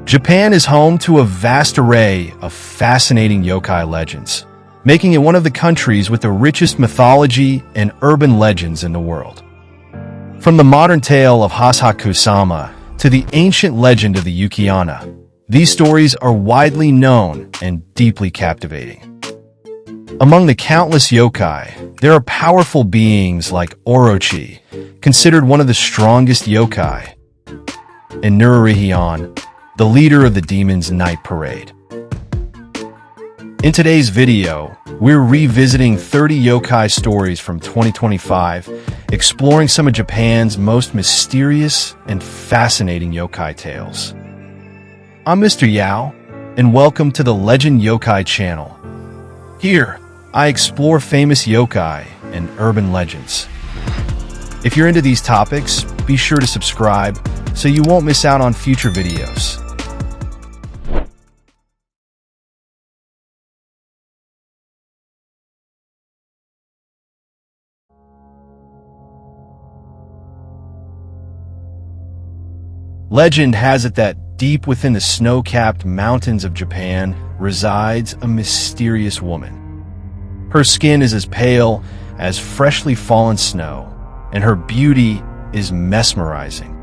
Japan is home to a vast array of fascinating yokai legends, making it one of the countries with the richest mythology and urban legends in the world. From the modern tale of Hasaku-sama to the ancient legend of the YUKI-ONNA, these stories are widely known and deeply captivating. Among the countless yokai, there are powerful beings like OROCHI, considered one of the strongest yokai, and NURARIHYON, the leader of the Demon's Night Parade. In today's video, we're revisiting 30 yokai stories from 2025, exploring some of Japan's most mysterious and fascinating yokai tales. I'm Mr. Yao, and welcome to the Legend Yokai channel. Here, I explore famous yokai and urban legends. If you're into these topics, be sure to subscribe so you won't miss out on future videos. Legend has it that deep within the snow-capped mountains of Japan resides a mysterious woman. Her skin is as pale as freshly fallen snow, and her beauty is mesmerizing.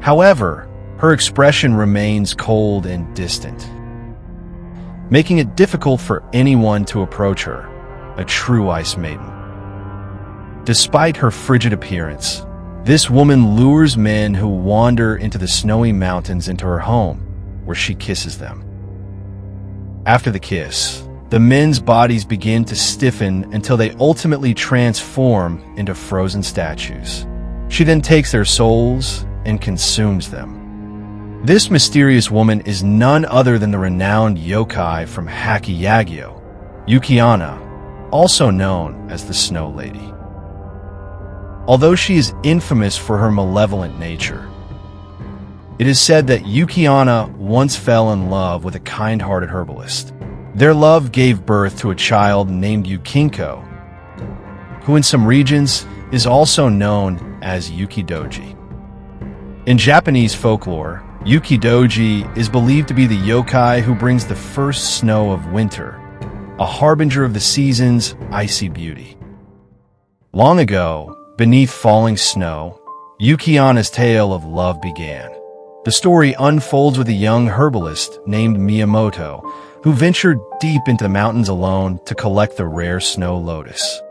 However, her expression remains cold and distant, making it difficult for anyone to approach her, a true ice maiden. Despite her frigid appearance, this woman lures men who wander into the snowy mountains into her home, where she kisses them. After the kiss, the men's bodies begin to stiffen until they ultimately transform into frozen statues. She then takes their souls and consumes them. This mysterious woman is none other than the renowned yokai from Hakkyagyo, YUKI-ONNA, also known as the Snow Lady. Although she is infamous for her malevolent nature, it is said that YUKI-ONNA once fell in love with a kind-hearted herbalist. Their love gave birth to a child named YUKINKO, who in some regions is also known as Yuki-Doji. In Japanese folklore, Yuki-Doji is believed to be the yokai who brings the first snow of winter, a harbinger of the season's icy beauty. Long ago, beneath falling snow, YUKI-ONNA's tale of love began. The story unfolds with a young herbalist named Miyamoto, who ventured deep into the mountains alone to collect the rare snow lotus.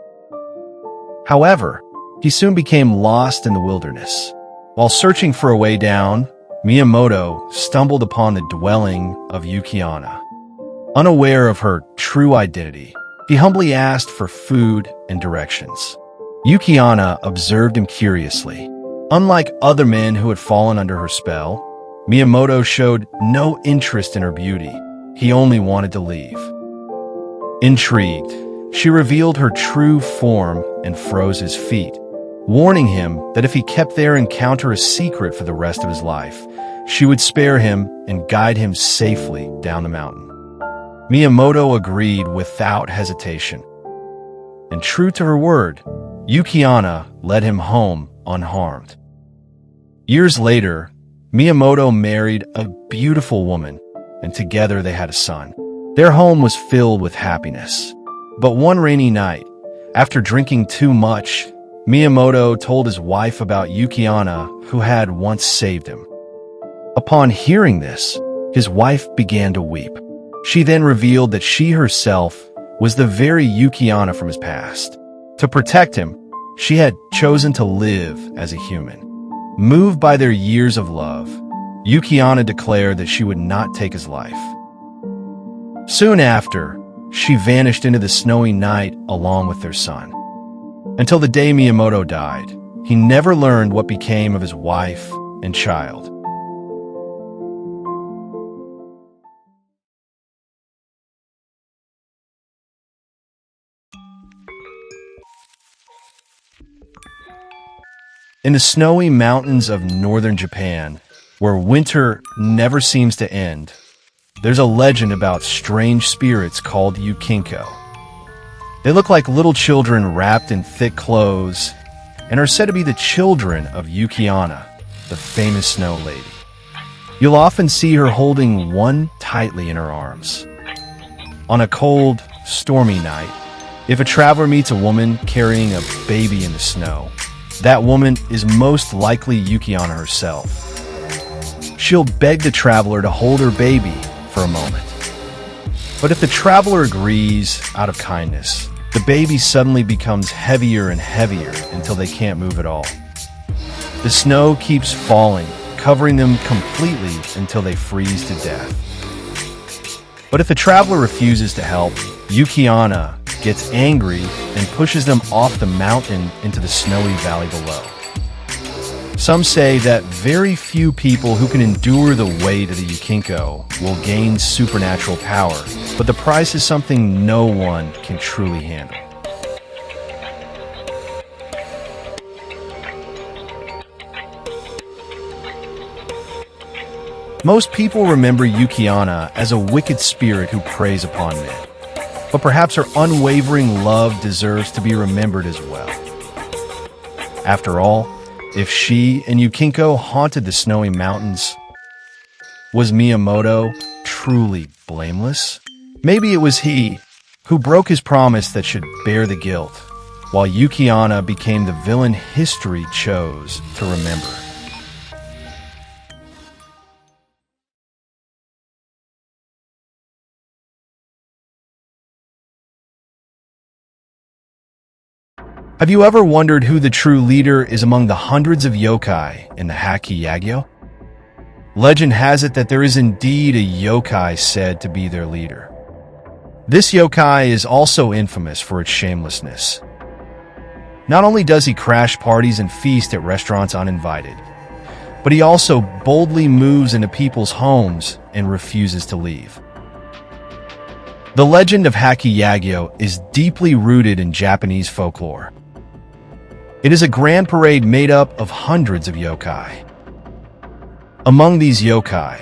However, he soon became lost in the wilderness. While searching for a way down, Miyamoto stumbled upon the dwelling of YUKI-ONNA. Unaware of her true identity, he humbly asked for food and directions. YUKI-ONNA observed him curiously. Unlike other men who had fallen under her spell, Miyamoto showed no interest in her beauty. He only wanted to leave. Intrigued, she revealed her true form and froze his feet, warning him that if he kept their encounter a secret for the rest of his life, she would spare him and guide him safely down the mountain. Miyamoto agreed without hesitation. And true to her word, YUKI-ONNA led him home unharmed. Years later, Miyamoto married a beautiful woman, and together they had a son. Their home was filled with happiness. But one rainy night, after drinking too much, Miyamoto told his wife about YUKI-ONNA, who had once saved him. Upon hearing this, his wife began to weep. She then revealed that she herself was the very YUKI-ONNA from his past. To protect him, she had chosen to live as a human. Moved by their years of love, YUKI-ONNA declared that she would not take his life. Soon after, she vanished into the snowy night along with their son. Until the day Miyamoto died, he never learned what became of his wife and child. In the snowy mountains of northern Japan, where winter never seems to end, there's a legend about strange spirits called YUKINKO. They look like little children wrapped in thick clothes and are said to be the children of YUKI-ONNA, the famous snow lady. You'll often see her holding one tightly in her arms. On a cold, stormy night, if a traveler meets a woman carrying a baby in the snow, that woman is most likely YUKI-ONNA herself. She'll beg the traveler to hold her baby for a moment. But if the traveler agrees out of kindness, the baby suddenly becomes heavier and heavier until they can't move at all. The snow keeps falling, covering them completely until they freeze to death. But if the traveler refuses to help, YUKI-ONNA gets angry and pushes them off the mountain into the snowy valley below. Some say that very few people who can endure the weight of the YUKINKO will gain supernatural power, but the price is something no one can truly handle. Most people remember YUKI-ONNA as a wicked spirit who preys upon men, but perhaps her unwavering love deserves to be remembered as well. After all, if she and YUKINKO haunted the snowy mountains, was Miyamoto truly blameless? Maybe it was he who broke his promise that should bear the guilt, while YUKI-ONNA became the villain history chose to remember. Have you ever wondered who the true leader is among the hundreds of yokai in the Haki-Yagyo? Legend has it that there is indeed a yokai said to be their leader. This yokai is also infamous for its shamelessness. Not only does he crash parties and feast at restaurants uninvited, but he also boldly moves into people's homes and refuses to leave. The legend of Haki-Yagyo is deeply rooted in Japanese folklore. It is a grand parade made up of hundreds of yokai. Among these yokai,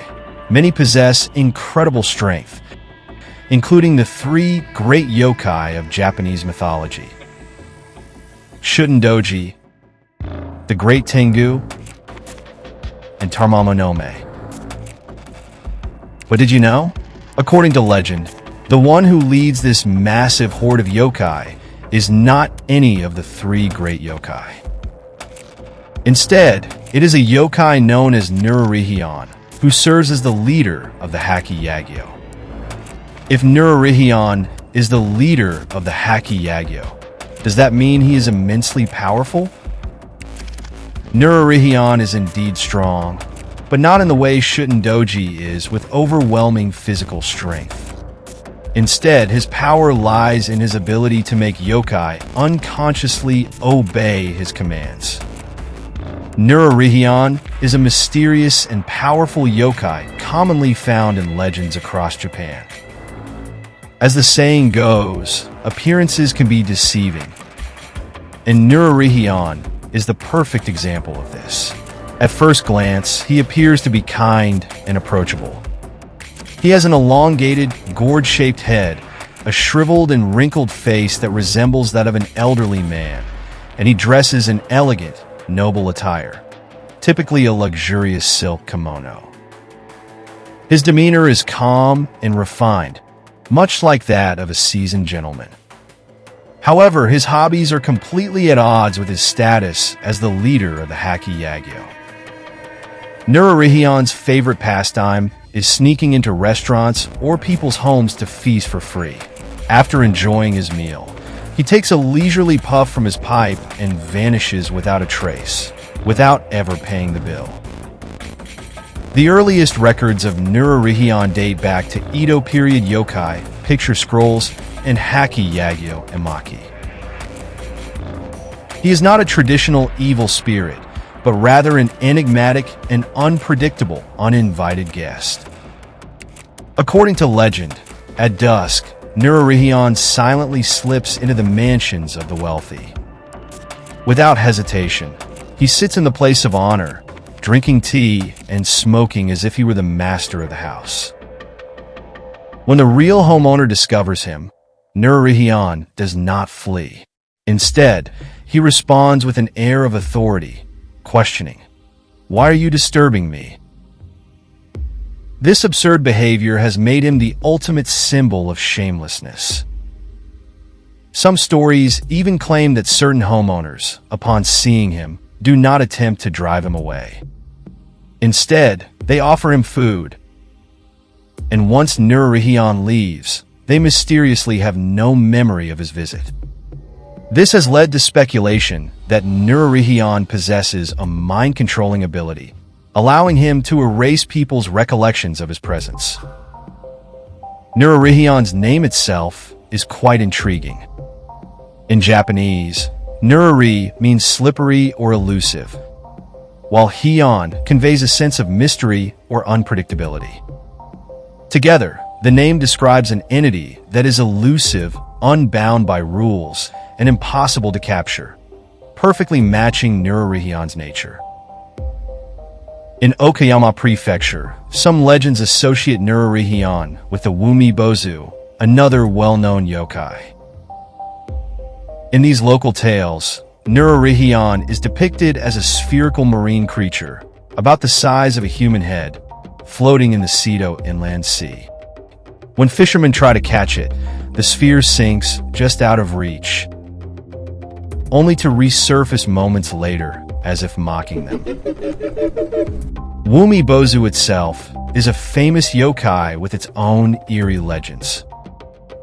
many possess incredible strength, including the three great yokai of Japanese mythology: Shutendoji, the Great Tengu, and Tarmamonome. But did you know? According to legend, the one who leads this massive horde of yokai is not any of the three great yokai. Instead, it is a yokai known as NURARIHYON, who serves as the leader of the Haki-Yagyo. If NURARIHYON is the leader of the Haki-Yagyo, does that mean he is immensely powerful? NURARIHYON is indeed strong, but not in the way Shutendoji is, with overwhelming physical strength. Instead, his power lies in his ability to make yokai unconsciously obey his commands. NURARIHYON is a mysterious and powerful yokai commonly found in legends across Japan. As the saying goes, appearances can be deceiving, and NURARIHYON is the perfect example of this. At first glance, he appears to be kind and approachable. He has an elongated, gourd-shaped head, a shriveled and wrinkled face that resembles that of an elderly man, and he dresses in elegant, noble attire, typically a luxurious silk kimono. His demeanor is calm and refined, much like that of a seasoned gentleman. However, his hobbies are completely at odds with his status as the leader of the Haki-Yagyo. NURARIHYON's favorite pastime is sneaking into restaurants or people's homes to feast for free. After enjoying his meal, he takes a leisurely puff from his pipe and vanishes without a trace, without ever paying the bill. The earliest records of NURARIHYON date back to Edo period yokai, picture scrolls, and Haki-Yagyo Emaki. He is not a traditional evil spirit, but rather an enigmatic and unpredictable uninvited guest. According to legend, at dusk, NURARIHYON silently slips into the mansions of the wealthy. Without hesitation, he sits in the place of honor, drinking tea and smoking as if he were the master of the house. When the real homeowner discovers him, NURARIHYON does not flee. Instead, he responds with an air of authority, questioning, "Why are you disturbing me?" This absurd behavior has made him the ultimate symbol of shamelessness. Some stories even claim that certain homeowners, upon seeing him, do not attempt to drive him away. Instead, they offer him food. And once NURARIHYON leaves, they mysteriously have no memory of his visit. This has led to speculation that NURARIHYON possesses a mind-controlling ability, allowing him to erase people's recollections of his presence. NURARIHYON's name itself is quite intriguing. In Japanese, Nurari means slippery or elusive, while Hyon conveys a sense of mystery or unpredictability. Together, the name describes an entity that is elusive, unbound by rules, and impossible to capture, perfectly matching NURARIHYON's nature. In Okayama Prefecture, some legends associate NURARIHYON with the Wumi Bozu, another well-known yokai. In these local tales, NURARIHYON is depicted as a spherical marine creature, about the size of a human head, floating in the Seto Inland Sea. When fishermen try to catch it, the sphere sinks just out of reach, only to resurface moments later as if mocking them. Wumi Bozu itself is a famous yokai with its own eerie legends.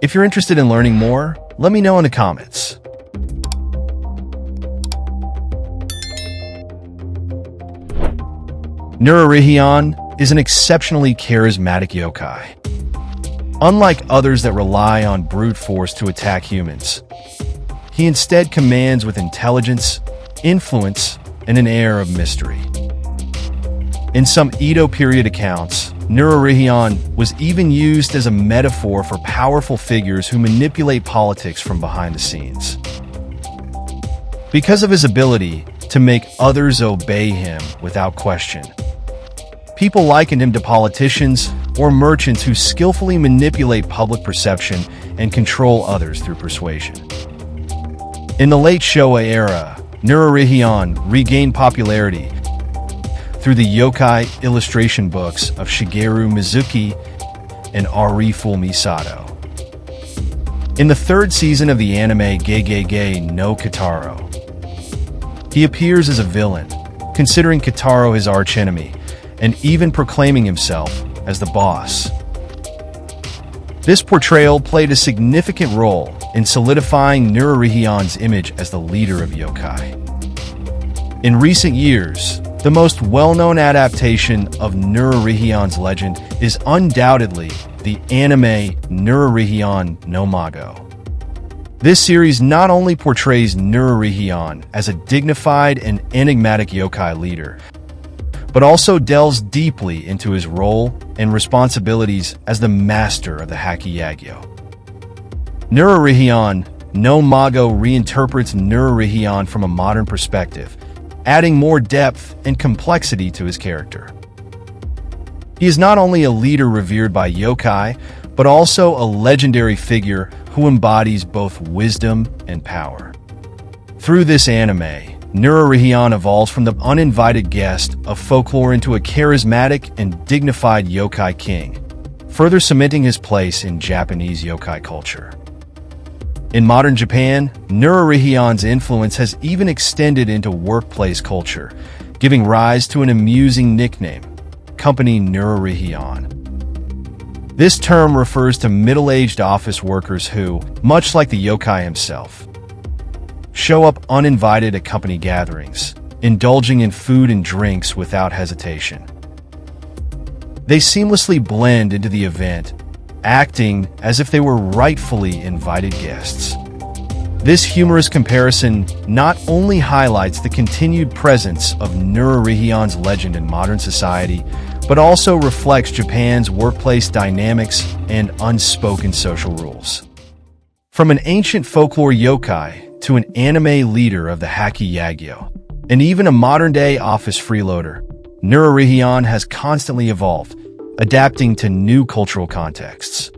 If you're interested in learning more, let me know in the comments. NURARIHYON is an exceptionally charismatic yokai. Unlike others that rely on brute force to attack humans, he instead commands with intelligence, influence, and an air of mystery. In some Edo period accounts, NURARIHYON was even used as a metaphor for powerful figures who manipulate politics from behind the scenes. Because of his ability to make others obey him without question, people likened him to politicians or merchants who skillfully manipulate public perception and control others through persuasion. In the late Showa era, NURARIHYON regained popularity through the yokai illustration books of Shigeru Mizuki and Ariful Misato. In the third season of the anime Gegege no Kitaro, he appears as a villain, considering Kitaro his archenemy, and even proclaiming himself as the boss. This portrayal played a significant role in solidifying NURARIHYON's image as the leader of yokai. In recent years, the most well-known adaptation of NURARIHYON's legend is undoubtedly the anime NURARIHYON no Mago. This series not only portrays NURARIHYON as a dignified and enigmatic yokai leader, but also delves deeply into his role and responsibilities as the master of the Hyakki-Yagyo. NURARIHYON no Mago reinterprets NURARIHYON from a modern perspective, adding more depth and complexity to his character. He is not only a leader revered by yokai, but also a legendary figure who embodies both wisdom and power. Through this anime, NURARIHYON evolves from the uninvited guest of folklore into a charismatic and dignified yokai king, further cementing his place in Japanese yokai culture. In modern Japan, NURARIHYON's influence has even extended into workplace culture, giving rise to an amusing nickname, Company NURARIHYON. This term refers to middle-aged office workers who, much like the yokai himself, show up uninvited at company gatherings, indulging in food and drinks without hesitation. They seamlessly blend into the event, acting as if they were rightfully invited guests. This humorous comparison not only highlights the continued presence of NURARIHYON's legend in modern society, but also reflects Japan's workplace dynamics and unspoken social rules. From an ancient folklore yokai to an anime leader of the Hyakki-Yagyo, and even a modern-day office freeloader, NURARIHYON has constantly evolved, adapting to new cultural contexts.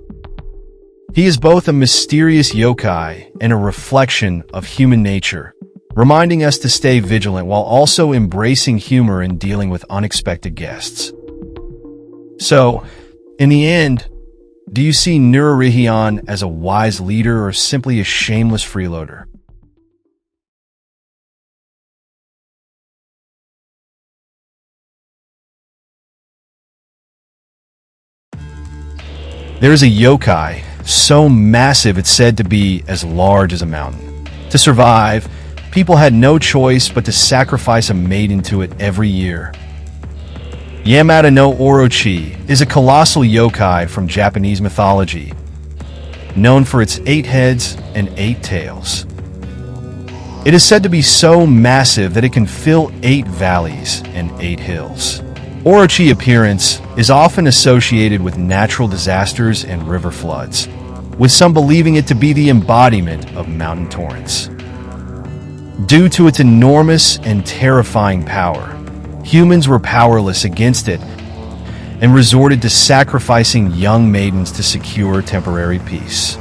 He is both a mysterious yokai and a reflection of human nature, reminding us to stay vigilant while also embracing humor and dealing with unexpected guests. So, in the end, do you see NURARIHYON as a wise leader or simply a shameless freeloader? There is a yokai, so massive it's said to be as large as a mountain. To survive, people had no choice but to sacrifice a maiden to it every year. YAMATA no OROCHI is a colossal yokai from Japanese mythology, known for its 8 heads and 8 tails. It is said to be so massive that it can fill 8 valleys and 8 hills. Orochi appearance is often associated with natural disasters and river floods, with some believing it to be the embodiment of mountain torrents. Due to its enormous and terrifying power, humans were powerless against it and resorted to sacrificing young maidens to secure temporary peace.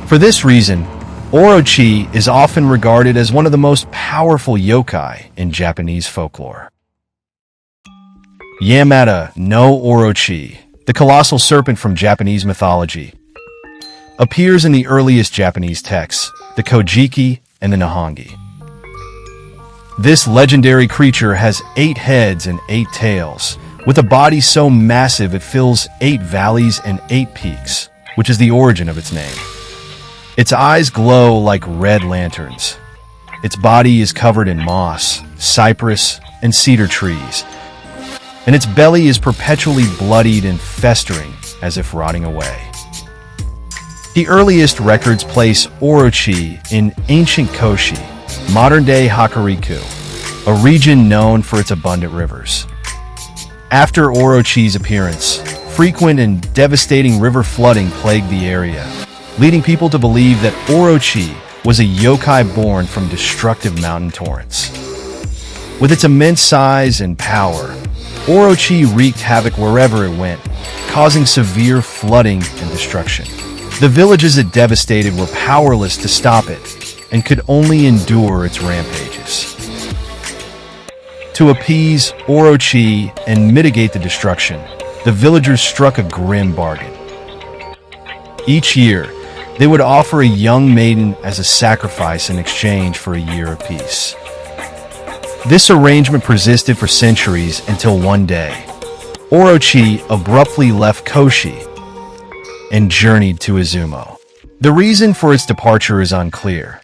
For this reason, Orochi is often regarded as one of the most powerful yokai in Japanese folklore. YAMATA no Orochi, the colossal serpent from Japanese mythology, appears in the earliest Japanese texts, the Kojiki and the Nihongi. This legendary creature has 8 heads and 8 tails, with a body so massive it fills 8 valleys and 8 peaks, which is the origin of its name. Its eyes glow like red lanterns. Its body is covered in moss, cypress, and cedar trees, and its belly is perpetually bloodied and festering as if rotting away. The earliest records place Orochi in ancient Koshi, modern-day Hokuriku, a region known for its abundant rivers. After Orochi's appearance, frequent and devastating river flooding plagued the area, leading people to believe that Orochi was a yokai born from destructive mountain torrents. With its immense size and power, Orochi wreaked havoc wherever it went, causing severe flooding and destruction. The villages it devastated were powerless to stop it and could only endure its rampages. To appease Orochi and mitigate the destruction, the villagers struck a grim bargain. Each year, they would offer a young maiden as a sacrifice in exchange for a year of peace. This arrangement persisted for centuries until one day, Orochi abruptly left Koshi and journeyed to Izumo. The reason for its departure is unclear,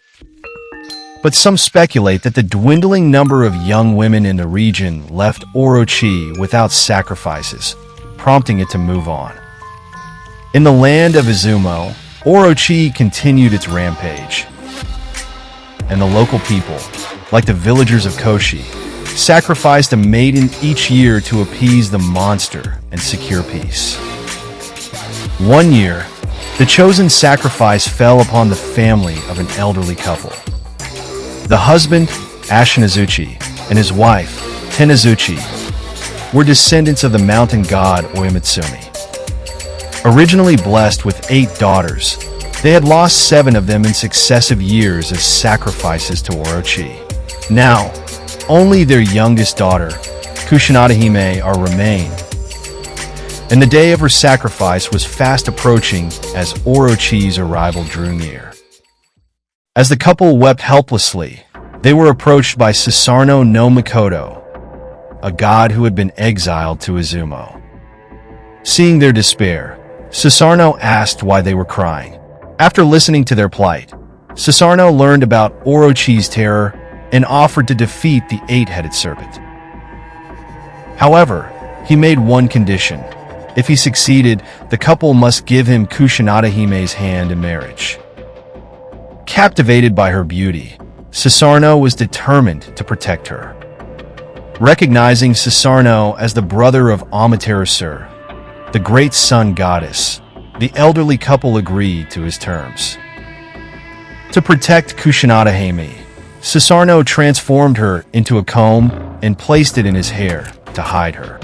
but some speculate that the dwindling number of young women in the region left Orochi without sacrifices, prompting it to move on. In the land of Izumo, Orochi continued its rampage, and the local people, like the villagers of Koshi, sacrificed a maiden each year to appease the monster and secure peace. One year, the chosen sacrifice fell upon the family of an elderly couple. The husband, Ashinazuchi, and his wife, Tenazuchi, were descendants of the mountain god Oimitsumi. Originally blessed with 8 daughters, they had lost 7 of them in successive years as sacrifices to Orochi. Now, only their youngest daughter, Kushinada-hime, remained, and the day of her sacrifice was fast approaching as Orochi's arrival drew near. As the couple wept helplessly, they were approached by Susanoo no Mikoto, a god who had been exiled to Izumo. Seeing their despair, Susanoo asked why they were crying. After listening to their plight, Susanoo learned about Orochi's terror and offered to defeat the 8-headed serpent. However, he made one condition. If he succeeded, the couple must give him Kushinada-hime's hand in marriage. Captivated by her beauty, Susanoo was determined to protect her. Recognizing Susanoo as the brother of Amaterasu, the great sun goddess, the elderly couple agreed to his terms. To protect Kushinada-hime, Susanoo transformed her into a comb and placed it in his hair to hide her.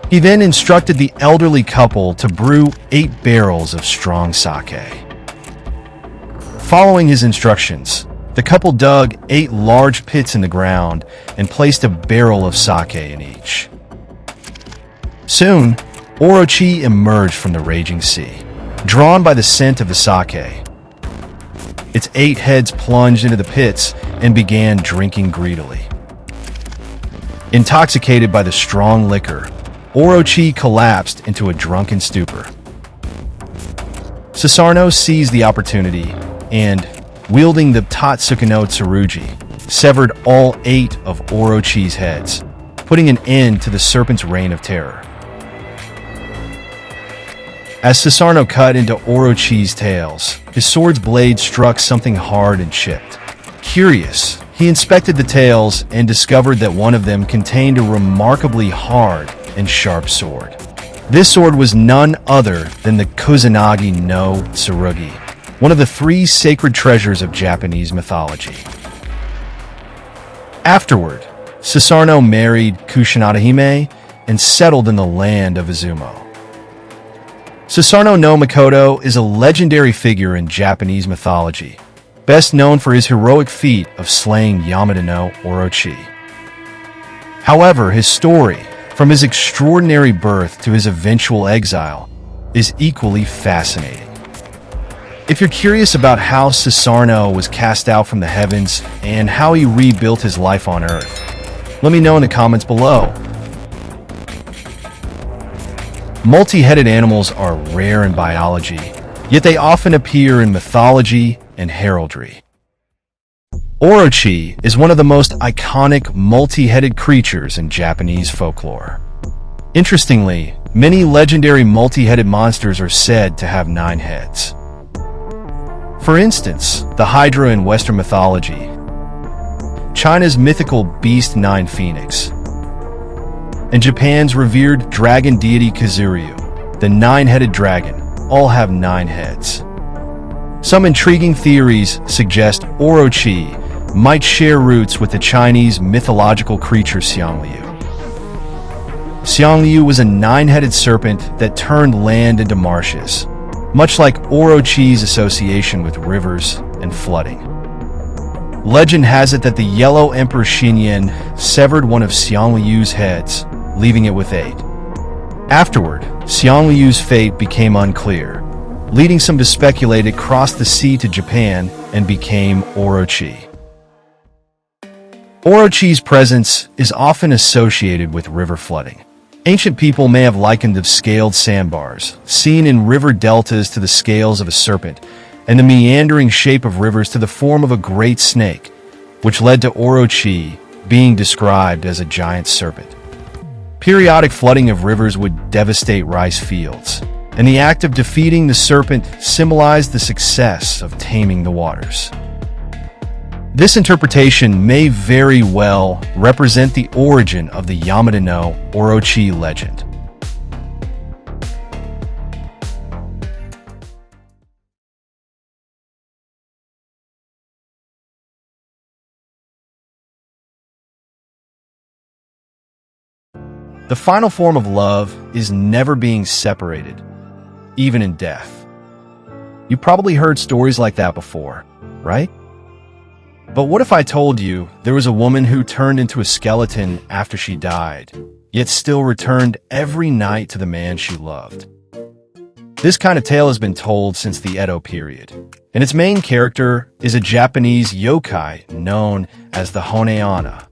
He then instructed the elderly couple to brew 8 barrels of strong sake. Following his instructions, the couple dug 8 large pits in the ground and placed a barrel of sake in each. Soon, Orochi emerged from the raging sea, drawn by the scent of the sake. Its 8 heads plunged into the pits and began drinking greedily. Intoxicated by the strong liquor, Orochi collapsed into a drunken stupor. Susanoo seized the opportunity and, wielding the Tatsuka no Tsurugi, severed all 8 of Orochi's heads, putting an end to the serpent's reign of terror. As Susanoo cut into Orochi's tails, his sword's blade struck something hard and chipped. Curious, he inspected the tails and discovered that one of them contained a remarkably hard and sharp sword. This sword was none other than the Kusanagi no Tsurugi, one of the 3 sacred treasures of Japanese mythology. Afterward, Susanoo married Kushinada-hime and settled in the land of Izumo. Susanoo no Mikoto is a legendary figure in Japanese mythology, best known for his heroic feat of slaying Yamata no Orochi. However, his story, from his extraordinary birth to his eventual exile, is equally fascinating. If you're curious about how Susanoo was cast out from the heavens and how he rebuilt his life on Earth, let me know in the comments below. Multi-headed animals are rare in biology, yet they often appear in mythology and heraldry. Orochi is one of the most iconic multi-headed creatures in Japanese folklore. Interestingly, many legendary multi-headed monsters are said to have 9 heads. For instance, the Hydra in Western mythology, China's mythical beast Nine Phoenix, and Japan's revered dragon deity Kazuryu, the 9-headed dragon, all have 9 heads. Some intriguing theories suggest Orochi might share roots with the Chinese mythological creature Xiangliu. Xiangliu was a 9-headed serpent that turned land into marshes, much like Orochi's association with rivers and flooding. Legend has it that the Yellow Emperor Xinyan severed one of Xiangliu's heads, leaving it with 8. Afterward, Xiangliu's fate became unclear, leading some to speculate it crossed the sea to Japan and became Orochi. Orochi's presence is often associated with river flooding. Ancient people may have likened the scaled sandbars, seen in river deltas, to the scales of a serpent, and the meandering shape of rivers to the form of a great snake, which led to Orochi being described as a giant serpent. Periodic flooding of rivers would devastate rice fields, and the act of defeating the serpent symbolized the success of taming the waters. This interpretation may very well represent the origin of the Yamata no Orochi legend. The final form of love is never being separated, even in death. You've probably heard stories like that before, right? But what if I told you there was a woman who turned into a skeleton after she died, yet still returned every night to the man she loved? This kind of tale has been told since the Edo period, and its main character is a Japanese yokai known as the YUKI-ONNA.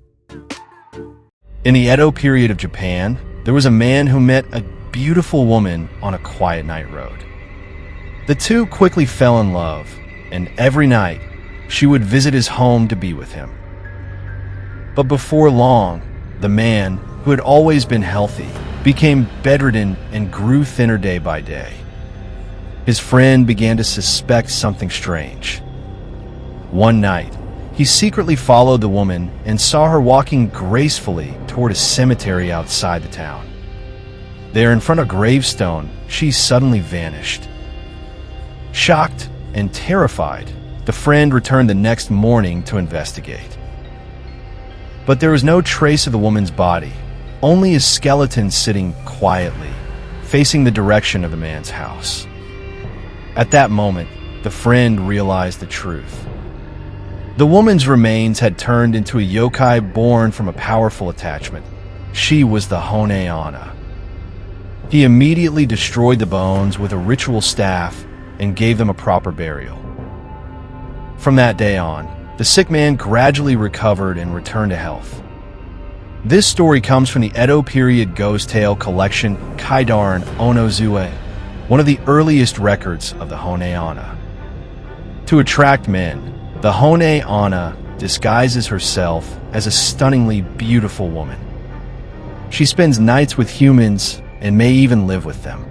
In the Edo period of Japan, there was a man who met a beautiful woman on a quiet night road. The two quickly fell in love, and every night, she would visit his home to be with him. But before long, the man, who had always been healthy, became bedridden and grew thinner day by day. His friend began to suspect something strange. One night, he secretly followed the woman and saw her walking gracefully toward a cemetery outside the town. There, in front of a gravestone, she suddenly vanished. Shocked and terrified, the friend returned the next morning to investigate. But there was no trace of the woman's body, only a skeleton sitting quietly, facing the direction of the man's house. At that moment, the friend realized the truth. The woman's remains had turned into a yokai born from a powerful attachment. She was the YUKI-ONNA. He immediately destroyed the bones with a ritual staff and gave them a proper burial. From that day on, the sick man gradually recovered and returned to health. This story comes from the Edo period ghost tale collection Kaidaran Onozue, one of the earliest records of the YUKI-ONNA. To attract men, the YUKI-ONNA disguises herself as a stunningly beautiful woman. She spends nights with humans and may even live with them.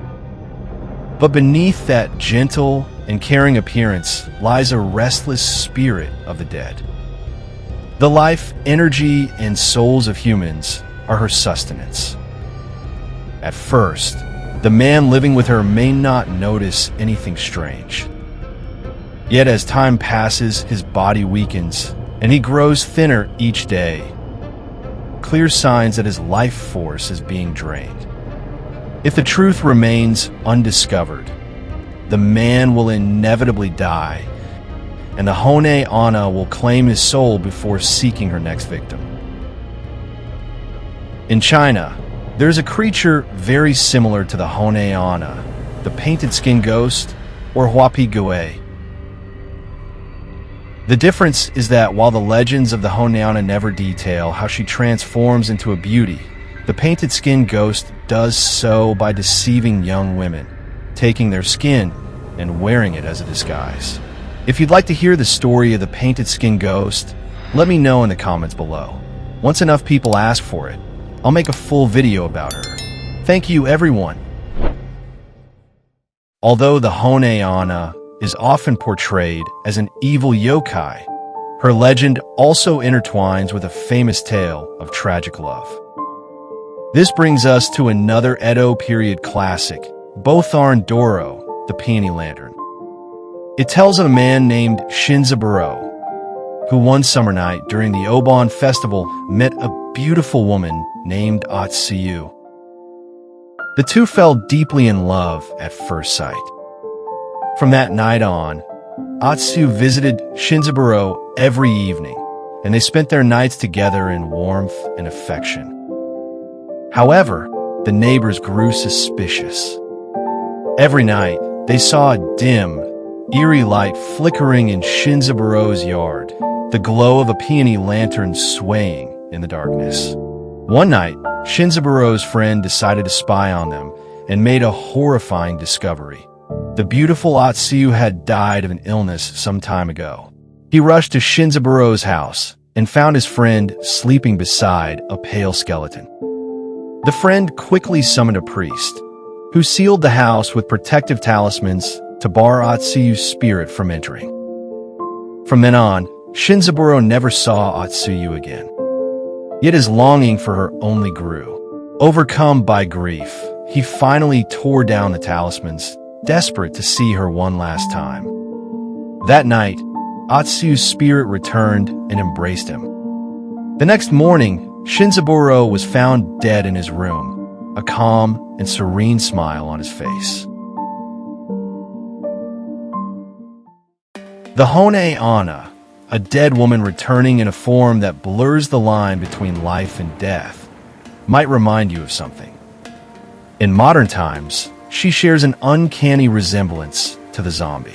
But beneath that gentle and caring appearance lies a restless spirit of the dead. The life, energy, and souls of humans are her sustenance. At first, the man living with her may not notice anything strange. Yet as time passes, his body weakens, and he grows thinner each day. Clear signs that his life force is being drained. If the truth remains undiscovered, the man will inevitably die, and the YUKI-ONNA will claim his soul before seeking her next victim. In China, there's a creature very similar to the YUKI-ONNA, the painted skin ghost, or YUKI-GUE. The difference is that while the legends of the YUKI-ONNA never detail how she transforms into a beauty, the painted skin ghost does so by deceiving young women, taking their skin and wearing it as a disguise. If you'd like to hear the story of the painted skin ghost, let me know in the comments below. Once enough people ask for it, I'll make a full video about her. Thank you, everyone. Although the YUKI-ONNA is often portrayed as an evil yokai, her legend also intertwines with a famous tale of tragic love. This brings us to another Edo period classic, Botharan Doro, the Peony Lantern. It tells of a man named Shinzaburo, who one summer night during the Obon festival met a beautiful woman named Atsuyu. The two fell deeply in love at first sight. From that night on, Atsuyu visited Shinzaburo every evening, and they spent their nights together in warmth and affection. However, the neighbors grew suspicious. Every night, they saw a dim, eerie light flickering in Shinzaburo's yard, the glow of a peony lantern swaying in the darkness. One night, Shinzaburo's friend decided to spy on them and made a horrifying discovery. The beautiful Atsuyu had died of an illness some time ago. He rushed to Shinzaburo's house and found his friend sleeping beside a pale skeleton. The friend quickly summoned a priest, who sealed the house with protective talismans to bar Atsuyu's spirit from entering. From then on, Shinzaburo never saw Atsuyu again. Yet his longing for her only grew. Overcome by grief, he finally tore down the talismans, desperate to see her one last time. That night, Atsuyu's spirit returned and embraced him. The next morning, Shinzaburo was found dead in his room, a calm and serene smile on his face. The YUKI-ONNA, a dead woman returning in a form that blurs the line between life and death, might remind you of something. In modern times, she shares an uncanny resemblance to the zombie.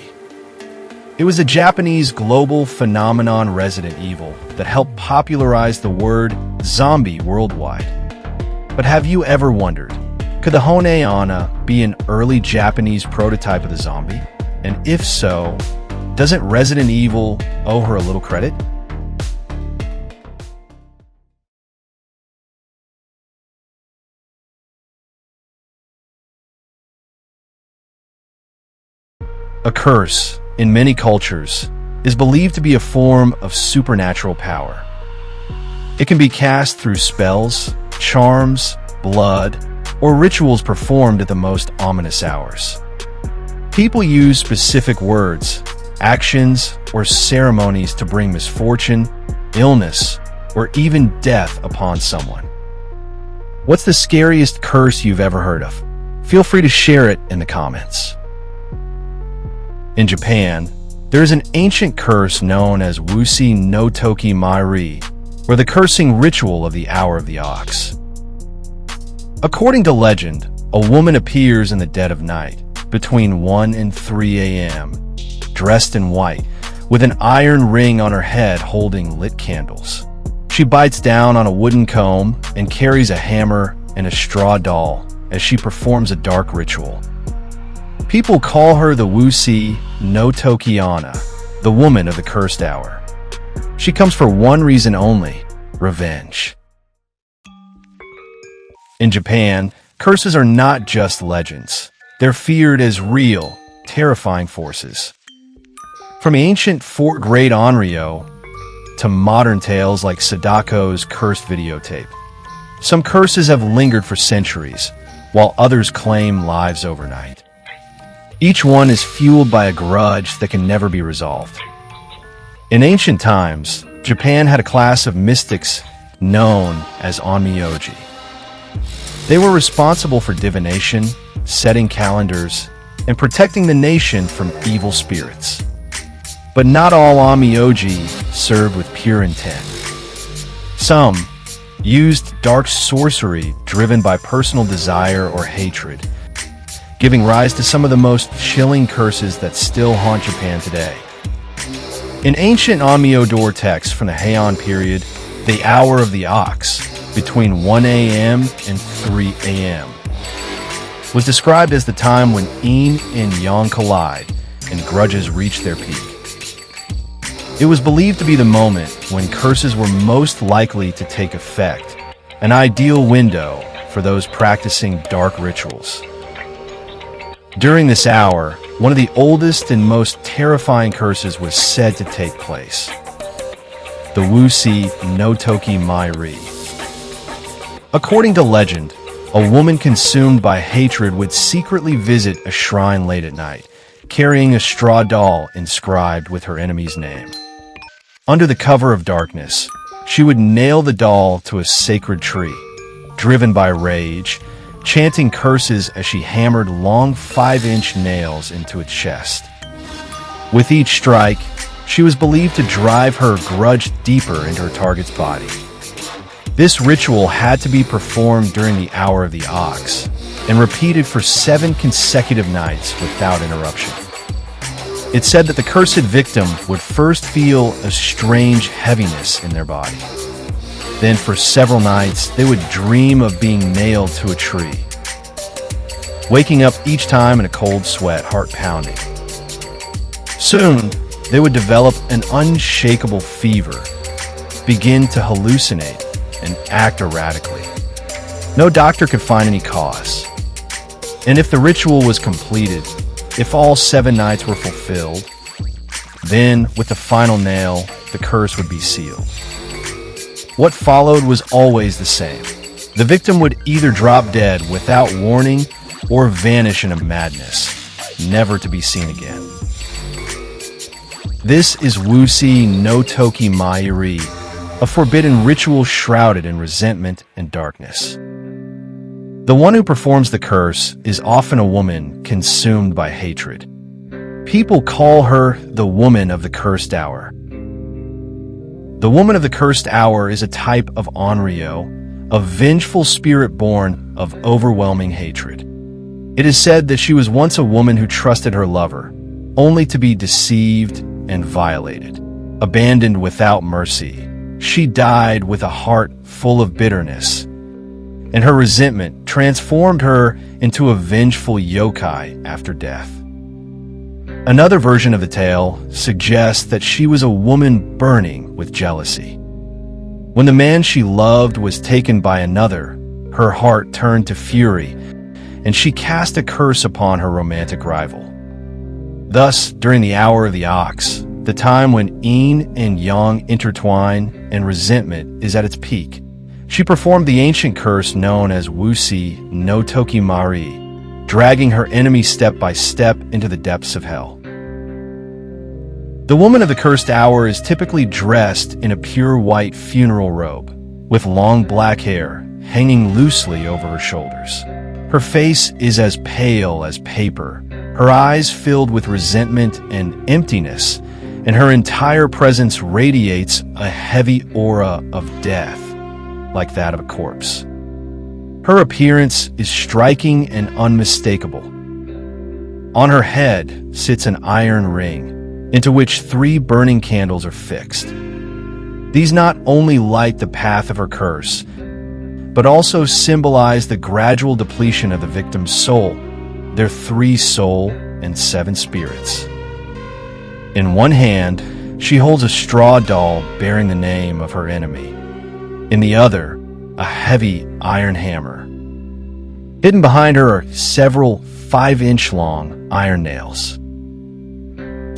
It was a Japanese global phenomenon, Resident Evil, that helped popularize the word zombie worldwide. But have you ever wondered, could the YUKI-ONNA be an early Japanese prototype of the zombie? And if so, doesn't Resident Evil owe her a little credit? A curse, in many cultures, is believed to be a form of supernatural power. It can be cast through spells, charms, blood, or rituals performed at the most ominous hours. People use specific words, actions, or ceremonies to bring misfortune, illness, or even death upon someone. What's the scariest curse you've ever heard of? Feel free to share it in the comments. In Japan, there is an ancient curse known as Wushi no Toki Mairi, or the cursing ritual of the Hour of the Ox. According to legend, a woman appears in the dead of night, between 1 and 3 a.m., dressed in white, with an iron ring on her head holding lit candles. She bites down on a wooden comb and carries a hammer and a straw doll as she performs a dark ritual. People call her the WUSHI no TOKI-ONNA, the woman of the cursed hour. She comes for one reason only: revenge. In Japan, curses are not just legends. They're feared as real, terrifying forces. From ancient fourth-grade ONRYO to modern tales like Sadako's cursed videotape, some curses have lingered for centuries, while others claim lives overnight. Each one is fueled by a grudge that can never be resolved. In ancient times, Japan had a class of mystics known as AME-ONNA. They were responsible for divination, setting calendars, and protecting the nation from evil spirits. But not all AME-ONNA served with pure intent. Some used dark sorcery driven by personal desire or hatred, giving rise to some of the most chilling curses that still haunt Japan today. In ancient AME-ONNA texts from the Heian period, the hour of the ox, between 1 a.m. and 3 a.m., was described as the time when yin and yang collide and grudges reach their peak. It was believed to be the moment when curses were most likely to take effect, an ideal window for those practicing dark rituals. During this hour, one of the oldest and most terrifying curses was said to take place: the WUSHI no Toki Mai-ri. According to legend, a woman consumed by hatred would secretly visit a shrine late at night, carrying a straw doll inscribed with her enemy's name. Under the cover of darkness, she would nail the doll to a sacred tree, driven by rage, chanting curses as she hammered long 5-inch nails into its chest. With each strike, she was believed to drive her grudge deeper into her target's body. This ritual had to be performed during the hour of the ox, and repeated for 7 consecutive nights without interruption. It said that the cursed victim would first feel a strange heaviness in their body. Then for several nights, they would dream of being nailed to a tree, waking up each time in a cold sweat, heart pounding. Soon, they would develop an unshakable fever, begin to hallucinate, and act erratically. No doctor could find any cause. And if the ritual was completed, if all 7 nights were fulfilled, then, with the final nail, the curse would be sealed. What followed was always the same. The victim would either drop dead without warning or vanish in a madness, never to be seen again. This is WUSHI no Toki Mai-ri, a forbidden ritual shrouded in resentment and darkness. The one who performs the curse is often a woman consumed by hatred. People call her the woman of the cursed hour. The woman of the cursed hour is a type of ONRYO, a vengeful spirit born of overwhelming hatred. It is said that she was once a woman who trusted her lover, only to be deceived and violated. Abandoned without mercy, she died with a heart full of bitterness, and her resentment transformed her into a vengeful yokai after death. Another version of the tale suggests that she was a woman burning with jealousy. When the man she loved was taken by another, her heart turned to fury, and she cast a curse upon her romantic rival. Thus, during the hour of the ox, the time when yin and yang intertwine and resentment is at its peak, she performed the ancient curse known as WUSHI no Toki Mai-ri, dragging her enemy step by step into the depths of hell. The woman of the cursed hour is typically dressed in a pure white funeral robe, with long black hair hanging loosely over her shoulders. Her face is as pale as paper, her eyes filled with resentment and emptiness, and her entire presence radiates a heavy aura of death, like that of a corpse. Her appearance is striking and unmistakable. On her head sits an iron ring, into which 3 burning candles are fixed. These not only light the path of her curse, but also symbolize the gradual depletion of the victim's soul, their 3 soul and 7 spirits. In one hand, she holds a straw doll bearing the name of her enemy. In the other, a heavy iron hammer. Hidden behind her are several 5-inch-long iron nails.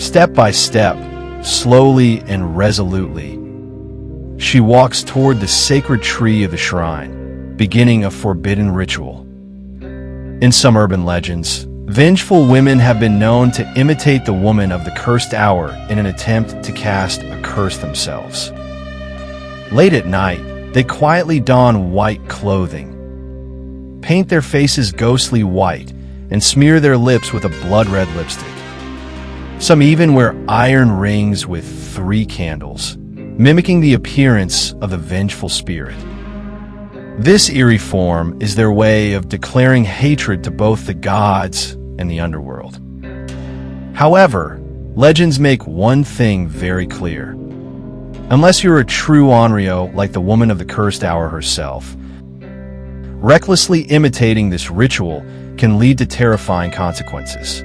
Step by step, slowly and resolutely, she walks toward the sacred tree of the shrine, beginning a forbidden ritual. In some urban legends, vengeful women have been known to imitate the woman of the cursed hour in an attempt to cast a curse themselves. Late at night, they quietly don white clothing, paint their faces ghostly white, and smear their lips with a blood-red lipstick. Some even wear iron rings with 3 candles, mimicking the appearance of the vengeful spirit. This eerie form is their way of declaring hatred to both the gods and the underworld. However, legends make one thing very clear. Unless you're a true ONRYO like the woman of the cursed hour herself, recklessly imitating this ritual can lead to terrifying consequences.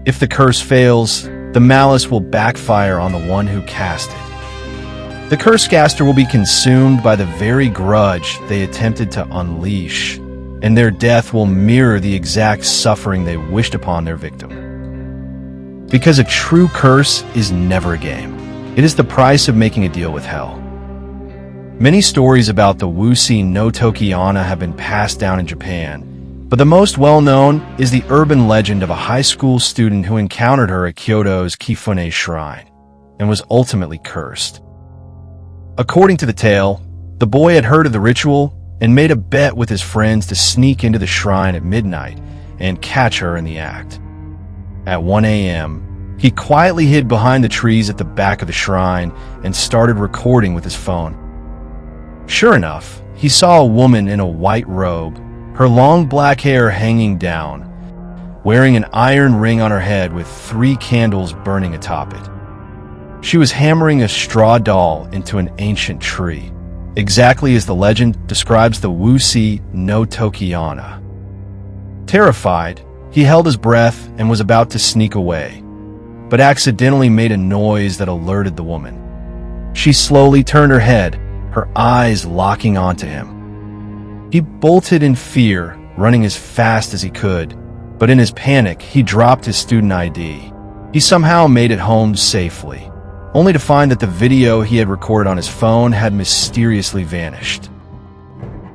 If the curse fails, the malice will backfire on the one who cast it. The curse caster will be consumed by the very grudge they attempted to unleash, and their death will mirror the exact suffering they wished upon their victim. Because a true curse is never a game. It is the price of making a deal with hell. Many stories about the no YUKI-ONNA have been passed down in Japan, but the most well-known is the urban legend of a high school student who encountered her at Kyoto's Kifune shrine and was ultimately cursed. According to the tale, the boy had heard of the ritual and made a bet with his friends to sneak into the shrine at midnight and catch her in the act. At 1 a.m., he quietly hid behind the trees at the back of the shrine and started recording with his phone. Sure enough, he saw a woman in a white robe, her long black hair hanging down, wearing an iron ring on her head with 3 candles burning atop it. She was hammering a straw doll into an ancient tree, exactly as the legend describes the no YUKI-ONNA. Terrified, he held his breath and was about to sneak away, but accidentally made a noise that alerted the woman. She slowly turned her head, her eyes locking onto him. He bolted in fear, running as fast as he could, but in his panic, he dropped his student ID. He somehow made it home safely, only to find that the video he had recorded on his phone had mysteriously vanished.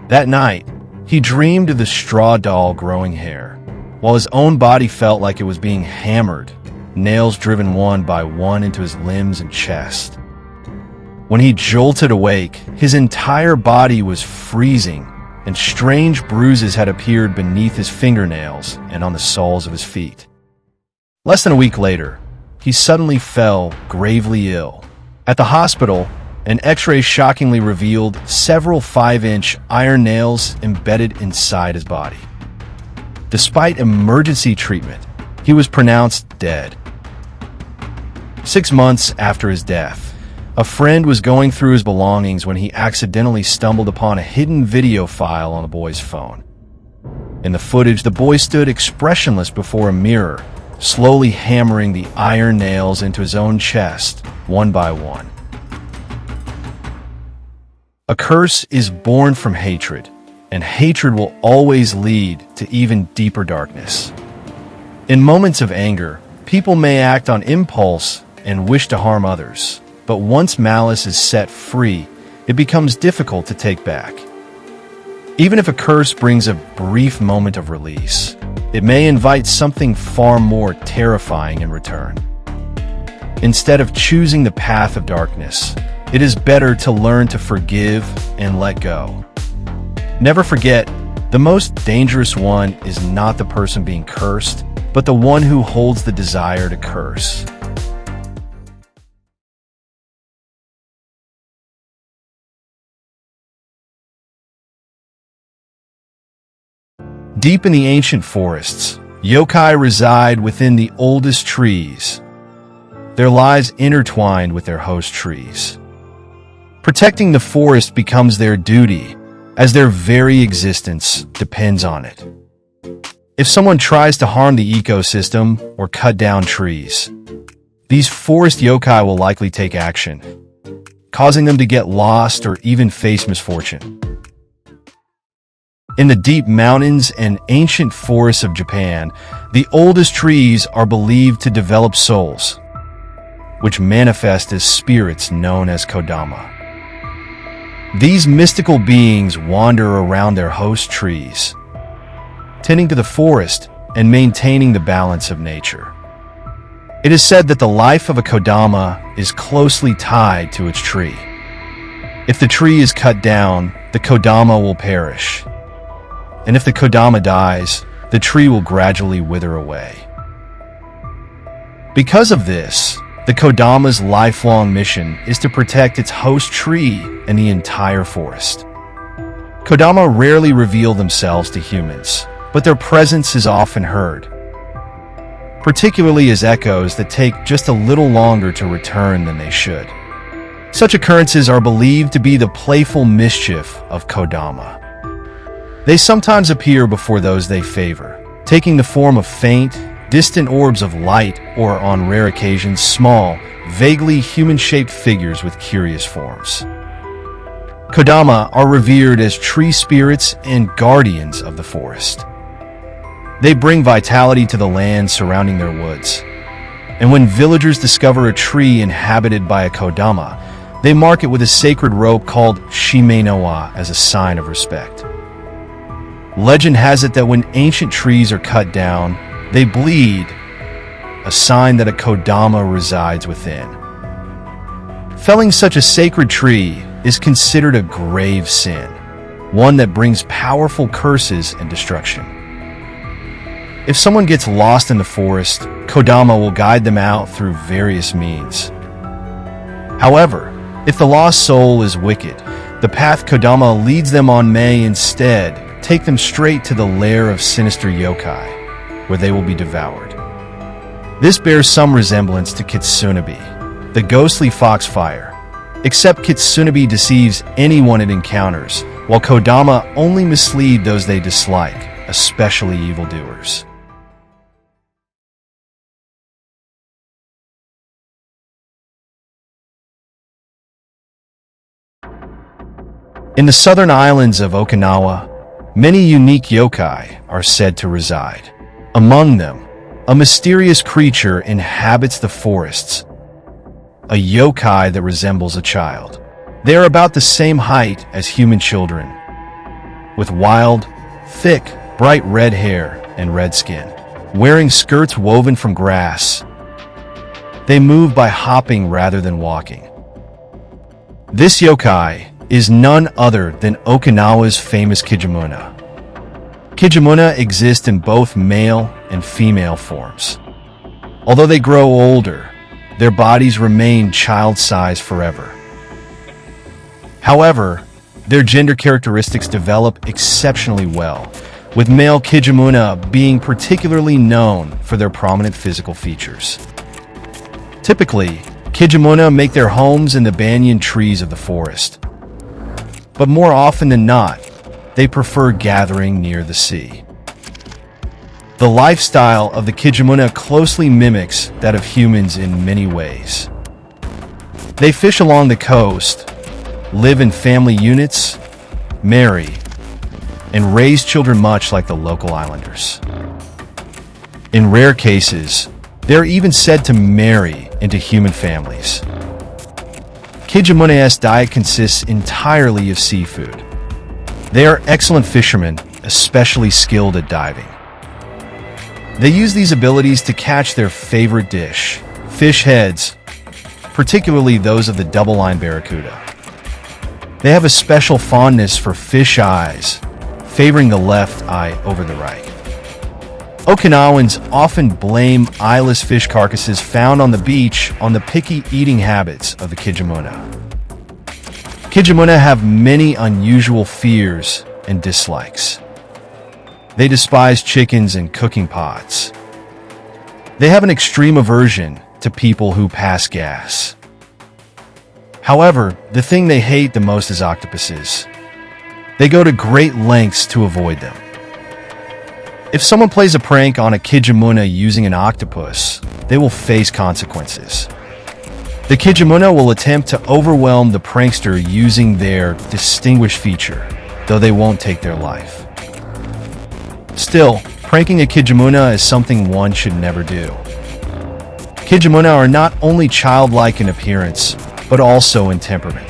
That night, he dreamed of the straw doll growing hair, while his own body felt like it was being hammered, nails driven one by one into his limbs and chest. When he jolted awake, his entire body was freezing, and strange bruises had appeared beneath his fingernails and on the soles of his feet. Less than a week later, he suddenly fell gravely ill. At the hospital, an X-ray shockingly revealed several 5-inch iron nails embedded inside his body. Despite emergency treatment, he was pronounced dead. 6 months after his death, a friend was going through his belongings when he accidentally stumbled upon a hidden video file on the boy's phone. In the footage, the boy stood expressionless before a mirror, slowly hammering the iron nails into his own chest, one by one. A curse is born from hatred, and hatred will always lead to even deeper darkness. In moments of anger, people may act on impulse and wish to harm others, but once malice is set free, it becomes difficult to take back. Even if a curse brings a brief moment of release, it may invite something far more terrifying in return. Instead of choosing the path of darkness, it is better to learn to forgive and let go. Never forget, the most dangerous one is not the person being cursed, but the one who holds the desire to curse. Deep in the ancient forests, yokai reside within the oldest trees, their lives intertwined with their host trees. Protecting the forest becomes their duty, as their very existence depends on it. If someone tries to harm the ecosystem or cut down trees, these forest yokai will likely take action, causing them to get lost or even face misfortune. In the deep mountains and ancient forests of Japan, the oldest trees are believed to develop souls, which manifest as spirits known as Kodama. These mystical beings wander around their host trees, tending to the forest and maintaining the balance of nature. It is said that the life of a Kodama is closely tied to its tree. If the tree is cut down, the Kodama will perish. And if the Kodama dies, the tree will gradually wither away. Because of this, the Kodama's lifelong mission is to protect its host tree and the entire forest. Kodama rarely reveal themselves to humans, but their presence is often heard, particularly as echoes that take just a little longer to return than they should. Such occurrences are believed to be the playful mischief of Kodama. They sometimes appear before those they favor, taking the form of faint, distant orbs of light or, on rare occasions, small, vaguely human-shaped figures with curious forms. Kodama are revered as tree spirits and guardians of the forest. They bring vitality to the land surrounding their woods. And when villagers discover a tree inhabited by a Kodama, they mark it with a sacred rope called shime-no-wa as a sign of respect. Legend has it that when ancient trees are cut down, they bleed, a sign that a Kodama resides within. Felling such a sacred tree is considered a grave sin, one that brings powerful curses and destruction. If someone gets lost in the forest, Kodama will guide them out through various means. However, if the lost soul is wicked, the path Kodama leads them on may instead take them straight to the lair of sinister yokai, where they will be devoured. This bears some resemblance to Kitsunebi, the ghostly foxfire, except Kitsunebi deceives anyone it encounters, while Kodama only mislead those they dislike, especially evildoers. In the southern islands of Okinawa, many unique yokai are said to reside. Among them, a mysterious creature inhabits the forests, a yokai that resembles a child. They are about the same height as human children, with wild, thick, bright red hair and red skin. Wearing skirts woven from grass, they move by hopping rather than walking. This yokai is none other than Okinawa's famous Kijimuna. Kijimuna exist in both male and female forms. Although they grow older, their bodies remain child-sized forever. However, their gender characteristics develop exceptionally well, with male Kijimuna being particularly known for their prominent physical features. Typically, Kijimuna make their homes in the banyan trees of the forest. But more often than not, they prefer gathering near the sea. The lifestyle of the Kijimuna closely mimics that of humans in many ways. They fish along the coast, live in family units, marry, and raise children much like the local islanders. In rare cases, they're even said to marry into human families. Kijimuna's diet consists entirely of seafood. They are excellent fishermen, especially skilled at diving. They use these abilities to catch their favorite dish, fish heads, particularly those of the double-line barracuda. They have a special fondness for fish eyes, favoring the left eye over the right. Okinawans often blame eyeless fish carcasses found on the beach on the picky eating habits of the Kijimuna. Kijimuna have many unusual fears and dislikes. They despise chickens and cooking pots. They have an extreme aversion to people who pass gas. However, the thing they hate the most is octopuses. They go to great lengths to avoid them. If someone plays a prank on a KIJIMUNA using an octopus, they will face consequences. The KIJIMUNA will attempt to overwhelm the prankster using their distinguished feature, though they won't take their life. Still, pranking a KIJIMUNA is something one should never do. KIJIMUNA are not only childlike in appearance, but also in temperament.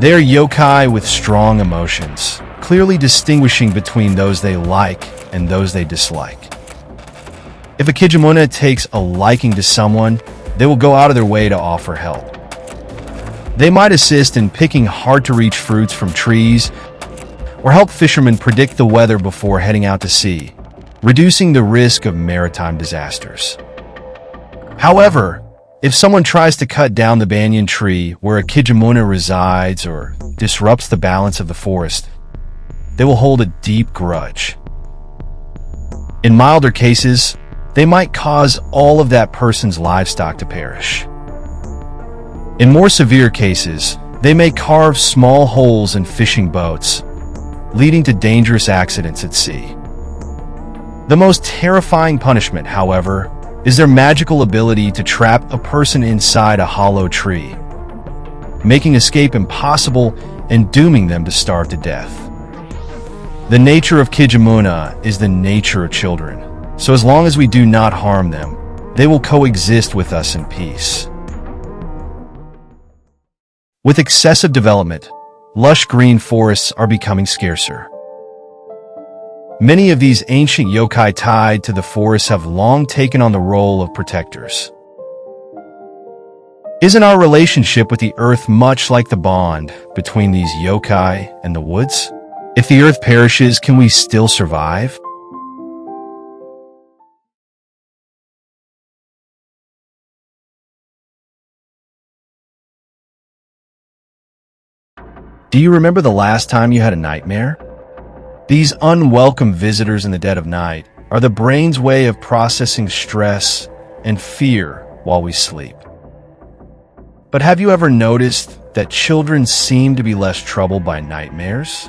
They are yokai with strong emotions, clearly distinguishing between those they like and those they dislike. If a KIJIMUNA takes a liking to someone, they will go out of their way to offer help. They might assist in picking hard-to-reach fruits from trees, or help fishermen predict the weather before heading out to sea, reducing the risk of maritime disasters. However, if someone tries to cut down the banyan tree where a KIJIMUNA resides or disrupts the balance of the forest, they will hold a deep grudge. In milder cases, they might cause all of that person's livestock to perish. In more severe cases, they may carve small holes in fishing boats, leading to dangerous accidents at sea. The most terrifying punishment, however, is their magical ability to trap a person inside a hollow tree, making escape impossible and dooming them to starve to death. The nature of KIJIMUNA is the nature of children, so as long as we do not harm them, they will coexist with us in peace. With excessive development, lush green forests are becoming scarcer. Many of these ancient yokai tied to the forest have long taken on the role of protectors. Isn't our relationship with the earth much like the bond between these yokai and the woods? If the earth perishes, can we still survive? Do you remember the last time you had a nightmare? These unwelcome visitors in the dead of night are the brain's way of processing stress and fear while we sleep. But have you ever noticed that children seem to be less troubled by nightmares?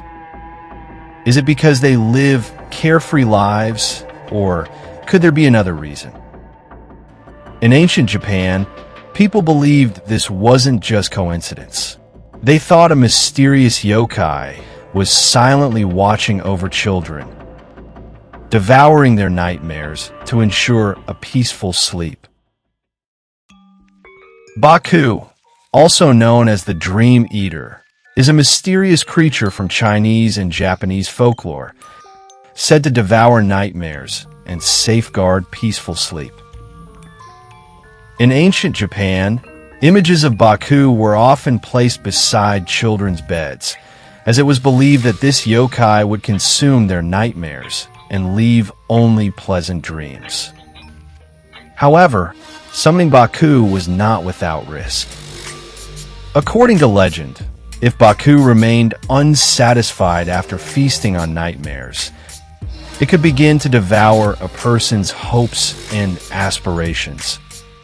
Is it because they live carefree lives, or could there be another reason? In ancient Japan, people believed this wasn't just coincidence. They thought a mysterious yokai was silently watching over children, devouring their nightmares to ensure a peaceful sleep. Baku, also known as the Dream Eater, is a mysterious creature from Chinese and Japanese folklore, said to devour nightmares and safeguard peaceful sleep. In ancient Japan, images of Baku were often placed beside children's beds, as it was believed that this yokai would consume their nightmares and leave only pleasant dreams. However, summoning Baku was not without risk. According to legend, if Baku remained unsatisfied after feasting on nightmares, it could begin to devour a person's hopes and aspirations,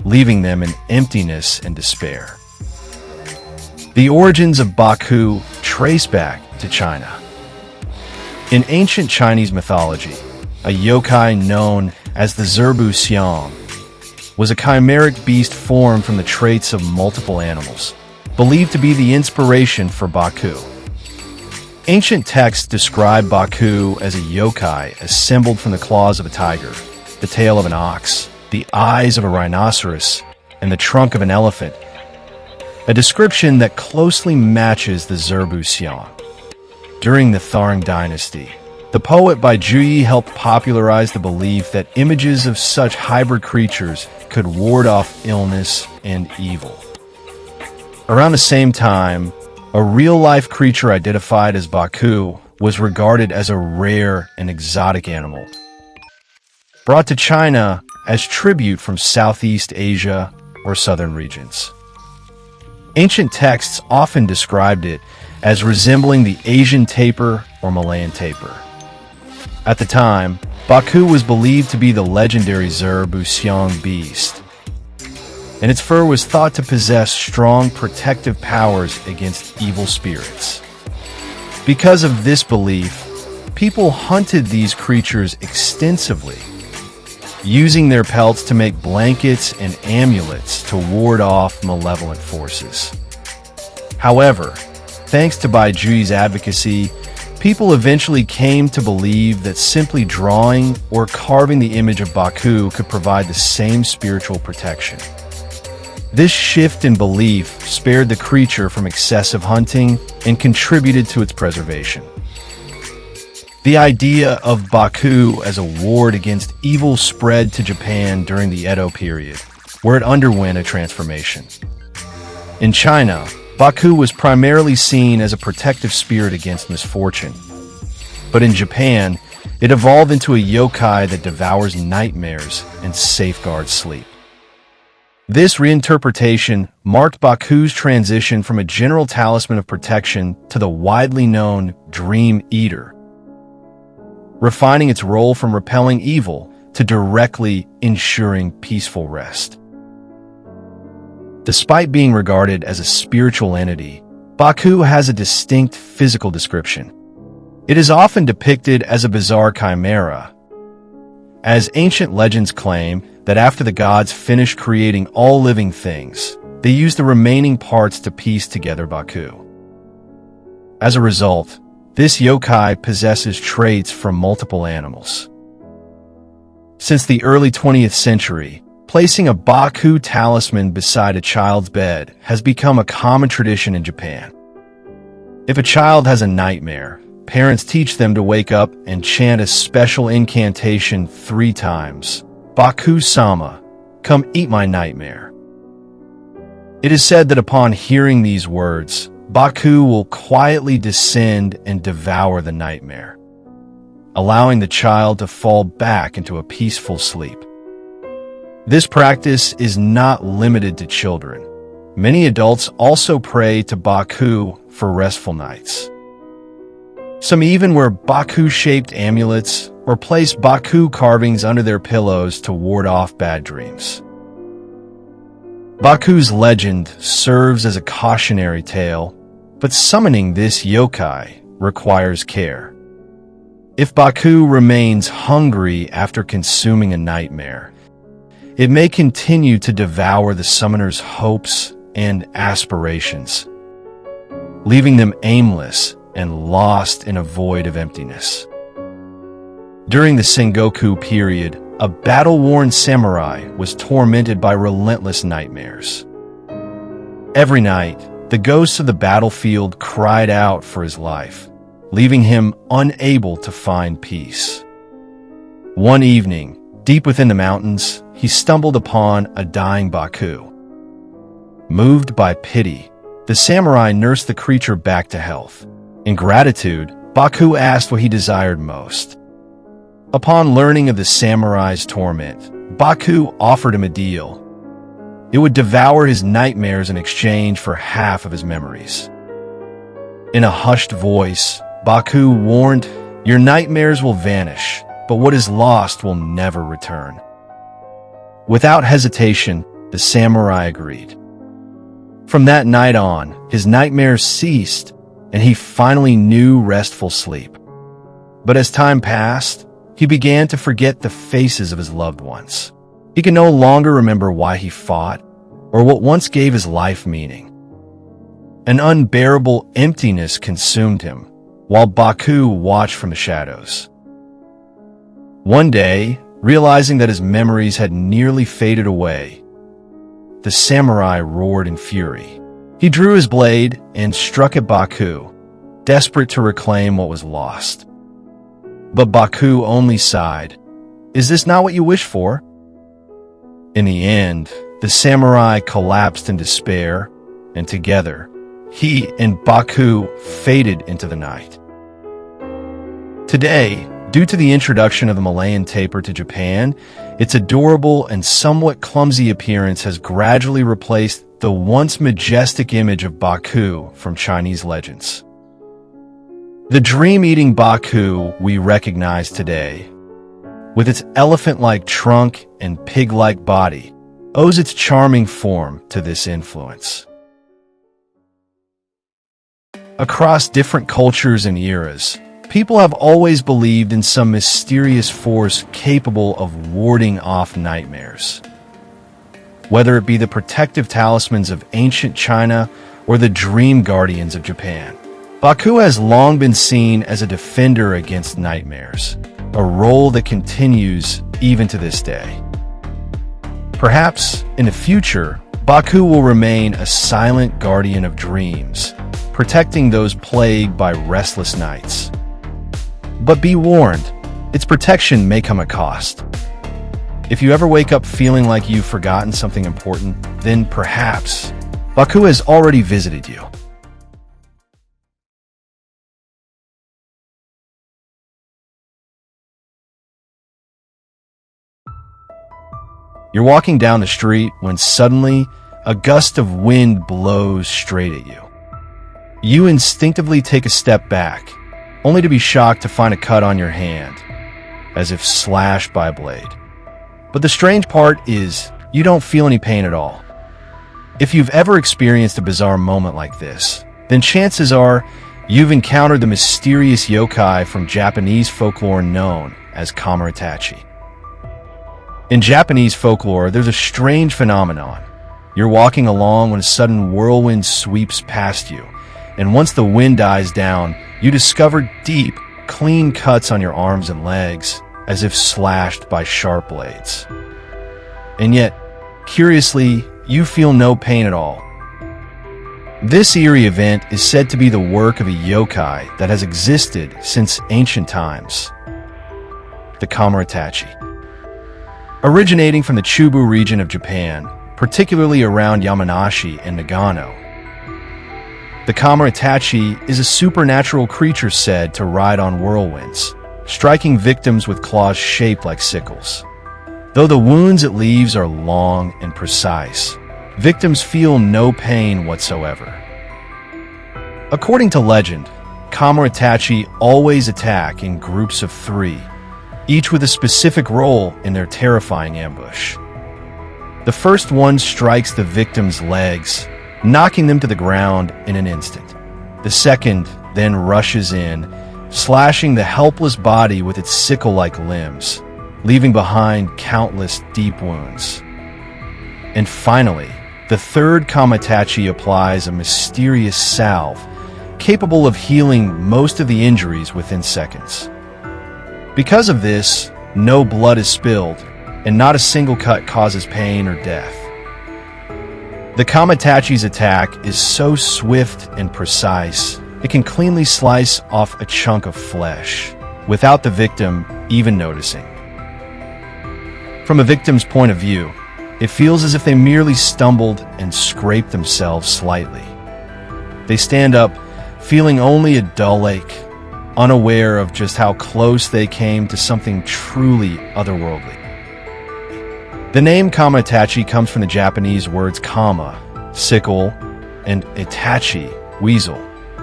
leaving them in emptiness and despair. The origins of Baku trace back to China. In ancient Chinese mythology, a yokai known as the Zerbu Xiang was a chimeric beast formed from the traits of multiple animals, believed to be the inspiration for Baku. Ancient texts describe Baku as a yokai assembled from the claws of a tiger, the tail of an ox, the eyes of a rhinoceros, and the trunk of an elephant, a description that closely matches the Zerbu Xiang. During the Tharng dynasty, the poet Baijuyi helped popularize the belief that images of such hybrid creatures could ward off illness and evil. Around the same time, a real-life creature identified as Baku was regarded as a rare and exotic animal, brought to China as tribute from Southeast Asia or southern regions. Ancient texts often described it as resembling the Asian tapir or Malayan tapir. At the time, Baku was believed to be the legendary Zerbusyong beast, and its fur was thought to possess strong protective powers against evil spirits. Because of this belief, people hunted these creatures extensively, using their pelts to make blankets and amulets to ward off malevolent forces. However, thanks to Baiju's advocacy, people eventually came to believe that simply drawing or carving the image of Baku could provide the same spiritual protection. This shift in belief spared the creature from excessive hunting and contributed to its preservation. The idea of Baku as a ward against evil spread to Japan during the Edo period, where it underwent a transformation. In China, Baku was primarily seen as a protective spirit against misfortune. But in Japan, it evolved into a yokai that devours nightmares and safeguards sleep. This reinterpretation marked Baku's transition from a general talisman of protection to the widely known Dream Eater, refining its role from repelling evil to directly ensuring peaceful rest. Despite being regarded as a spiritual entity, Baku has a distinct physical description. It is often depicted as a bizarre chimera, as ancient legends claim that after the gods finished creating all living things, they used the remaining parts to piece together Baku. As a result, this yokai possesses traits from multiple animals. Since the early 20th century, placing a Baku talisman beside a child's bed has become a common tradition in Japan. If a child has a nightmare, parents teach them to wake up and chant a special incantation 3 times. Baku-sama, come eat my nightmare. It is said that upon hearing these words, Baku will quietly descend and devour the nightmare, allowing the child to fall back into a peaceful sleep. This practice is not limited to children. Many adults also pray to Baku for restful nights. Some even wear Baku-shaped amulets or place Baku carvings under their pillows to ward off bad dreams. Baku's legend serves as a cautionary tale, but summoning this yokai requires care. If Baku remains hungry after consuming a nightmare, it may continue to devour the summoner's hopes and aspirations, leaving them aimless and lost in a void of emptiness. During the Sengoku period, a battle-worn samurai was tormented by relentless nightmares. Every night, the ghosts of the battlefield cried out for his life, leaving him unable to find peace. One evening, deep within the mountains, he stumbled upon a dying Baku. Moved by pity, the samurai nursed the creature back to health. In gratitude, Baku asked what he desired most. Upon learning of the samurai's torment, Baku offered him a deal. It would devour his nightmares in exchange for half of his memories. In a hushed voice, Baku warned, "Your nightmares will vanish, but what is lost will never return." Without hesitation, the samurai agreed. From that night on, his nightmares ceased, and he finally knew restful sleep. But as time passed, he began to forget the faces of his loved ones. He could no longer remember why he fought or what once gave his life meaning. An unbearable emptiness consumed him, while Baku watched from the shadows. One day, realizing that his memories had nearly faded away, the samurai roared in fury. He drew his blade and struck at Baku, desperate to reclaim what was lost. But Baku only sighed. "Is this not what you wish for?" In the end, the samurai collapsed in despair, and together, he and Baku faded into the night. Today, due to the introduction of the Malayan tapir to Japan, its adorable and somewhat clumsy appearance has gradually replaced the once majestic image of Baku from Chinese legends. The dream-eating Baku we recognize today, with its elephant-like trunk and pig-like body, owes its charming form to this influence. Across different cultures and eras, people have always believed in some mysterious force capable of warding off nightmares. Whether it be the protective talismans of ancient China or the dream guardians of Japan, Baku has long been seen as a defender against nightmares, a role that continues even to this day. Perhaps, in the future, Baku will remain a silent guardian of dreams, protecting those plagued by restless nights. But be warned, its protection may come at cost. If you ever wake up feeling like you've forgotten something important, then perhaps Baku has already visited you. You're walking down the street when suddenly a gust of wind blows straight at you. You instinctively take a step back, only to be shocked to find a cut on your hand, as if slashed by a blade. But the strange part is, you don't feel any pain at all. If you've ever experienced a bizarre moment like this, then chances are you've encountered the mysterious yokai from Japanese folklore known as KAMAITACHI. In Japanese folklore, there's a strange phenomenon. You're walking along when a sudden whirlwind sweeps past you, and once the wind dies down, you discover deep, clean cuts on your arms and legs, as if slashed by sharp blades. And yet, curiously, you feel no pain at all. This eerie event is said to be the work of a yokai that has existed since ancient times, the KAMAITACHI. Originating from the Chubu region of Japan, particularly around Yamanashi and Nagano, the KAMAITACHI is a supernatural creature said to ride on whirlwinds, striking victims with claws shaped like sickles. Though the wounds it leaves are long and precise, victims feel no pain whatsoever. According to legend, KAMAITACHI always attack in groups of 3, each with a specific role in their terrifying ambush. The first one strikes the victim's legs, knocking them to the ground in an instant. The second then rushes in, slashing the helpless body with its sickle-like limbs, leaving behind countless deep wounds. And finally, the third KAMAITACHI applies a mysterious salve capable of healing most of the injuries within seconds. Because of this, no blood is spilled, and not a single cut causes pain or death. The KAMAITACHI's attack is so swift and precise, it can cleanly slice off a chunk of flesh, without the victim even noticing. From a victim's point of view, it feels as if they merely stumbled and scraped themselves slightly. They stand up, feeling only a dull ache, unaware of just how close they came to something truly otherworldly. The name KAMAITACHI comes from the Japanese words kama, sickle, and itachi, weasel,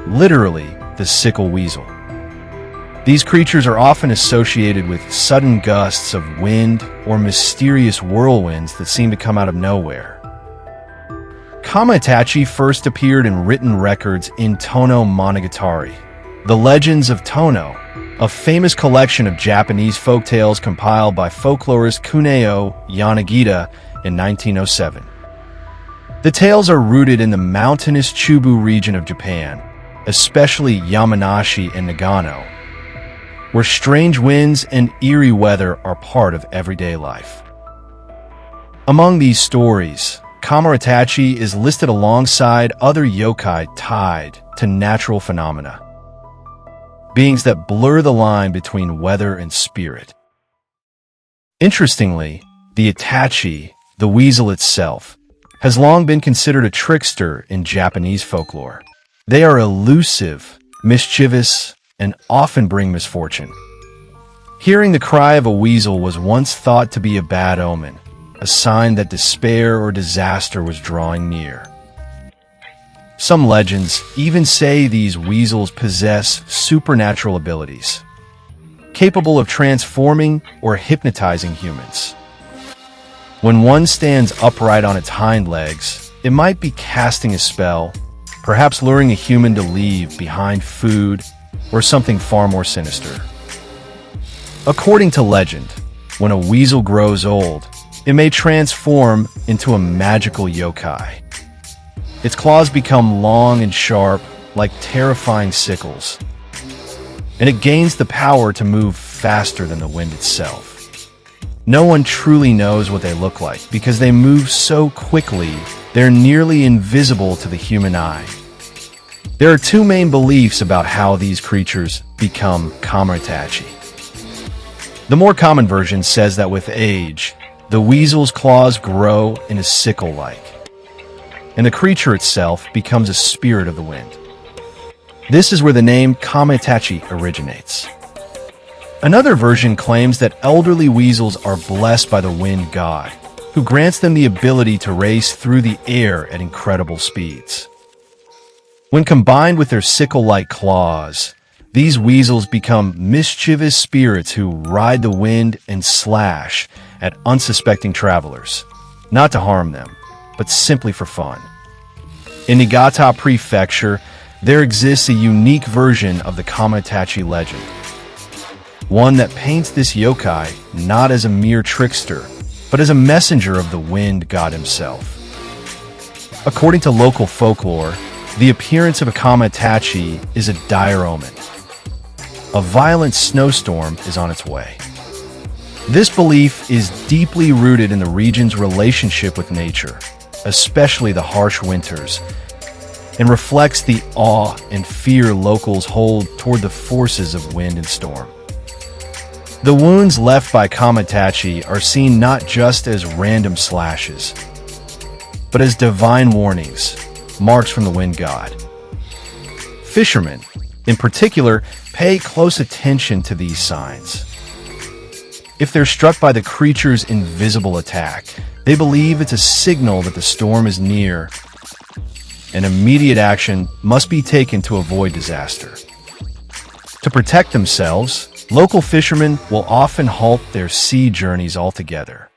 literally the sickle weasel. These creatures are often associated with sudden gusts of wind or mysterious whirlwinds that seem to come out of nowhere. KAMAITACHI first appeared in written records in Tono Monogatari, The Legends of Tono, a famous collection of Japanese folktales compiled by folklorist Kuneo Yanagita in 1907. The tales are rooted in the mountainous Chubu region of Japan, especially Yamanashi and Nagano, where strange winds and eerie weather are part of everyday life. Among these stories, KAMAITACHI is listed alongside other yokai tied to natural phenomena, beings that blur the line between weather and spirit. Interestingly, the itachi, the weasel itself, has long been considered a trickster in Japanese folklore. They are elusive, mischievous, and often bring misfortune. Hearing the cry of a weasel was once thought to be a bad omen, a sign that despair or disaster was drawing near. Some legends even say these weasels possess supernatural abilities, capable of transforming or hypnotizing humans. When one stands upright on its hind legs, it might be casting a spell, perhaps luring a human to leave behind food or something far more sinister. According to legend, when a weasel grows old, it may transform into a magical yokai. Its claws become long and sharp, like terrifying sickles, and it gains the power to move faster than the wind itself. No one truly knows what they look like because they move so quickly they're nearly invisible to the human eye. There are two main beliefs about how these creatures become KAMAITACHI. The more common version says that with age, the weasel's claws grow in a sickle-like, and the creature itself becomes a spirit of the wind. This is where the name KAMAITACHI originates. Another version claims that elderly weasels are blessed by the wind god, who grants them the ability to race through the air at incredible speeds. When combined with their sickle-like claws, these weasels become mischievous spirits who ride the wind and slash at unsuspecting travelers, not to harm them, but simply for fun. In Niigata Prefecture, there exists a unique version of the KAMAITACHI legend, one that paints this yokai not as a mere trickster, but as a messenger of the wind god himself. According to local folklore, the appearance of a KAMAITACHI is a dire omen. A violent snowstorm is on its way. This belief is deeply rooted in the region's relationship with nature, especially the harsh winters, and reflects the awe and fear locals hold toward the forces of wind and storm. The wounds left by KAMAITACHI are seen not just as random slashes, but as divine warnings, marks from the wind god. Fishermen, in particular, pay close attention to these signs. If they're struck by the creature's invisible attack, they believe it's a signal that the storm is near, and immediate action must be taken to avoid disaster. To protect themselves, local fishermen will often halt their sea journeys altogether.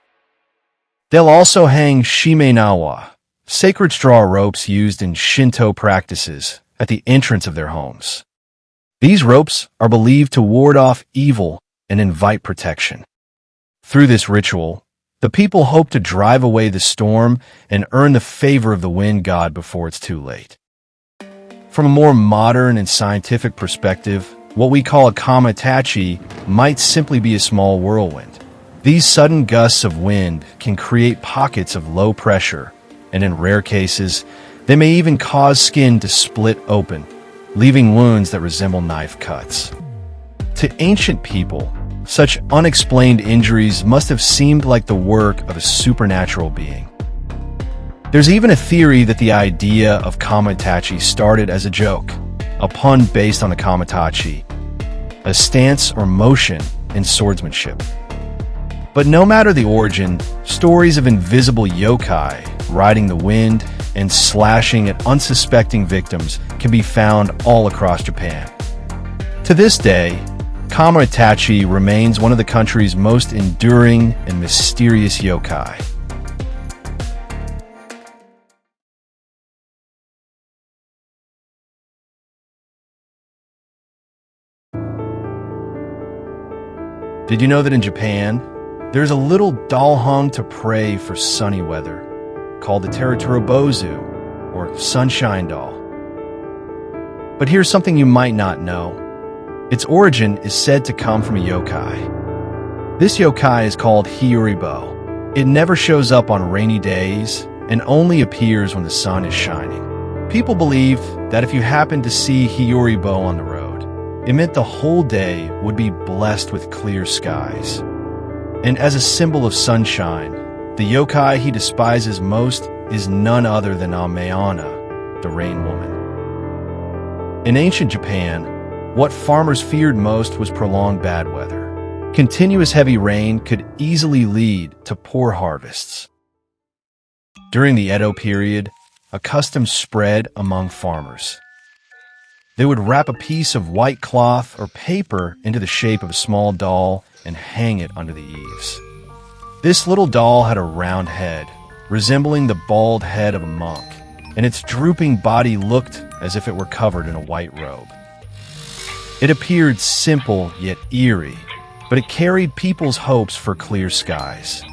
They'll also hang shimenawa, sacred straw ropes used in Shinto practices, at the entrance of their homes. These ropes are believed to ward off evil and invite protection. Through this ritual, the people hope to drive away the storm and earn the favor of the wind god before it's too late. From a more modern and scientific perspective, what we call a KAMAITACHI might simply be a small whirlwind. These sudden gusts of wind can create pockets of low pressure, and in rare cases, they may even cause skin to split open, leaving wounds that resemble knife cuts. To ancient people, such unexplained injuries must have seemed like the work of a supernatural being. There's even a theory that the idea of KAMAITACHI started as a joke, a pun based on the kamaitachi, a stance or motion in swordsmanship. But no matter the origin, stories of invisible yokai riding the wind and slashing at unsuspecting victims can be found all across Japan. To this day, KAMAITACHI remains one of the country's most enduring and mysterious yokai. Did you know that in Japan, there's a little doll hung to pray for sunny weather, called the Bozu, or sunshine doll? But here's something you might not know. Its origin is said to come from a yokai. This yokai is called HIYORI-BO. It never shows up on rainy days and only appears when the sun is shining. People believe that if you happen to see HIYORI-BO on the road, it meant the whole day would be blessed with clear skies. And as a symbol of sunshine, the yokai he despises most is none other than AME-ONNA, the rain woman. In ancient Japan, what farmers feared most was prolonged bad weather. Continuous heavy rain could easily lead to poor harvests. During the Edo period, a custom spread among farmers. They would wrap a piece of white cloth or paper into the shape of a small doll and hang it under the eaves. This little doll had a round head, resembling the bald head of a monk, and its drooping body looked as if it were covered in a white robe. It appeared simple yet eerie, but it carried people's hopes for clear skies.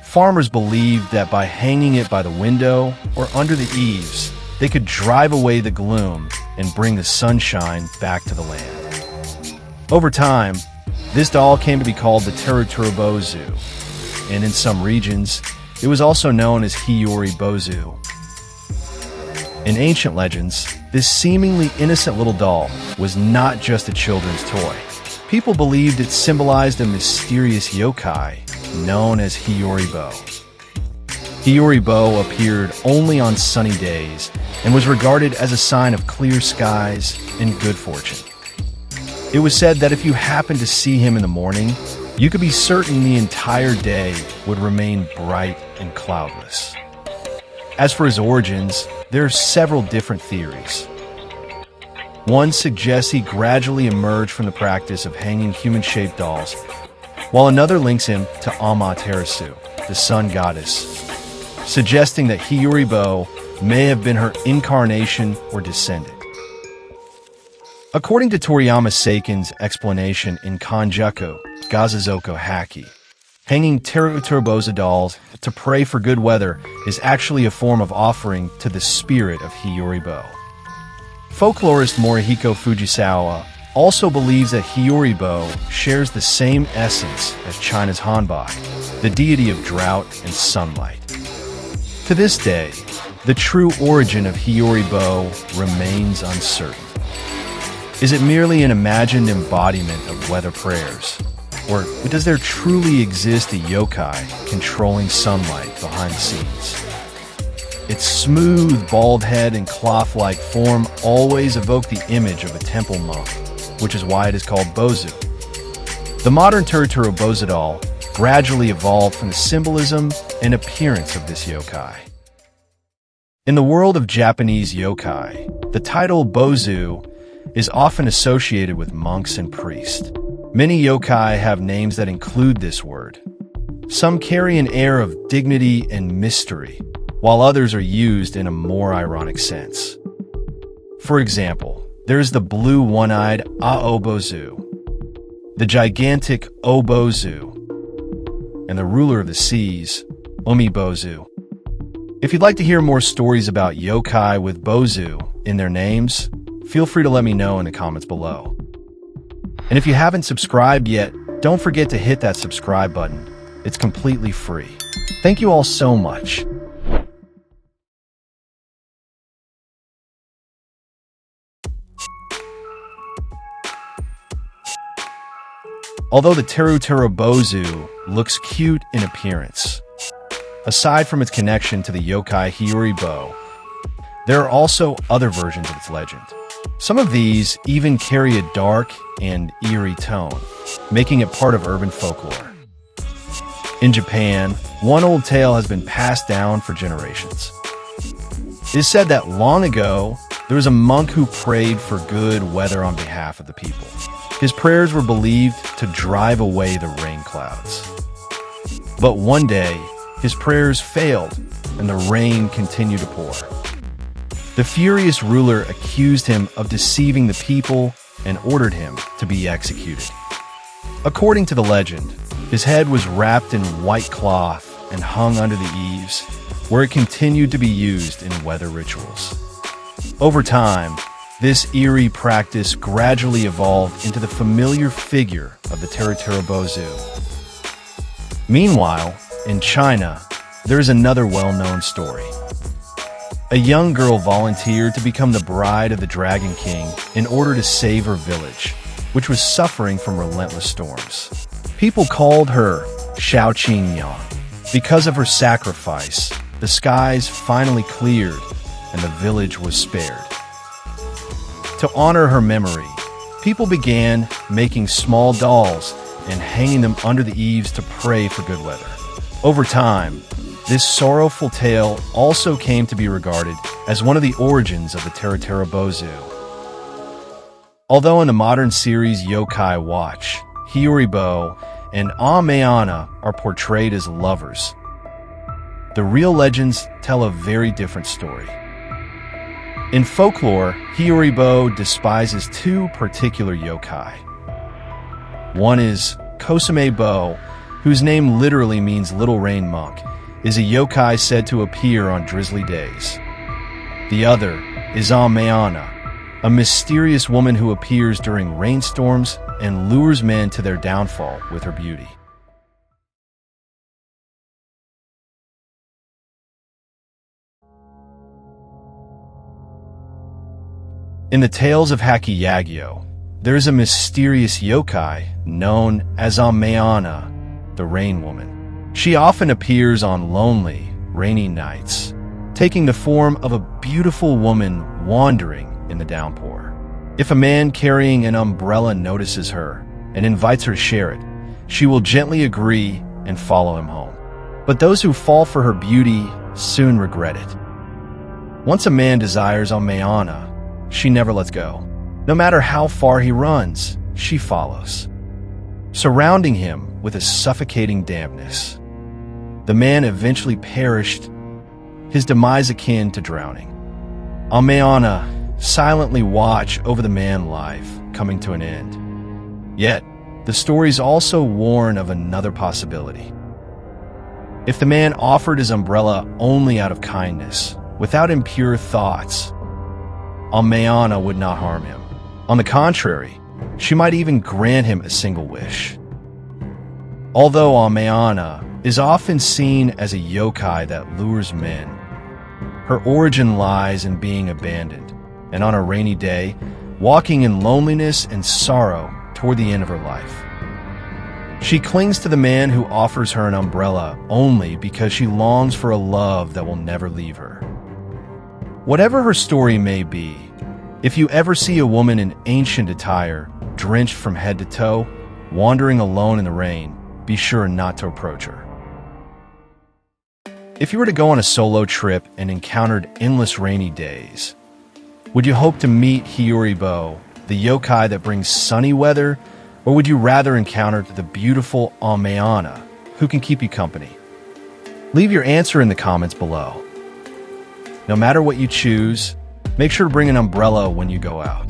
Farmers believed that by hanging it by the window or under the eaves, they could drive away the gloom and bring the sunshine back to the land. Over time, this doll came to be called the Terutorubozu, and in some regions, it was also known as HIYORI-BO. In ancient legends, this seemingly innocent little doll was not just a children's toy. People believed it symbolized a mysterious yokai known as HIYORI-BO. HIYORI-BO appeared only on sunny days and was regarded as a sign of clear skies and good fortune. It was said that if you happened to see him in the morning, you could be certain the entire day would remain bright and cloudless. As for his origins, there are several different theories. One suggests he gradually emerged from the practice of hanging human-shaped dolls, while another links him to Amaterasu, the sun goddess, suggesting that HIYORI-BO may have been her incarnation or descendant. According to Toriyama Seiken's explanation in Kanjaku Gazazoko Haki, hanging Terutorubozu dolls to pray for good weather is actually a form of offering to the spirit of HIYORI-BO. Folklorist Morihiko Fujisawa also believes that HIYORI-BO shares the same essence as China's Hanbok, the deity of drought and sunlight. To this day, the true origin of HIYORI-BO remains uncertain. Is it merely an imagined embodiment of weather prayers? Or does there truly exist a yokai controlling sunlight behind the scenes? Its smooth, bald head and cloth-like form always evoke the image of a temple monk, which is why it is called Bozu. The modern Terutorubozu doll gradually evolved from the symbolism and appearance of this yokai. In the world of Japanese yokai, the title Bozu is often associated with monks and priests. Many yokai have names that include this word. Some carry an air of dignity and mystery, while others are used in a more ironic sense. For example, there's the blue one-eyed Aobozu, the gigantic Obozu, and the ruler of the seas, Umibozu. If you'd like to hear more stories about yokai with Bozu in their names, feel free to let me know in the comments below. And if you haven't subscribed yet, don't forget to hit that subscribe button. It's completely free. Thank you all so much. Although the Terutorubozu looks cute in appearance, aside from its connection to the yokai HIYORI-BO, there are also other versions of its legend. Some of these even carry a dark and eerie tone, making it part of urban folklore. In Japan, one old tale has been passed down for generations. It is said that long ago, there was a monk who prayed for good weather on behalf of the people. His prayers were believed to drive away the rain clouds. But one day, his prayers failed and the rain continued to pour. The furious ruler accused him of deceiving the people and ordered him to be executed. According to the legend, his head was wrapped in white cloth and hung under the eaves, where it continued to be used in weather rituals. Over time, this eerie practice gradually evolved into the familiar figure of the Terutorubozu. Meanwhile, in China, there is another well-known story. A young girl volunteered to become the bride of the Dragon King in order to save her village, which was suffering from relentless storms. People called her Xiao Qingyang. Because of her sacrifice, the skies finally cleared and the village was spared. To honor her memory, people began making small dolls and hanging them under the eaves to pray for good weather. Over time, This sorrowful tale also came to be regarded as one of the origins of the Teraterabozu. Although in the modern series Yokai Watch, HIYORI-BO and AME-ONNA are portrayed as lovers, the real legends tell a very different story. In folklore, HIYORI-BO despises two particular yokai. One is Kosame-BO, whose name literally means Little Rain Monk, is a yokai said to appear on drizzly days. The other is AME-ONNA, a mysterious woman who appears during rainstorms and lures men to their downfall with her beauty. In the tales of Hyakki-Yagyo, there is a mysterious yokai known as AME-ONNA, the Rain Woman. She often appears on lonely, rainy nights, taking the form of a beautiful woman wandering in the downpour. If a man carrying an umbrella notices her and invites her to share it, she will gently agree and follow him home. But those who fall for her beauty soon regret it. Once a man desires AME-ONNA, she never lets go. No matter how far he runs, she follows, surrounding him with a suffocating dampness. The man eventually perished, his demise akin to drowning. AME-ONNA silently watch over the man's life coming to an end. Yet, the stories also warn of another possibility. If the man offered his umbrella only out of kindness, without impure thoughts, AME-ONNA would not harm him. On the contrary, she might even grant him a single wish. Although AME-ONNA is often seen as a yokai that lures men, her origin lies in being abandoned, and on a rainy day, walking in loneliness and sorrow toward the end of her life. She clings to the man who offers her an umbrella only because she longs for a love that will never leave her. Whatever her story may be, if you ever see a woman in ancient attire, drenched from head to toe, wandering alone in the rain, be sure not to approach her. If you were to go on a solo trip and encountered endless rainy days, would you hope to meet HIYORI-BO, the yokai that brings sunny weather, or would you rather encounter the beautiful AME-ONNA, who can keep you company? Leave your answer in the comments below. No matter what you choose, make sure to bring an umbrella when you go out.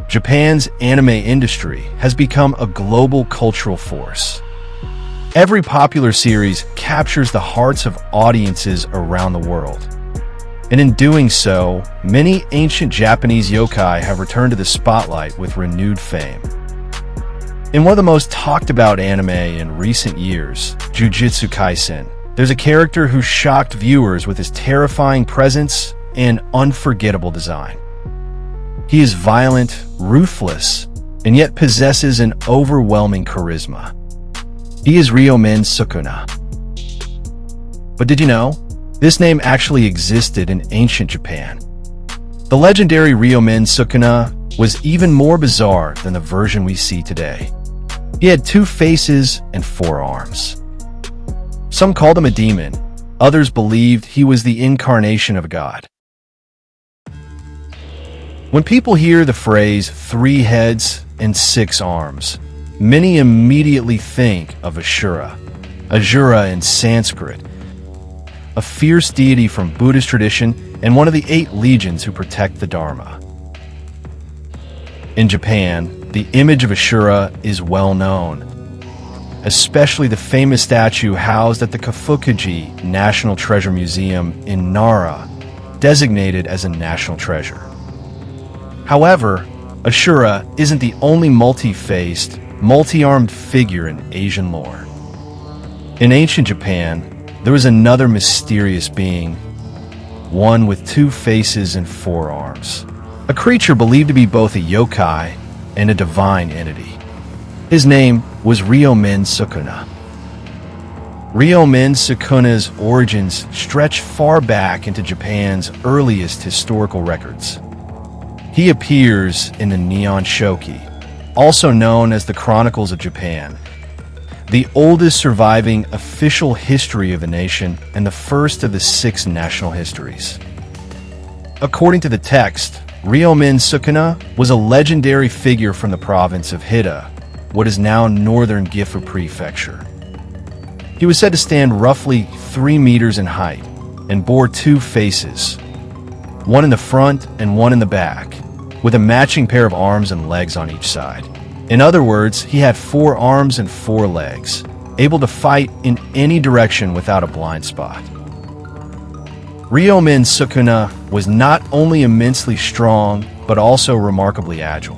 Japan's anime industry has become a global cultural force. Every popular series captures the hearts of audiences around the world. And in doing so, many ancient Japanese yokai have returned to the spotlight with renewed fame. In one of the most talked about anime in recent years, Jujutsu Kaisen, there's a character who shocked viewers with his terrifying presence and unforgettable design. He is violent, ruthless, and yet possesses an overwhelming charisma. He is RYOMEN SUKUNA. But did you know? This name actually existed in ancient Japan. The legendary RYOMEN SUKUNA was even more bizarre than the version we see today. He had 2 faces and 4 arms. Some called him a demon, others believed he was the incarnation of a god. When people hear the phrase 3 heads and 6 arms, many immediately think of Ashura, Ajura in Sanskrit, a fierce deity from Buddhist tradition and one of the 8 legions who protect the Dharma. In Japan, the image of Ashura is well known, especially the famous statue housed at the Kofukuji National Treasure Museum in Nara, designated as a national treasure. However, Ashura isn't the only multi-faced, multi-armed figure in Asian lore. In ancient Japan, there was another mysterious being, one with 2 faces and 4 arms, a creature believed to be both a yokai and a divine entity. His name was RYOMEN SUKUNA. RYOMEN SUKUNA's origins stretch far back into Japan's earliest historical records. He appears in the Nihon Shoki, also known as the Chronicles of Japan, the oldest surviving official history of the nation and the first of the 6 national histories. According to the text, Ryomen Sukuna was a legendary figure from the province of Hida, what is now northern Gifu Prefecture. He was said to stand roughly 3 meters in height and bore 2 faces, one in the front and one in the back, with a matching pair of arms and legs on each side. In other words, he had 4 arms and 4 legs, able to fight in any direction without a blind spot. Ryomen Sukuna was not only immensely strong, but also remarkably agile.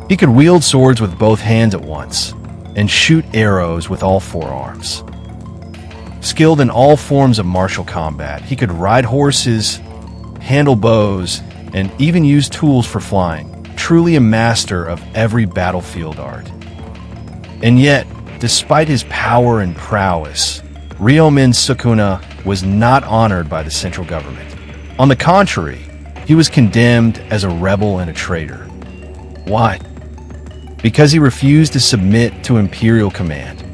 He could wield swords with both hands at once, and shoot arrows with all 4 arms. Skilled in all forms of martial combat, he could ride horses, handle bows, and even use tools for flying, truly a master of every battlefield art. And yet, despite his power and prowess, Ryomen Sukuna was not honored by the central government. On the contrary, he was condemned as a rebel and a traitor. Why? Because he refused to submit to imperial command.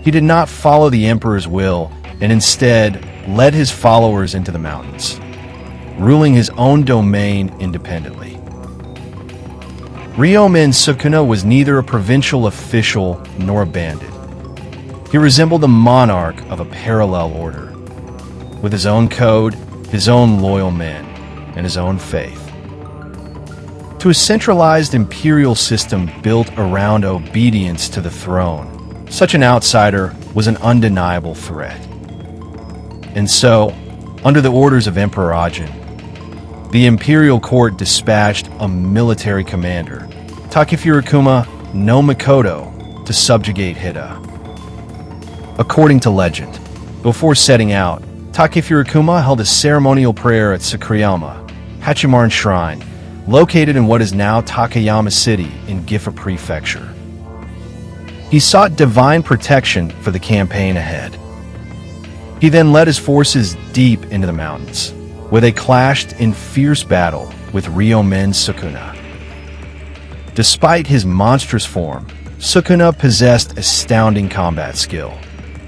He did not follow the emperor's will and instead led his followers into the mountains, ruling his own domain independently. Ryomen Sukuna was neither a provincial official nor a bandit. He resembled a monarch of a parallel order, with his own code, his own loyal men, and his own faith. To a centralized imperial system built around obedience to the throne, such an outsider was an undeniable threat. And so, under the orders of Emperor Ajin, the imperial court dispatched a military commander, Takefurikuma no Mikoto, to subjugate Hida. According to legend, before setting out, Takefurikuma held a ceremonial prayer at Sakurayama, Hachimaran Shrine, located in what is now Takayama City in Gifu Prefecture. He sought divine protection for the campaign ahead. He then led his forces deep into the mountains, where they clashed in fierce battle with Ryomen Sukuna. Despite his monstrous form, Sukuna possessed astounding combat skill.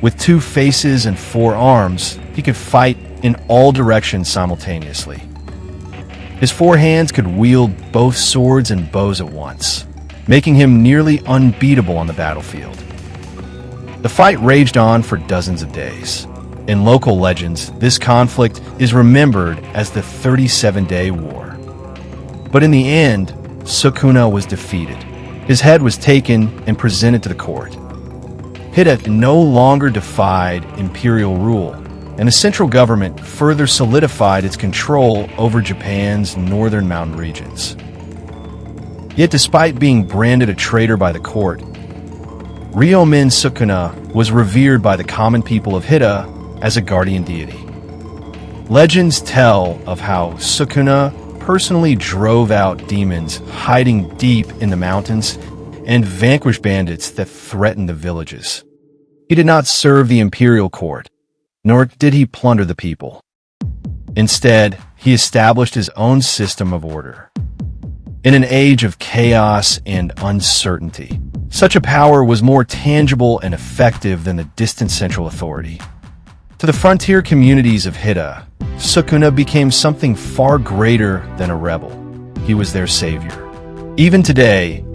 With 2 faces and 4 arms, he could fight in all directions simultaneously. His 4 hands could wield both swords and bows at once, making him nearly unbeatable on the battlefield. The fight raged on for dozens of days. In local legends, this conflict is remembered as the 37-day war. But in the end, Sukuna was defeated. His head was taken and presented to the court. Hida no longer defied imperial rule, and the central government further solidified its control over Japan's northern mountain regions. Yet despite being branded a traitor by the court, Ryomen Sukuna was revered by the common people of Hida as a guardian deity. Legends tell of how Sukuna personally drove out demons hiding deep in the mountains and vanquished bandits that threatened the villages. He did not serve the imperial court, nor did he plunder the people. Instead, he established his own system of order. In an age of chaos and uncertainty, such a power was more tangible and effective than the distant central authority. To the frontier communities of Hida, Sukuna became something far greater than a rebel. He was their savior. Even today,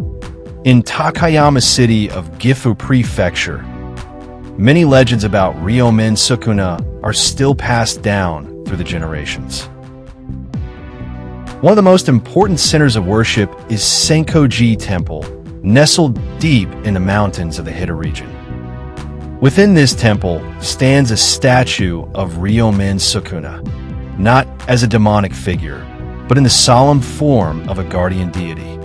in Takayama City of Gifu Prefecture, many legends about Ryomen Sukuna are still passed down through the generations. One of the most important centers of worship is Senkoji Temple, nestled deep in the mountains of the Hida region. Within this temple stands a statue of Ryomen Sukuna, not as a demonic figure, but in the solemn form of a guardian deity.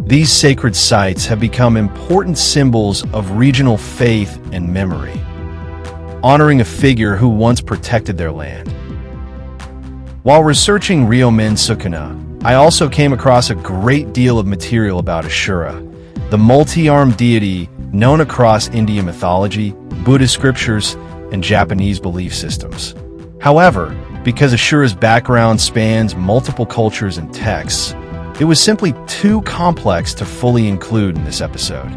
These sacred sites have become important symbols of regional faith and memory, honoring a figure who once protected their land. While researching Ryomen Sukuna, I also came across a great deal of material about Ashura, the multi-armed deity known across Indian mythology, Buddhist scriptures, and Japanese belief systems. However, Because Ashura's background spans multiple cultures and texts, it was simply too complex to fully include in this episode.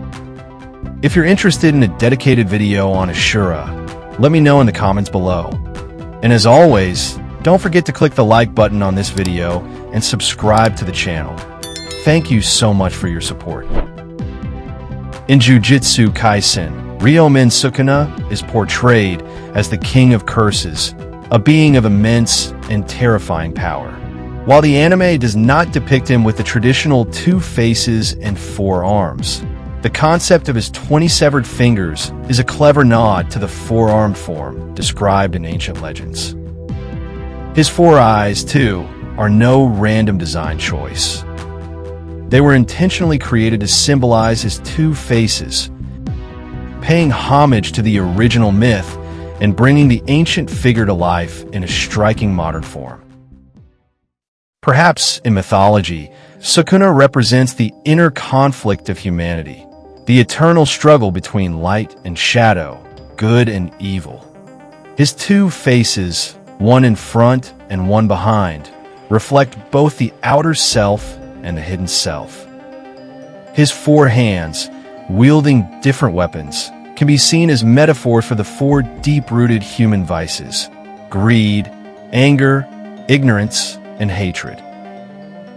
If you're interested in a dedicated video on Ashura, let me know in the comments below. And as always, don't forget to click the like button on this video and subscribe to the channel. Thank you so much for your support. In Jujutsu Kaisen, RYOMEN Sukuna is portrayed as the king of curses, a being of immense and terrifying power. While the anime does not depict him with the traditional 2 faces and 4 arms, the concept of his 20 severed fingers is a clever nod to the 4-armed form described in ancient legends. His 4 eyes, too, are no random design choice. They were intentionally created to symbolize his 2 faces, paying homage to the original myth and bringing the ancient figure to life in a striking modern form. Perhaps in mythology, Sukuna represents the inner conflict of humanity, the eternal struggle between light and shadow, good and evil. His 2 faces, one in front and one behind, reflect both the outer self and the hidden self. His 4 hands, wielding different weapons, can be seen as metaphor for the 4 deep-rooted human vices: greed, anger, ignorance, and hatred.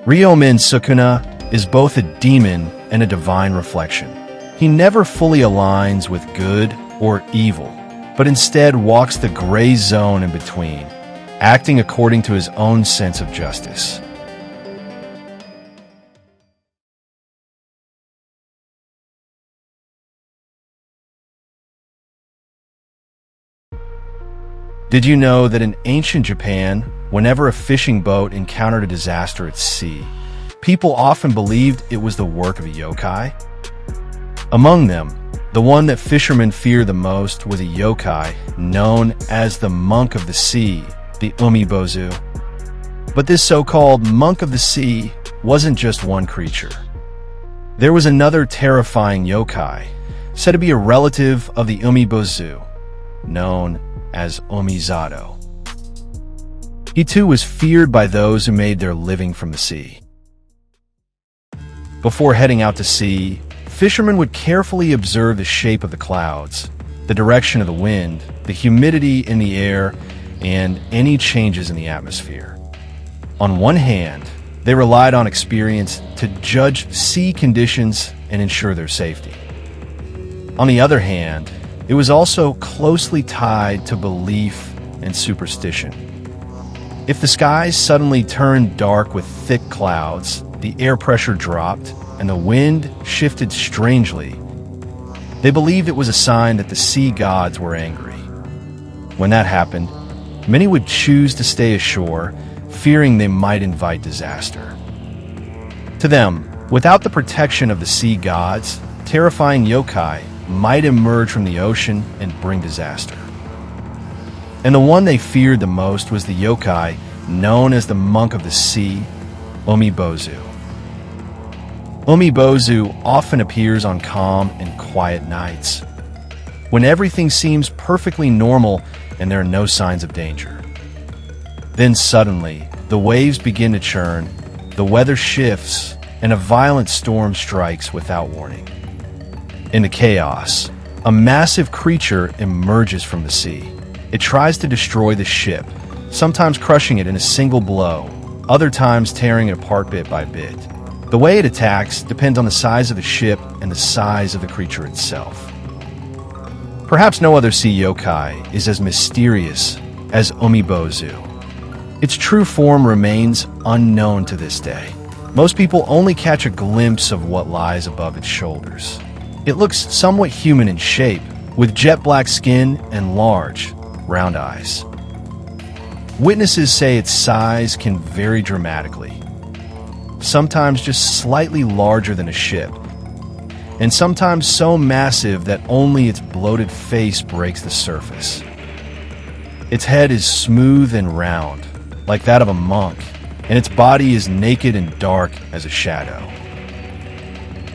RYOMEN Sukuna is both a demon and a divine reflection. He never fully aligns with good or evil, but instead walks the gray zone in between, acting according to his own sense of justice. Did you know that in ancient Japan, whenever a fishing boat encountered a disaster at sea, people often believed it was the work of a yokai? Among them, the one that fishermen feared the most was a yokai known as the Monk of the Sea, the Umebozu. But this so-called Monk of the Sea wasn't just one creature. There was another terrifying yokai, said to be a relative of the Umebozu, known as ZATO. He too was feared by those who made their living from the sea. Before heading out to sea, fishermen would carefully observe the shape of the clouds, the direction of the wind, the humidity in the air, and any changes in the atmosphere. On one hand, they relied on experience to judge sea conditions and ensure their safety. On the other hand, it was also closely tied to belief and superstition. If the skies suddenly turned dark with thick clouds, the air pressure dropped, and the wind shifted strangely, they believed it was a sign that the sea gods were angry. When that happened, many would choose to stay ashore, fearing they might invite disaster. To them, without the protection of the sea gods, terrifying yokai might emerge from the ocean and bring disaster. And the one they feared the most was the yokai known as the Monk of the Sea, Umebozu. Umebozu often appears on calm and quiet nights, when everything seems perfectly normal and there are no signs of danger. Then suddenly, the waves begin to churn, the weather shifts, and a violent storm strikes without warning. In the chaos, a massive creature emerges from the sea. It tries to destroy the ship, sometimes crushing it in a single blow, other times tearing it apart bit by bit. The way it attacks depends on the size of the ship and the size of the creature itself. Perhaps no other sea yokai is as mysterious as Umebozu. Its true form remains unknown to this day. Most people only catch a glimpse of what lies above its shoulders. It looks somewhat human in shape, with jet black skin and large, round eyes. Witnesses say its size can vary dramatically, sometimes just slightly larger than a ship, and sometimes so massive that only its bloated face breaks the surface. Its head is smooth and round, like that of a monk, and its body is naked and dark as a shadow.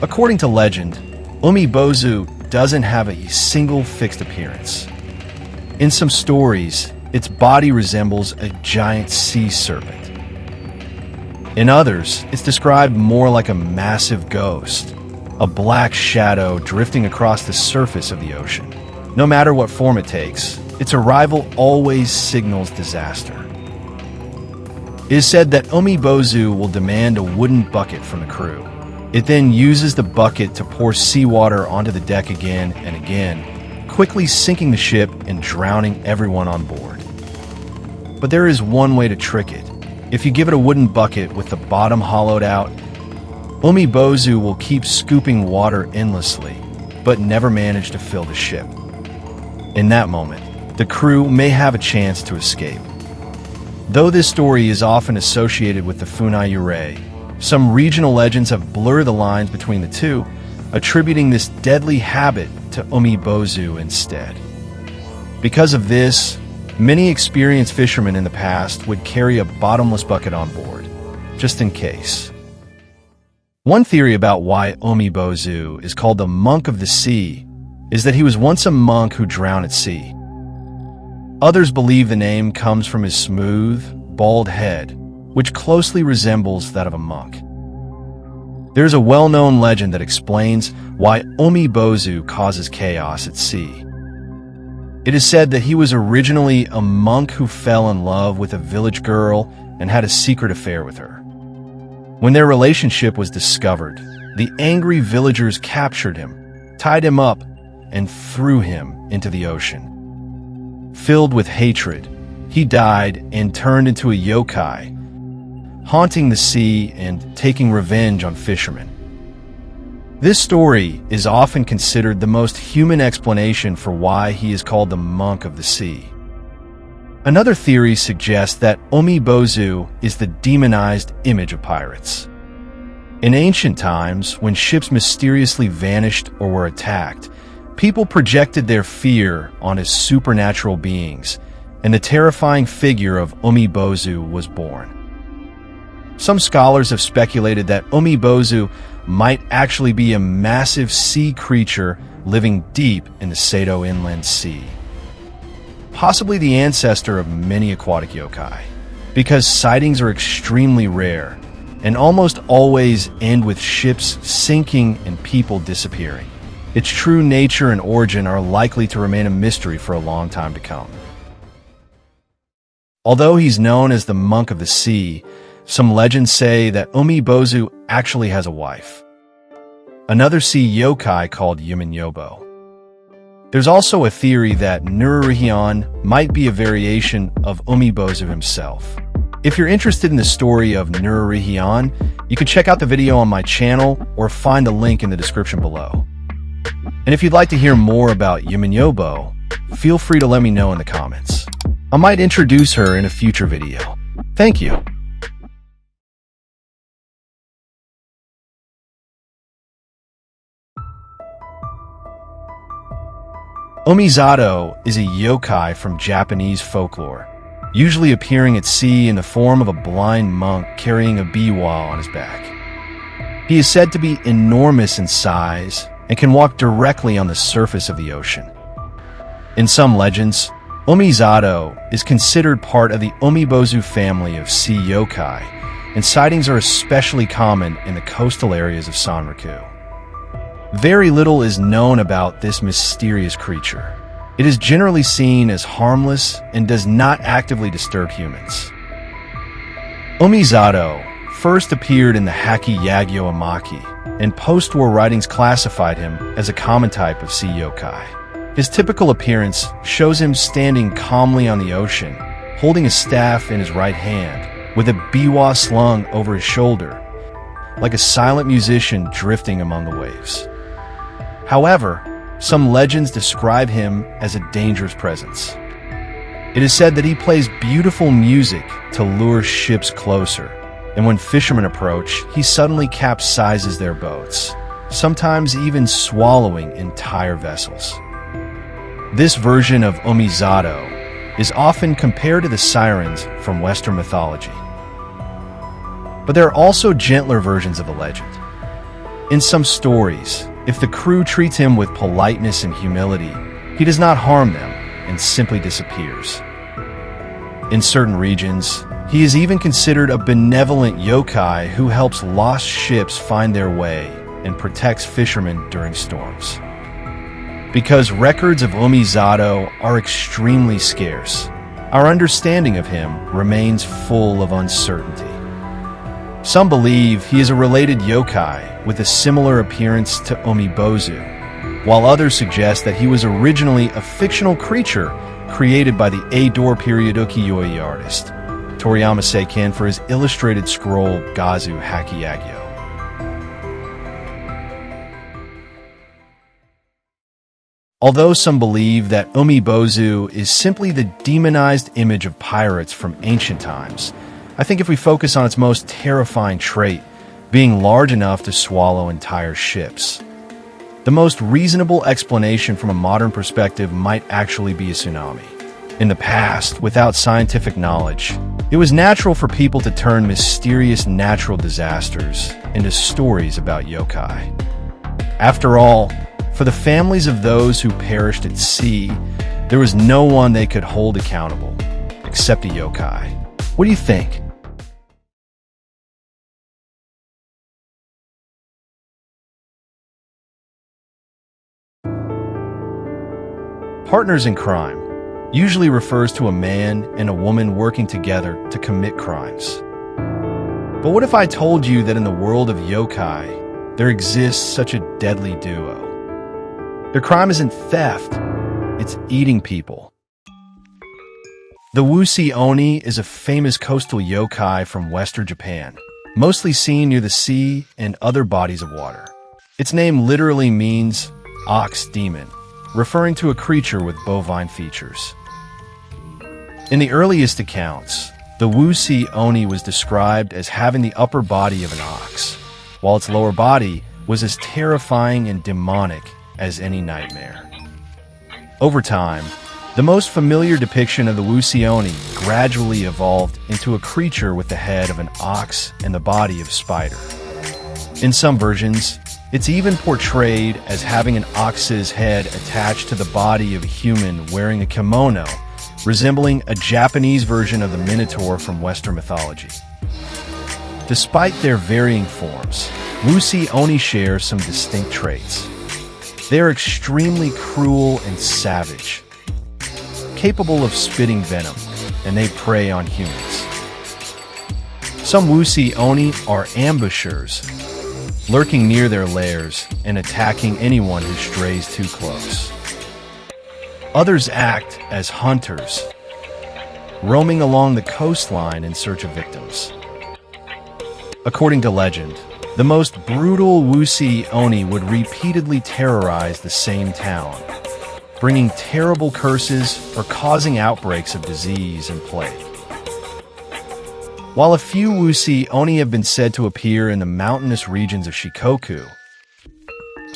According to legend, Umebozu doesn't have a single fixed appearance. In some stories, its body resembles a giant sea serpent. In others, it's described more like a massive ghost, a black shadow drifting across the surface of the ocean. No matter what form it takes, its arrival always signals disaster. It is said that Omibozu will demand a wooden bucket from the crew. It then uses the bucket to pour seawater onto the deck again and again, quickly sinking the ship and drowning everyone on board. But there is one way to trick it. If you give it a wooden bucket with the bottom hollowed out, Omibozu will keep scooping water endlessly, but never manage to fill the ship. In that moment, the crew may have a chance to escape. Though this story is often associated with the Funai Yurei, some regional legends have blurred the lines between the two, attributing this deadly habit to Omibozu instead. Because of this, many experienced fishermen in the past would carry a bottomless bucket on board, just in case. One theory about why Omibozu is called the monk of the sea is that he was once a monk who drowned at sea. Others believe the name comes from his smooth, bald head, which closely resembles that of a monk. There's a well-known legend that explains why Omibozu causes chaos at sea. It is said that he was originally a monk who fell in love with a village girl and had a secret affair with her. When their relationship was discovered, the angry villagers captured him, tied him up, and threw him into the ocean. Filled with hatred, he died and turned into a yokai, haunting the sea and taking revenge on fishermen. This story is often considered the most human explanation for why he is called the monk of the sea. Another theory suggests that Omibozu is the demonized image of pirates. In ancient times, when ships mysteriously vanished or were attacked, people projected their fear on his supernatural beings, and the terrifying figure of Omibozu was born. Some scholars have speculated that Omibozu might actually be a massive sea creature living deep in the Sato Inland Sea. Possibly the ancestor of many aquatic yokai, because sightings are extremely rare and almost always end with ships sinking and people disappearing. Its true nature and origin are likely to remain a mystery for a long time to come. Although he's known as the monk of the sea, some legends say that Omibozu actually has a wife, another sea yokai called Yumen-yobo. There's also a theory that NURARIHYON might be a variation of Omibozu himself. If you're interested in the story of NURARIHYON, you can check out the video on my channel or find the link in the description below. And if you'd like to hear more about Yumen-yobo, feel free to let me know in the comments. I might introduce her in a future video. Thank you. Omizato is a yokai from Japanese folklore, usually appearing at sea in the form of a blind monk carrying a biwa on his back. He is said to be enormous in size and can walk directly on the surface of the ocean. In some legends, Omizato is considered part of the Omibozu family of sea yokai, and sightings are especially common in the coastal areas of Sanraku. Very little is known about this mysterious creature. It is generally seen as harmless and does not actively disturb humans. Omizato first appeared in the Haki Yagyo Amaki, and post-war writings classified him as a common type of sea yokai. His typical appearance shows him standing calmly on the ocean, holding a staff in his right hand, with a biwa slung over his shoulder, like a silent musician drifting among the waves. However, some legends describe him as a dangerous presence. It is said that he plays beautiful music to lure ships closer, and when fishermen approach, he suddenly capsizes their boats, sometimes even swallowing entire vessels. This version of Omizato is often compared to the sirens from Western mythology. But there are also gentler versions of the legend. In some stories, if the crew treats him with politeness and humility, he does not harm them and simply disappears. In certain regions, he is even considered a benevolent yokai who helps lost ships find their way and protects fishermen during storms. Because records of ZATO are extremely scarce, our understanding of him remains full of uncertainty. Some believe he is a related yokai with a similar appearance to Umebozu, while others suggest that he was originally a fictional creature created by the Edo period ukiyo-e artist Toriyama Seiken for his illustrated scroll Gazu Hakiyagyo. Although some believe that Umebozu is simply the demonized image of pirates from ancient times, I think if we focus on its most terrifying trait, being large enough to swallow entire ships, the most reasonable explanation from a modern perspective might actually be a tsunami. In the past, without scientific knowledge, it was natural for people to turn mysterious natural disasters into stories about yokai. After all, for the families of those who perished at sea, there was no one they could hold accountable, except a yokai. What do you think? Partners in crime usually refers to a man and a woman working together to commit crimes. But what if I told you that in the world of yokai, there exists such a deadly duo? Their crime isn't theft, it's eating people. The YUKI-ONNA is a famous coastal yokai from Western Japan, mostly seen near the sea and other bodies of water. Its name literally means ox demon, referring to a creature with bovine features. In the earliest accounts, the YUKI-ONNA was described as having the upper body of an ox, while its lower body was as terrifying and demonic as any nightmare. Over time, the most familiar depiction of the YUKI-ONNA gradually evolved into a creature with the head of an ox and the body of a spider. In some versions, it's even portrayed as having an ox's head attached to the body of a human wearing a kimono, resembling a Japanese version of the Minotaur from Western mythology. Despite their varying forms, YUKI-ONNA share some distinct traits. They are extremely cruel and savage, capable of spitting venom, and they prey on humans. Some YUKI-ONNA are ambushers, lurking near their lairs and attacking anyone who strays too close. Others act as hunters, roaming along the coastline in search of victims. According to legend, the most brutal YUKI-ONNA would repeatedly terrorize the same town, bringing terrible curses or causing outbreaks of disease and plague. While a few YUKI-ONNA have been said to appear in the mountainous regions of Shikoku,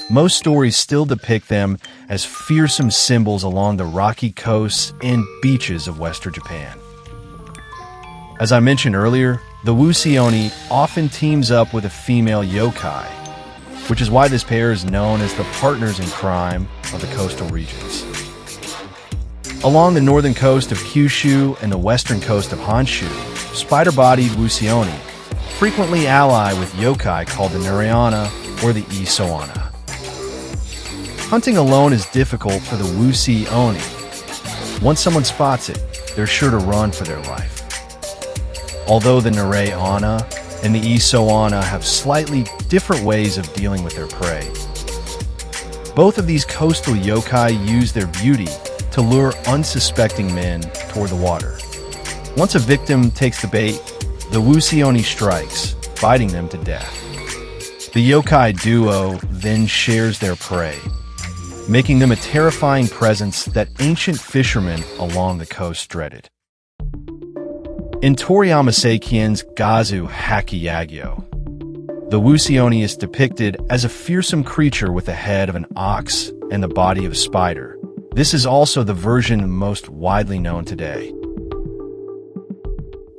most stories still depict them as fearsome symbols along the rocky coasts and beaches of Western Japan. As I mentioned earlier, the YUKI-ONNA often teams up with a female yokai, which is why this pair is known as the partners in crime of the coastal regions. Along the northern coast of Kyushu and the western coast of Honshu, spider-bodied YUKI-ONNA frequently ally with yokai called the NURE-ONNA or the YUKI-ONNA. Hunting alone is difficult for the YUKI-ONNA. Once someone spots it, they're sure to run for their life. Although the NURE-ONNA and the YUKI-ONNA have slightly different ways of dealing with their prey. Both of these coastal yokai use their beauty to lure unsuspecting men toward the water. Once a victim takes the bait, the YUKI-ONNA strikes, biting them to death. The yokai duo then shares their prey, making them a terrifying presence that ancient fishermen along the coast dreaded. In Toriyama Seiken's Gazu Hakiyagyo, the YUKI-ONNA is depicted as a fearsome creature with the head of an ox and the body of a spider. This is also the version most widely known today.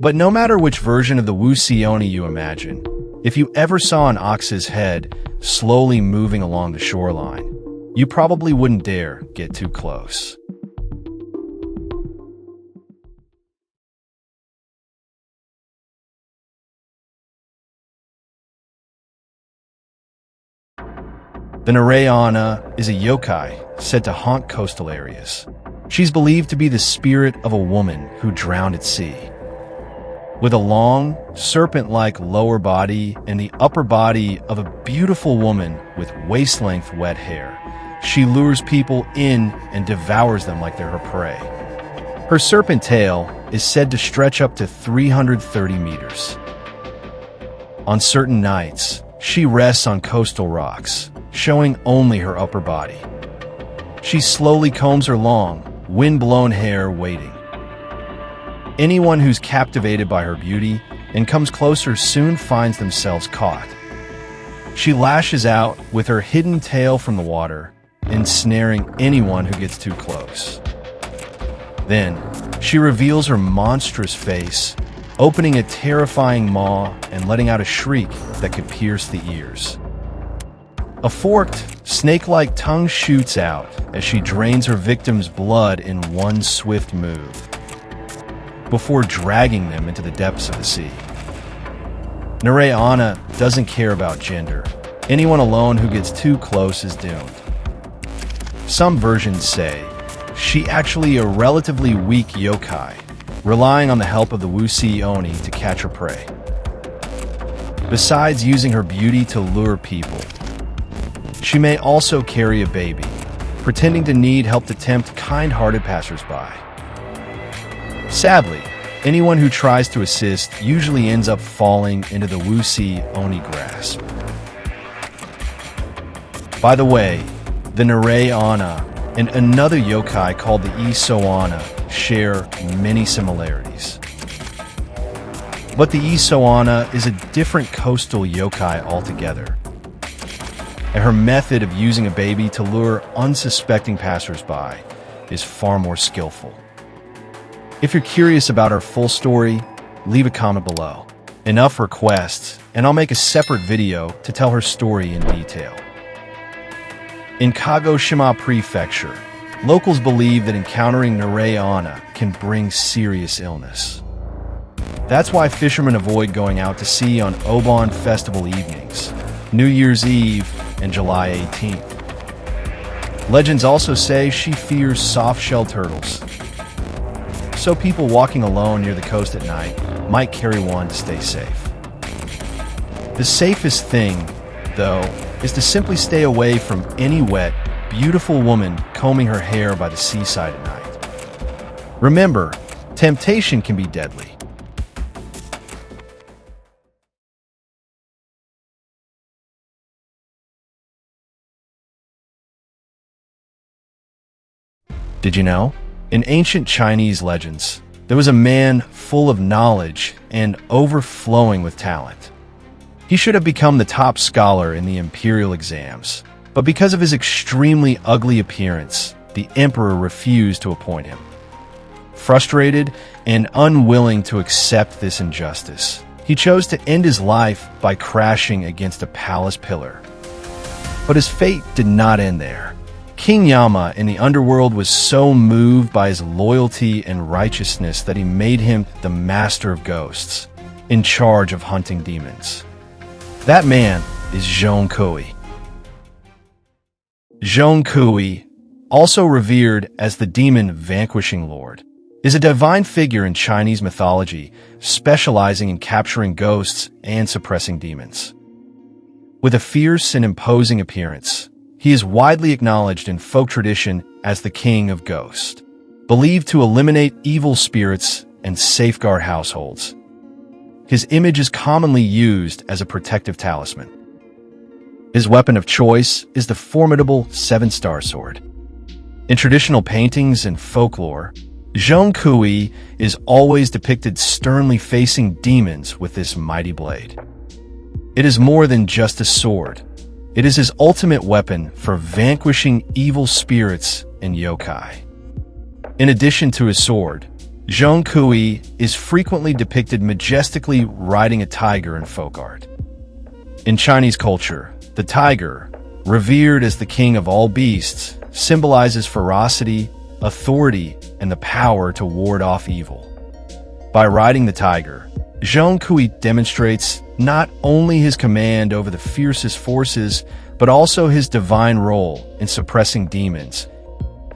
But no matter which version of the YUKI-ONNA you imagine, if you ever saw an ox's head slowly moving along the shoreline, you probably wouldn't dare get too close. The NURE-ONNA is a yokai said to haunt coastal areas. She's believed to be the spirit of a woman who drowned at sea. With a long, serpent-like lower body and the upper body of a beautiful woman with waist-length wet hair, she lures people in and devours them like they're her prey. Her serpent tail is said to stretch up to 330 meters. On certain nights, she rests on coastal rocks, showing only her upper body. She slowly combs her long, wind-blown hair waiting. Anyone who's captivated by her beauty and comes closer soon finds themselves caught. She lashes out with her hidden tail from the water, ensnaring anyone who gets too close. Then, she reveals her monstrous face, opening a terrifying maw and letting out a shriek that could pierce the ears. A forked, snake-like tongue shoots out as she drains her victim's blood in one swift move, before dragging them into the depths of the sea. NURE-ONNA doesn't care about gender. Anyone alone who gets too close is doomed. Some versions say she actually a relatively weak yokai, relying on the help of the YUKI-ONNA to catch her prey. Besides using her beauty to lure people, she may also carry a baby, pretending to need help to tempt kind-hearted passersby. Sadly, anyone who tries to assist usually ends up falling into the YUKI-ONNA grasp. By the way, the NURE-ONNA and another yokai called the YUKI-ONNA share many similarities. But the YUKI-ONNA is a different coastal yokai altogether, and her method of using a baby to lure unsuspecting passersby is far more skillful. If you're curious about her full story, leave a comment below. Enough requests, and I'll make a separate video to tell her story in detail. In Kagoshima Prefecture, locals believe that encountering NURE-ONNA can bring serious illness. That's why fishermen avoid going out to sea on Obon festival evenings, New Year's Eve, and July 18th. Legends also say she fears soft-shelled turtles, so people walking alone near the coast at night might carry one to stay safe. The safest thing, though, is to simply stay away from any wet, beautiful woman combing her hair by the seaside at night. Remember, temptation can be deadly. Did you know? In ancient Chinese legends, there was a man full of knowledge and overflowing with talent. He should have become the top scholar in the imperial exams, but because of his extremely ugly appearance, the emperor refused to appoint him. Frustrated and unwilling to accept this injustice, he chose to end his life by crashing against a palace pillar. But his fate did not end there. King Yama in the underworld was so moved by his loyalty and righteousness that he made him the master of ghosts, in charge of hunting demons. That man is ZHONG. ZHONG, also revered as the demon vanquishing lord, is a divine figure in Chinese mythology, specializing in capturing ghosts and suppressing demons. With a fierce and imposing appearance, he is widely acknowledged in folk tradition as the king of ghosts, believed to eliminate evil spirits and safeguard households. His image is commonly used as a protective talisman. His weapon of choice is the formidable seven-star sword. In traditional paintings and folklore, ZHONG is always depicted sternly facing demons with this mighty blade. It is more than just a sword. It is his ultimate weapon for vanquishing evil spirits and yokai. In addition to his sword, ZHONG is frequently depicted majestically riding a tiger in folk art. In Chinese culture, the tiger, revered as the king of all beasts, symbolizes ferocity, authority, and the power to ward off evil. By riding the tiger, ZHONG demonstrates not only his command over the fiercest forces, but also his divine role in suppressing demons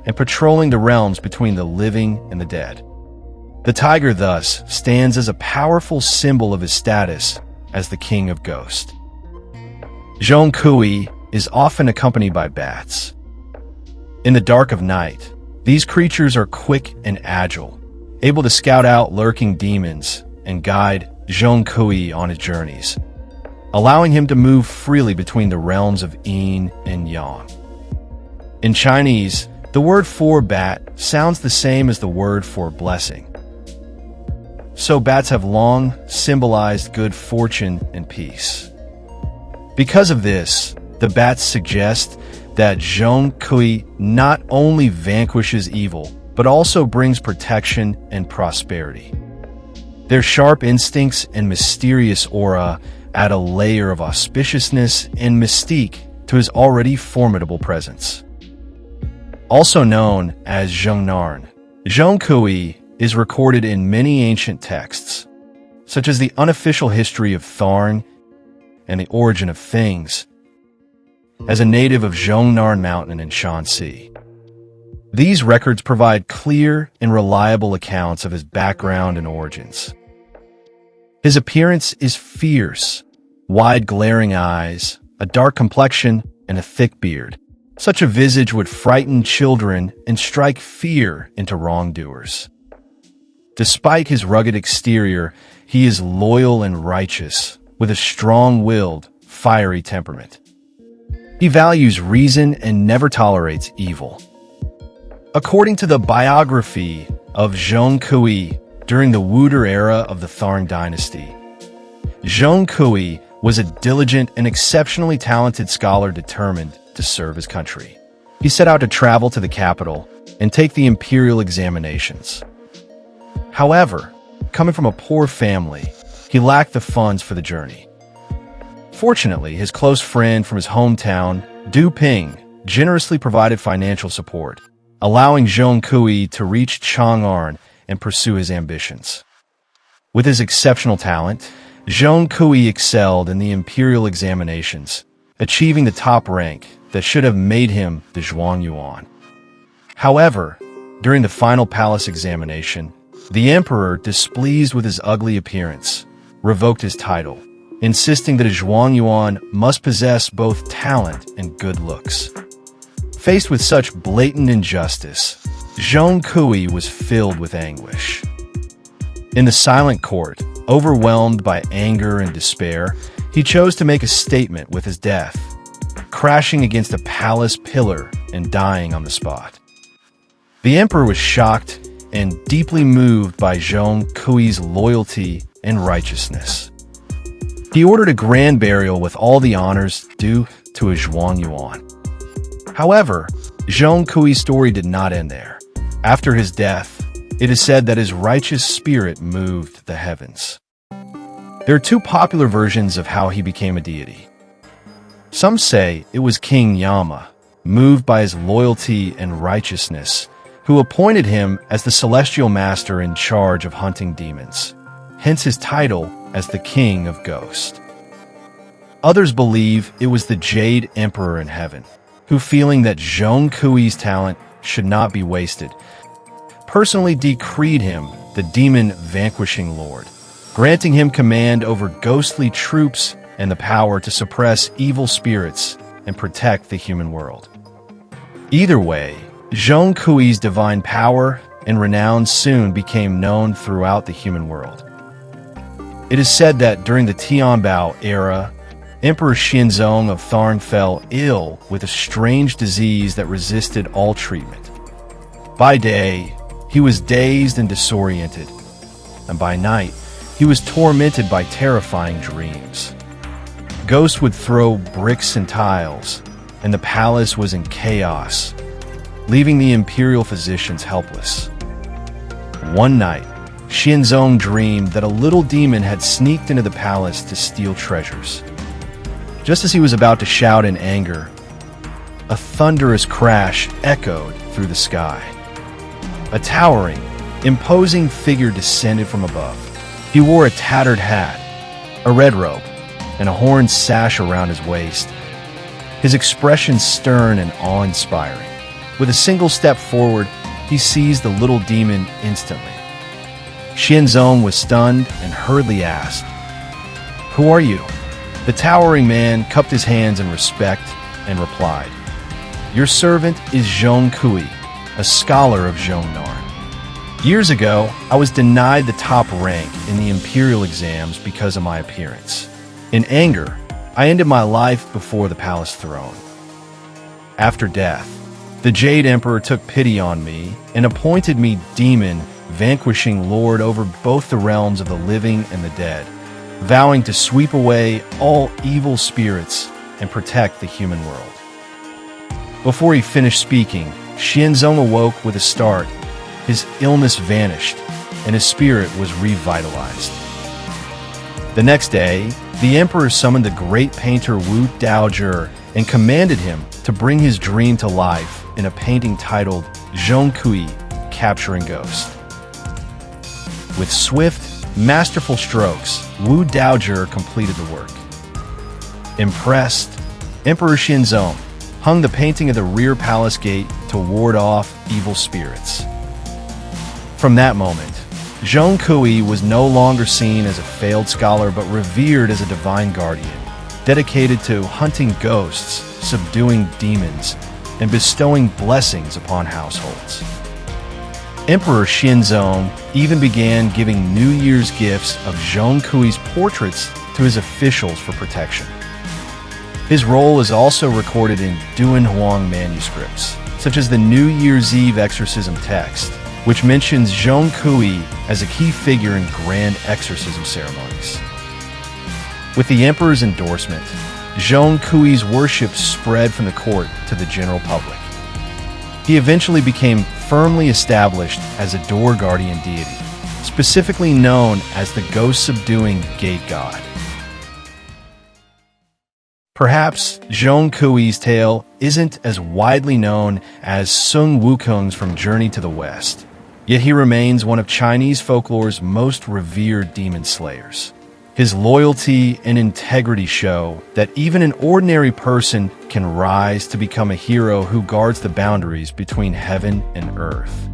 and patrolling the realms between the living and the dead. The tiger thus stands as a powerful symbol of his status as the king of ghosts. ZHONG is often accompanied by bats. In the dark of night, these creatures are quick and agile, able to scout out lurking demons and guide ZHONG on his journeys, allowing him to move freely between the realms of yin and yang. In Chinese, the word for bat sounds the same as the word for blessing. So bats have long symbolized good fortune and peace. Because of this, the bats suggest that ZHONG not only vanquishes evil, but also brings protection and prosperity. Their sharp instincts and mysterious aura add a layer of auspiciousness and mystique to his already formidable presence. Also known as ZhongNarn, ZHONG is recorded in many ancient texts, such as the unofficial history of Tharn and the origin of things, as a native of ZhongNarn Mountain in Shanxi. These records provide clear and reliable accounts of his background and origins. His appearance is fierce, wide glaring eyes, a dark complexion, and a thick beard. Such a visage would frighten children and strike fear into wrongdoers. Despite his rugged exterior, he is loyal and righteous, with a strong-willed, fiery temperament. He values reason and never tolerates evil. According to the biography of ZHONG during the Wudar era of the Tharn dynasty, ZHONG was a diligent and exceptionally talented scholar determined to serve his country. He set out to travel to the capital and take the imperial examinations. However, coming from a poor family, he lacked the funds for the journey. Fortunately, his close friend from his hometown, Du Ping, generously provided financial support, allowing ZHONG to reach Chang'an and pursue his ambitions. With his exceptional talent, ZHONG excelled in the imperial examinations, achieving the top rank that should have made him the Zhuangyuan. However, during the final palace examination, the emperor, displeased with his ugly appearance, revoked his title, insisting that a Zhuangyuan must possess both talent and good looks. Faced with such blatant injustice, ZHONG was filled with anguish. In the silent court, overwhelmed by anger and despair, he chose to make a statement with his death, crashing against a palace pillar and dying on the spot. The emperor was shocked and deeply moved by ZHONG loyalty and righteousness. He ordered a grand burial with all the honors due to a Zhuangyuan. However, ZHONG story did not end there. After his death, it is said that his righteous spirit moved the heavens. There are two popular versions of how he became a deity. Some say it was King Yama, moved by his loyalty and righteousness, who appointed him as the celestial master in charge of hunting demons, hence his title as the King of Ghosts. Others believe it was the Jade Emperor in heaven, who, feeling that ZHONG talent should not be wasted, personally decreed him the demon-vanquishing lord, granting him command over ghostly troops and the power to suppress evil spirits and protect the human world. Either way, ZHONG divine power and renown soon became known throughout the human world. It is said that during the Tianbao era, Emperor Xianzong of Tharn fell ill with a strange disease that resisted all treatment. By day, he was dazed and disoriented, and by night, he was tormented by terrifying dreams. Ghosts would throw bricks and tiles, and the palace was in chaos, leaving the imperial physicians helpless. One night, Xianzong dreamed that a little demon had sneaked into the palace to steal treasures. Just as he was about to shout in anger, a thunderous crash echoed through the sky. A towering, imposing figure descended from above. He wore a tattered hat, a red robe, and a horn sash around his waist. his expression stern and awe-inspiring. With a single step forward, he seized the little demon instantly. Xianzong was stunned and hurriedly asked, "Who are you?" The towering man cupped his hands in respect and replied, "Your servant is Zhong Kui, a scholar of Zhongnar. Years ago, I was denied the top rank in the imperial exams because of my appearance. In anger, I ended my life before the palace throne. After death, the Jade Emperor took pity on me and appointed me demon, vanquishing lord over both the realms of the living and the dead, vowing to sweep away all evil spirits and protect the human world." Before he finished speaking, Xianzong awoke with a start. His illness vanished, and his spirit was revitalized. The next day, the emperor summoned the great painter Wu Daozhi and commanded him to bring his dream to life in a painting titled Zhong Kui, Capturing Ghosts. With swift, masterful strokes, Wu Daozhi completed the work. Impressed, Emperor Xianzong hung the painting at the rear palace gate to ward off evil spirits. From that moment, Zhong Kui was no longer seen as a failed scholar but revered as a divine guardian, dedicated to hunting ghosts, subduing demons, and bestowing blessings upon households. Emperor Xianzong even began giving New Year's gifts of Zhong Kui's portraits to his officials for protection. His role is also recorded in Dunhuang manuscripts, such as the New Year's Eve exorcism text, which mentions Zhong Kui as a key figure in grand exorcism ceremonies. With the emperor's endorsement, Zhong Kui's worship spread from the court to the general public. He eventually became firmly established as a door guardian deity, specifically known as the ghost-subduing gate god. Perhaps Zhong Kui's tale isn't as widely known as Sun Wukong's from Journey to the West, yet he remains one of Chinese folklore's most revered demon slayers. His loyalty and integrity show that even an ordinary person can rise to become a hero who guards the boundaries between heaven and earth.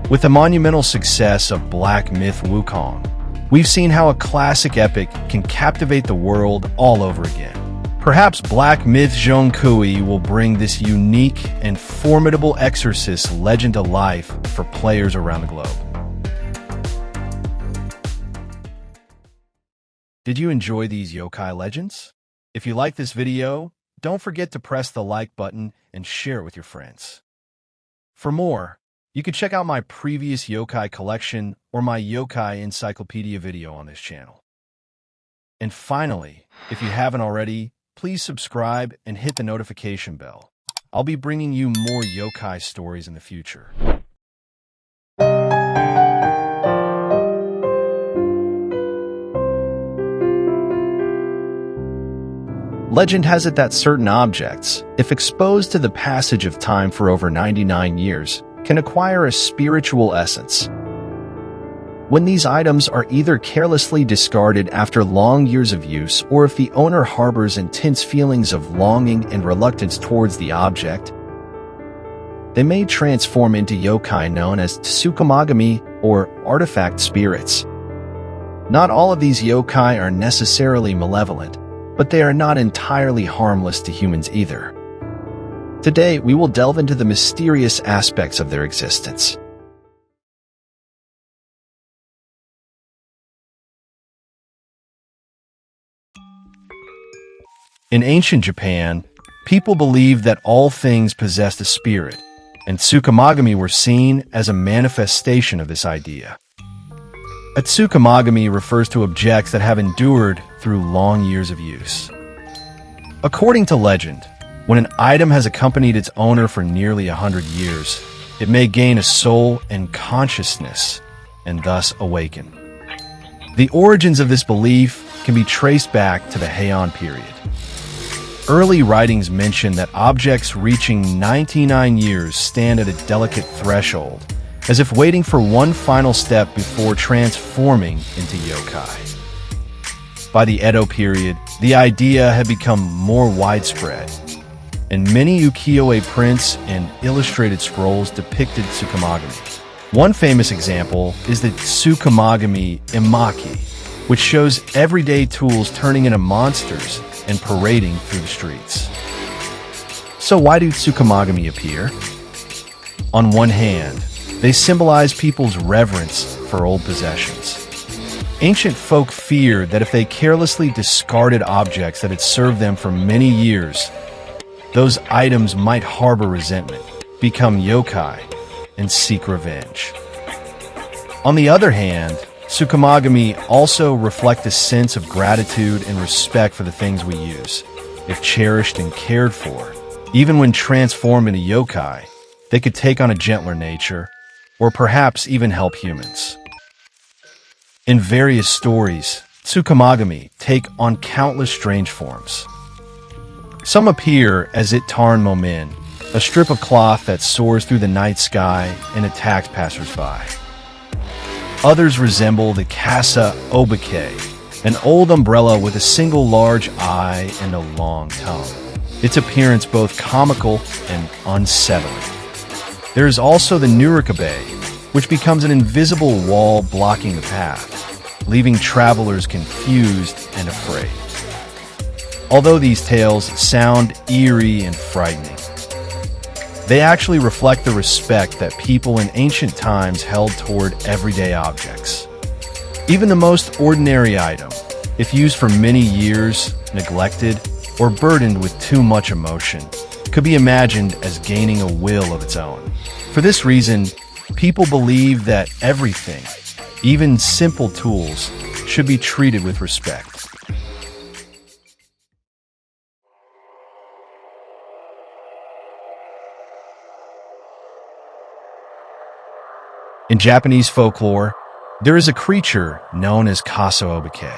With the monumental success of Black Myth Wukong, we've seen how a classic epic can captivate the world all over again. Perhaps Black Myth Zhong Kui will bring this unique and formidable exorcist legend to life for players around the globe. Did you enjoy these yokai legends? If you like this video, don't forget to press the like button and share it with your friends. For more, you can check out my previous yokai collection or my yokai encyclopedia video on this channel. And finally, if you haven't already, please subscribe and hit the notification bell. I'll be bringing you more yokai stories in the future. Legend has it that certain objects, if exposed to the passage of time for over 99 years, can acquire a spiritual essence. When these items are either carelessly discarded after long years of use, or if the owner harbors intense feelings of longing and reluctance towards the object, they may transform into yokai known as TSUKUMOGAM or artifact spirits. Not all of these yokai are necessarily malevolent, but they are not entirely harmless to humans either. Today, we will delve into the mysterious aspects of their existence. In ancient Japan, people believed that all things possessed a spirit, and Tsukumogami were seen as a manifestation of this idea. A Tsukumogami refers to objects that have endured through long years of use. According to legend, when an item has accompanied its owner for nearly 100 years, it may gain a soul and consciousness, and thus awaken. The origins of this belief can be traced back to the Heian period. Early writings mention that objects reaching 99 years stand at a delicate threshold, as if waiting for one final step before transforming into yokai. By the Edo period, the idea had become more widespread, and many ukiyo-e prints and illustrated scrolls depicted tsukumogami. One famous example is the Tsukumogami Imaki, which shows everyday tools turning into monsters and parading through the streets. So why do Tsukumogami appear? On one hand, they symbolize people's reverence for old possessions. Ancient folk feared that if they carelessly discarded objects that had served them for many years, those items might harbor resentment, become yokai, and seek revenge. On the other hand, Tsukumogami also reflect a sense of gratitude and respect for the things we use. If cherished and cared for, even when transformed into yokai, they could take on a gentler nature, or perhaps even help humans. In various stories, Tsukumogami take on countless strange forms. Some appear as MOMEN, a strip of cloth that soars through the night sky and attacks passersby. Others resemble the KASA OBAKE, an old umbrella with a single large eye and a long tongue. Its appearance both comical and unsettling. There is also the NURIKABE, which becomes an invisible wall blocking the path, leaving travelers confused and afraid. Although these tales sound eerie and frightening, they actually reflect the respect that people in ancient times held toward everyday objects. Even the most ordinary item, if used for many years, neglected, or burdened with too much emotion, could be imagined as gaining a will of its own. For this reason, people believe that everything, even simple tools, should be treated with respect. In Japanese folklore, there is a creature known as KASA OBAKE.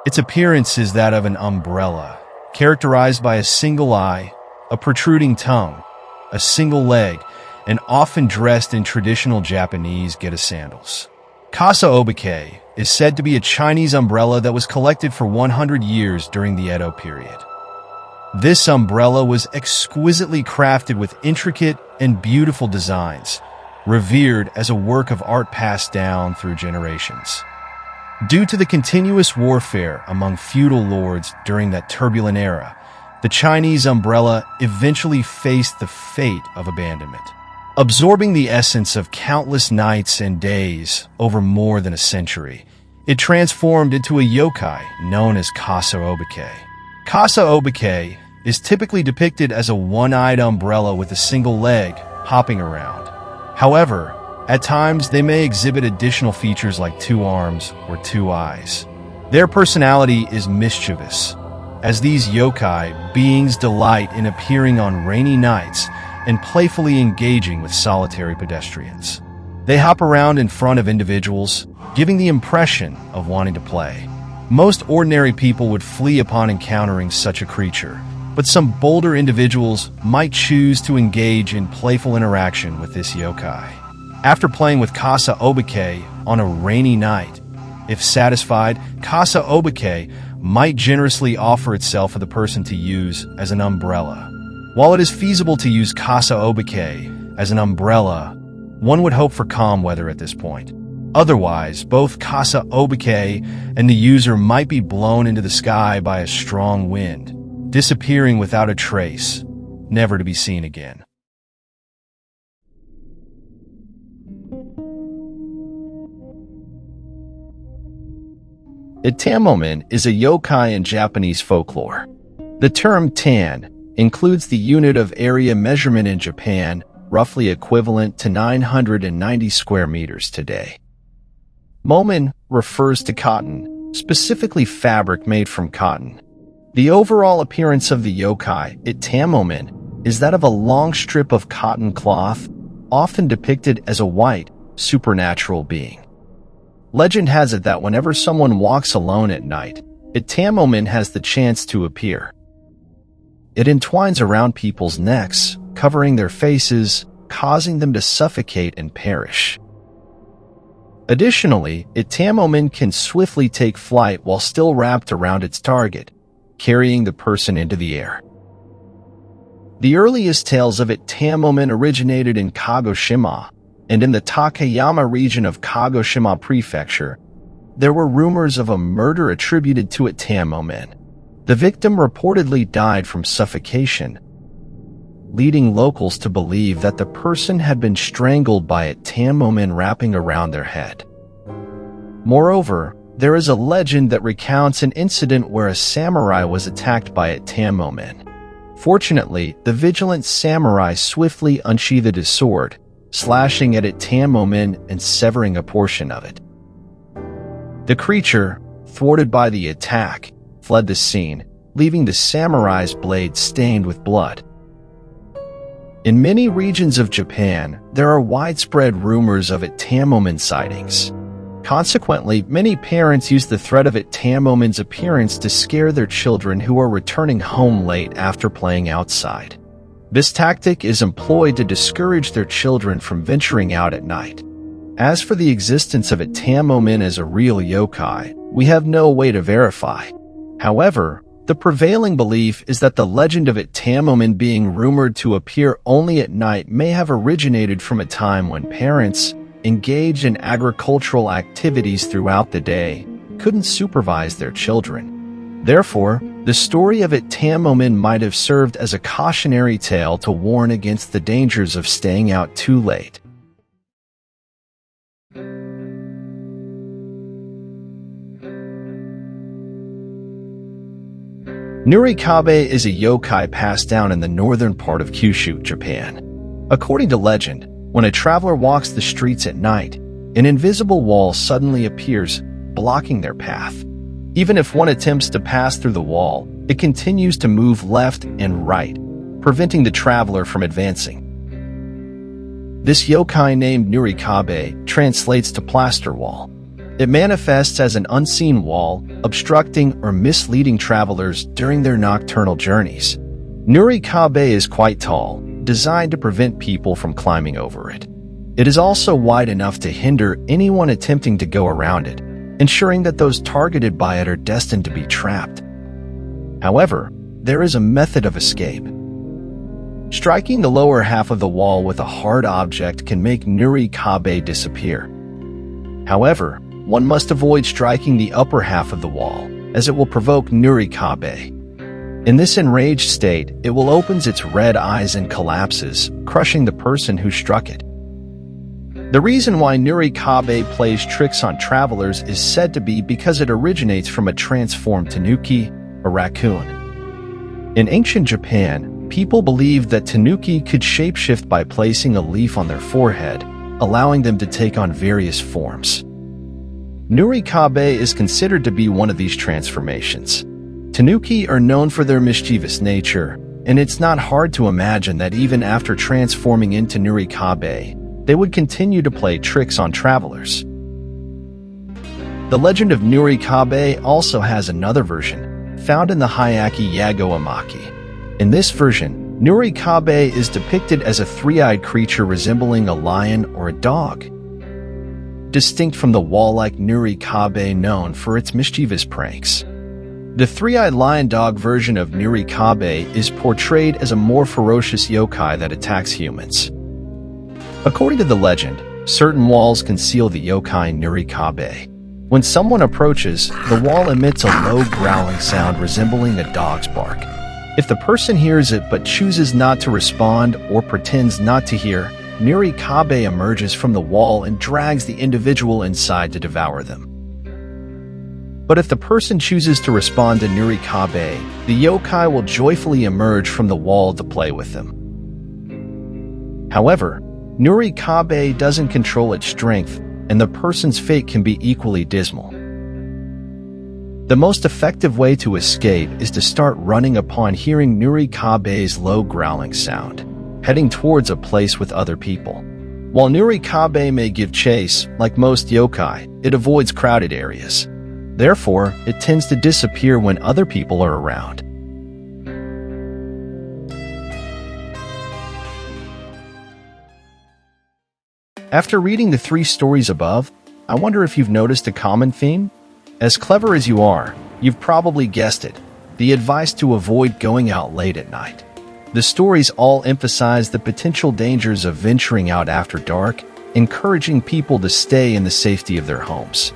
Its appearance is that of an umbrella, characterized by a single eye, a protruding tongue, a single leg, and often dressed in traditional Japanese geta sandals. KASA OBAKE is said to be a Chinese umbrella that was collected for 100 years during the Edo period. This umbrella was exquisitely crafted with intricate and beautiful designs, revered as a work of art passed down through generations. Due to the continuous warfare among feudal lords during that turbulent era, the Chinese umbrella eventually faced the fate of abandonment. Absorbing the essence of countless nights and days over more than a century, it transformed into a yokai known as KASA OBAKE. KASA OBAKE is typically depicted as a one-eyed umbrella with a single leg hopping around. However, at times they may exhibit additional features like two arms or two eyes. Their personality is mischievous, as these yokai beings delight in appearing on rainy nights and playfully engaging with solitary pedestrians. They hop around in front of individuals, giving the impression of wanting to play. Most ordinary people would flee upon encountering such a creature, but some bolder individuals might choose to engage in playful interaction with this yokai. After playing with KASA OBAKE on a rainy night, if satisfied, KASA OBAKE might generously offer itself for the person to use as an umbrella. While it is feasible to use KASA OBAKE as an umbrella, one would hope for calm weather at this point. Otherwise, both KASA OBAKE and the user might be blown into the sky by a strong wind, disappearing without a trace, never to be seen again. MOMEN is a yokai in Japanese folklore. The term tan includes the unit of area measurement in Japan, roughly equivalent to 990 square meters today. MOMEN refers to cotton, specifically fabric made from cotton. The overall appearance of the yokai, MOMEN, is that of a long strip of cotton cloth, often depicted as a white, supernatural being. Legend has it that whenever someone walks alone at night, MOMEN has the chance to appear. It entwines around people's necks, covering their faces, causing them to suffocate and perish. Additionally, MOMEN can swiftly take flight while still wrapped around its target, carrying the person into the air. The earliest tales of ITTAN originated in Kagoshima, and in the Takayama region of Kagoshima Prefecture, there were rumors of a murder attributed to ITTAN. The victim reportedly died from suffocation, leading locals to believe that the person had been strangled by ITTAN wrapping around their head. Moreover, there is a legend that recounts an incident where a samurai was attacked by ITTAN. Fortunately, the vigilant samurai swiftly unsheathed his sword, slashing at ITTAN and severing a portion of it. The creature, thwarted by the attack, fled the scene, leaving the samurai's blade stained with blood. In many regions of Japan, there are widespread rumors of ITTAN sightings. Consequently, many parents use the threat of ITTAN's appearance to scare their children who are returning home late after playing outside. This tactic is employed to discourage their children from venturing out at night. As for the existence of ITTAN as a real yokai, we have no way to verify. However, the prevailing belief is that the legend of ITTAN being rumored to appear only at night may have originated from a time when parents, engaged in agricultural activities throughout the day, couldn't supervise their children. Therefore, the story of ITTAN might have served as a cautionary tale to warn against the dangers of staying out too late. NURIKABE is a yokai passed down in the northern part of Kyushu, Japan. According to legend, when a traveler walks the streets at night, an invisible wall suddenly appears, blocking their path. Even if one attempts to pass through the wall, it continues to move left and right, preventing the traveler from advancing. This yokai named NURIKABE translates to plaster wall. It manifests as an unseen wall, obstructing or misleading travelers during their nocturnal journeys. NURIKABE is quite tall, designed to prevent people from climbing over it. It is also wide enough to hinder anyone attempting to go around it, ensuring that those targeted by it are destined to be trapped. However, there is a method of escape. Striking the lower half of the wall with a hard object can make NURIKABE disappear. However, one must avoid striking the upper half of the wall, as it will provoke NURIKABE. In this enraged state, it will open its red eyes and collapses, crushing the person who struck it. The reason why NURIKABE plays tricks on travelers is said to be because it originates from a transformed tanuki, a raccoon. In ancient Japan, people believed that tanuki could shapeshift by placing a leaf on their forehead, allowing them to take on various forms. NURIKABE is considered to be one of these transformations. Tanuki are known for their mischievous nature, and it's not hard to imagine that even after transforming into NURIKABE, they would continue to play tricks on travelers. The legend of NURIKABE also has another version, found in the Hyakki Yago Amaki. In this version, NURIKABE is depicted as a three-eyed creature resembling a lion or a dog, distinct from the wall-like NURIKABE known for its mischievous pranks. The three-eyed lion dog version of NURIKABE is portrayed as a more ferocious yokai that attacks humans. According to the legend, certain walls conceal the yokai NURIKABE. When someone approaches, the wall emits a low growling sound resembling a dog's bark. If the person hears it but chooses not to respond or pretends not to hear, NURIKABE emerges from the wall and drags the individual inside to devour them. But if the person chooses to respond to NURIKABE, the yokai will joyfully emerge from the wall to play with them. However, NURIKABE doesn't control its strength, and the person's fate can be equally dismal. The most effective way to escape is to start running upon hearing NURIKABE's low growling sound, heading towards a place with other people. While NURIKABE may give chase, like most yokai, it avoids crowded areas. Therefore, it tends to disappear when other people are around. After reading the 3 stories above, I wonder if you've noticed a common theme? As clever as you are, you've probably guessed it. the advice to avoid going out late at night. The stories all emphasize the potential dangers of venturing out after dark, encouraging people to stay in the safety of their homes.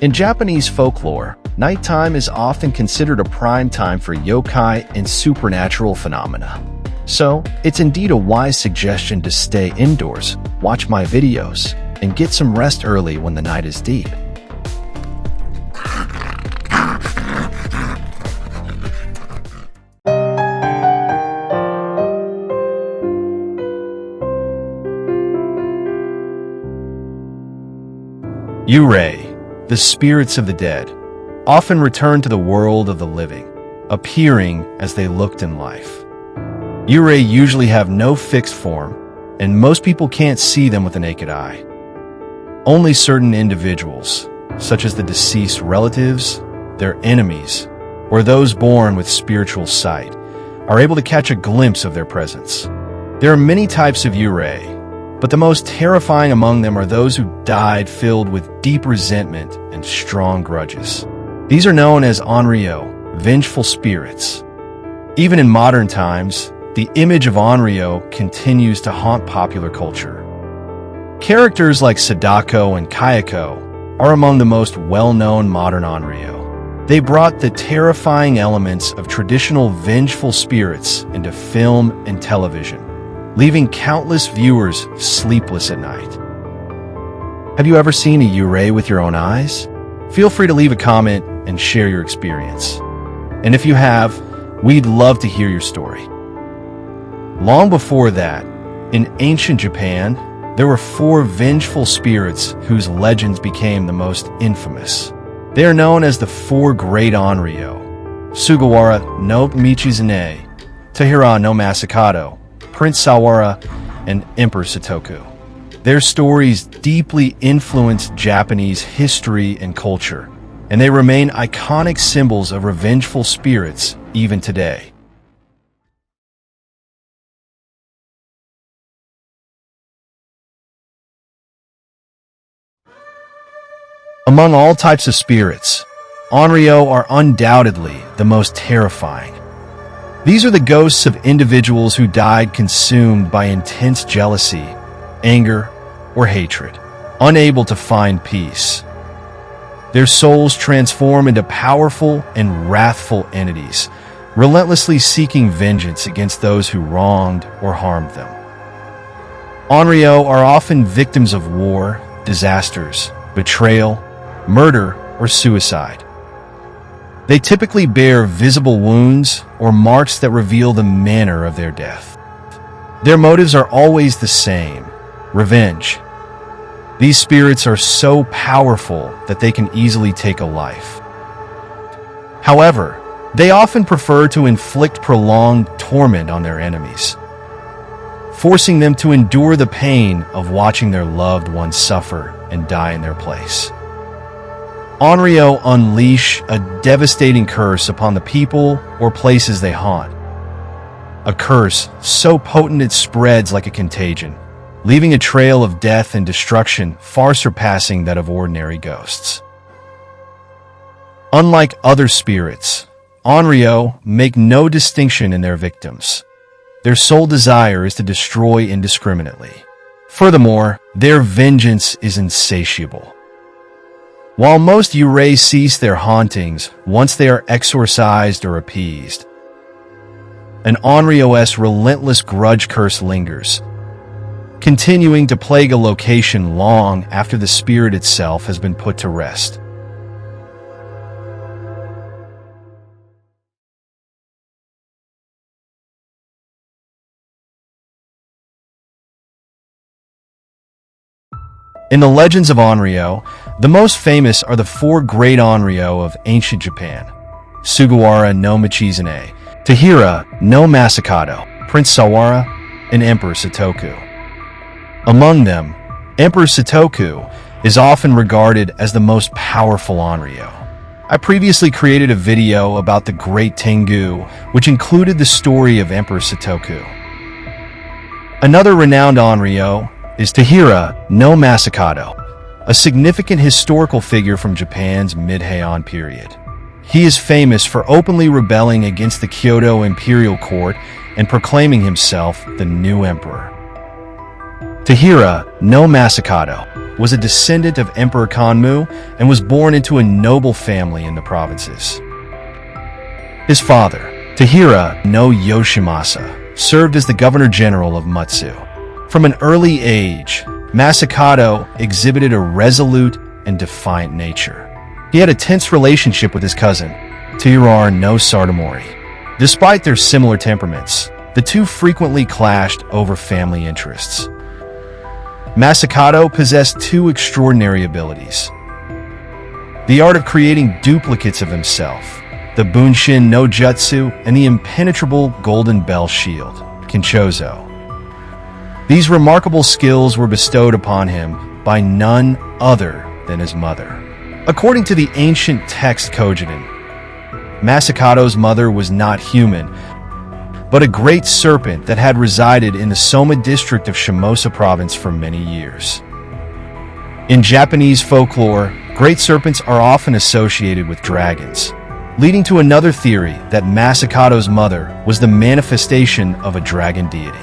In Japanese folklore, nighttime is often considered a prime time for yokai and supernatural phenomena. So, it's indeed a wise suggestion to stay indoors, watch my videos, and get some rest early when the night is deep. Yurei, the spirits of the dead, often return to the world of the living, appearing as they looked in life. Yurei usually have no fixed form, and most people can't see them with the naked eye. Only certain individuals, such as the deceased relatives, their enemies, or those born with spiritual sight, are able to catch a glimpse of their presence. There are many types of Yurei, but the most terrifying among them are those who died filled with deep resentment and strong grudges. These are known as ONRYO, vengeful spirits. Even in modern times, the image of ONRYO continues to haunt popular culture. Characters like Sadako and Kayako are among the most well-known modern ONRYO. They brought the terrifying elements of traditional vengeful spirits into film and television, leaving countless viewers sleepless at night. Have you ever seen a Yurei with your own eyes? Feel free to leave a comment and share your experience. And if you have, we'd love to hear your story. Long before that, in ancient Japan, there were 4 vengeful spirits whose legends became the most infamous. They are known as the 4 Great ONRYO: Sugawara no Michizune, Taira no Masakado, Prince Sawara, and Emperor Setoku. Their stories deeply influenced Japanese history and culture, and they remain iconic symbols of revengeful spirits even today. Among all types of spirits, ONRYO are undoubtedly the most terrifying. These are the ghosts of individuals who died consumed by intense jealousy, anger, or hatred, unable to find peace. Their souls transform into powerful and wrathful entities, relentlessly seeking vengeance against those who wronged or harmed them. ONRYO are often victims of war, disasters, betrayal, murder, or suicide. They typically bear visible wounds or marks that reveal the manner of their death. Their motives are always the same: revenge. These spirits are so powerful that they can easily take a life. However, they often prefer to inflict prolonged torment on their enemies, forcing them to endure the pain of watching their loved ones suffer and die in their place. ONRYO unleash a devastating curse upon the people or places they haunt. A curse so potent it spreads like a contagion, leaving a trail of death and destruction far surpassing that of ordinary ghosts. Unlike other spirits, ONRYO make no distinction in their victims. Their sole desire is to destroy indiscriminately. Furthermore, their vengeance is insatiable. While most Yurei cease their hauntings once they are exorcised or appeased, an ONRYO's relentless grudge curse lingers, continuing to plague a location long after the spirit itself has been put to rest. In the legends of ONRYO, the most famous are the 4 Great ONRYO of ancient Japan: Sugawara no Michizune, Taira no Masakado, Prince Sawara, and Emperor Setoku. Among them, Emperor Setoku is often regarded as the most powerful ONRYO. I previously created a video about the Great Tengu, which included the story of Emperor Setoku. Another renowned ONRYO is Taira no Masakado, a significant historical figure from Japan's mid-Heian period. He is famous for openly rebelling against the Kyoto imperial court and proclaiming himself the new emperor. Taira no Masakado was a descendant of Emperor Kanmu and was born into a noble family in the provinces. His father, Taira no Yoshimasa, served as the governor-general of Mutsu. From an early age, Masakado exhibited a resolute and defiant nature. He had a tense relationship with his cousin, Taira no Sartomori. Despite their similar temperaments, the two frequently clashed over family interests. Masakado possessed two extraordinary abilities: the art of creating duplicates of himself, the Bunshin no Jutsu, and the impenetrable Golden Bell Shield, Kinchozo. These remarkable skills were bestowed upon him by none other than his mother. According to the ancient text Kojiden, Masakado's mother was not human, but a great serpent that had resided in the Soma district of Shimosa province for many years. In Japanese folklore, great serpents are often associated with dragons, leading to another theory that Masakado's mother was the manifestation of a dragon deity.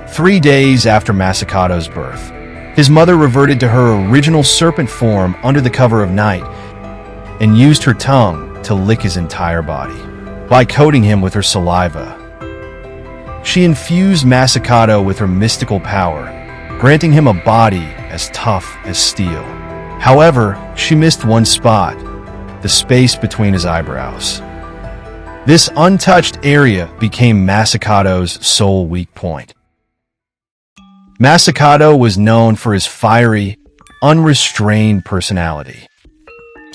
3 days after Masakado's birth, his mother reverted to her original serpent form under the cover of night and used her tongue to lick his entire body by coating him with her saliva. She infused Masakado with her mystical power, granting him a body as tough as steel. However, she missed one spot: the space between his eyebrows. This untouched area became Masakado's sole weak point. Masakado was known for his fiery, unrestrained personality.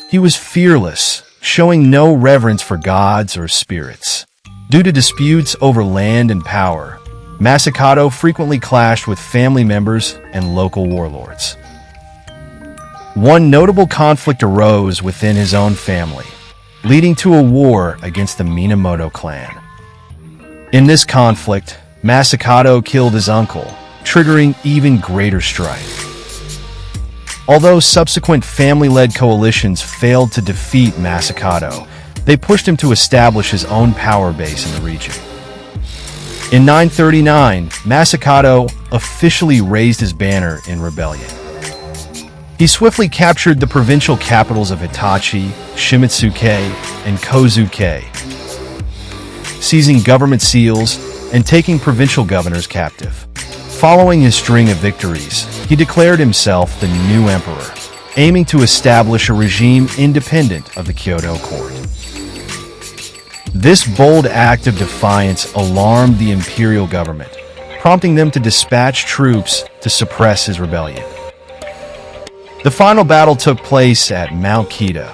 He was fearless, showing no reverence for gods or spirits. Due to disputes over land and power, Masakado frequently clashed with family members and local warlords. One notable conflict arose within his own family, leading to a war against the Minamoto clan. In this conflict, Masakado killed his uncle, triggering even greater strife. Although subsequent family-led coalitions failed to defeat Masakado, they pushed him to establish his own power base in the region. In 939, Masakado officially raised his banner in rebellion. He swiftly captured the provincial capitals of Hitachi, Shimizuke, and Kozuke, seizing government seals and taking provincial governors captive. Following his string of victories, he declared himself the new emperor, aiming to establish a regime independent of the Kyoto court. This bold act of defiance alarmed the imperial government, prompting them to dispatch troops to suppress his rebellion. The final battle took place at Mount Kita,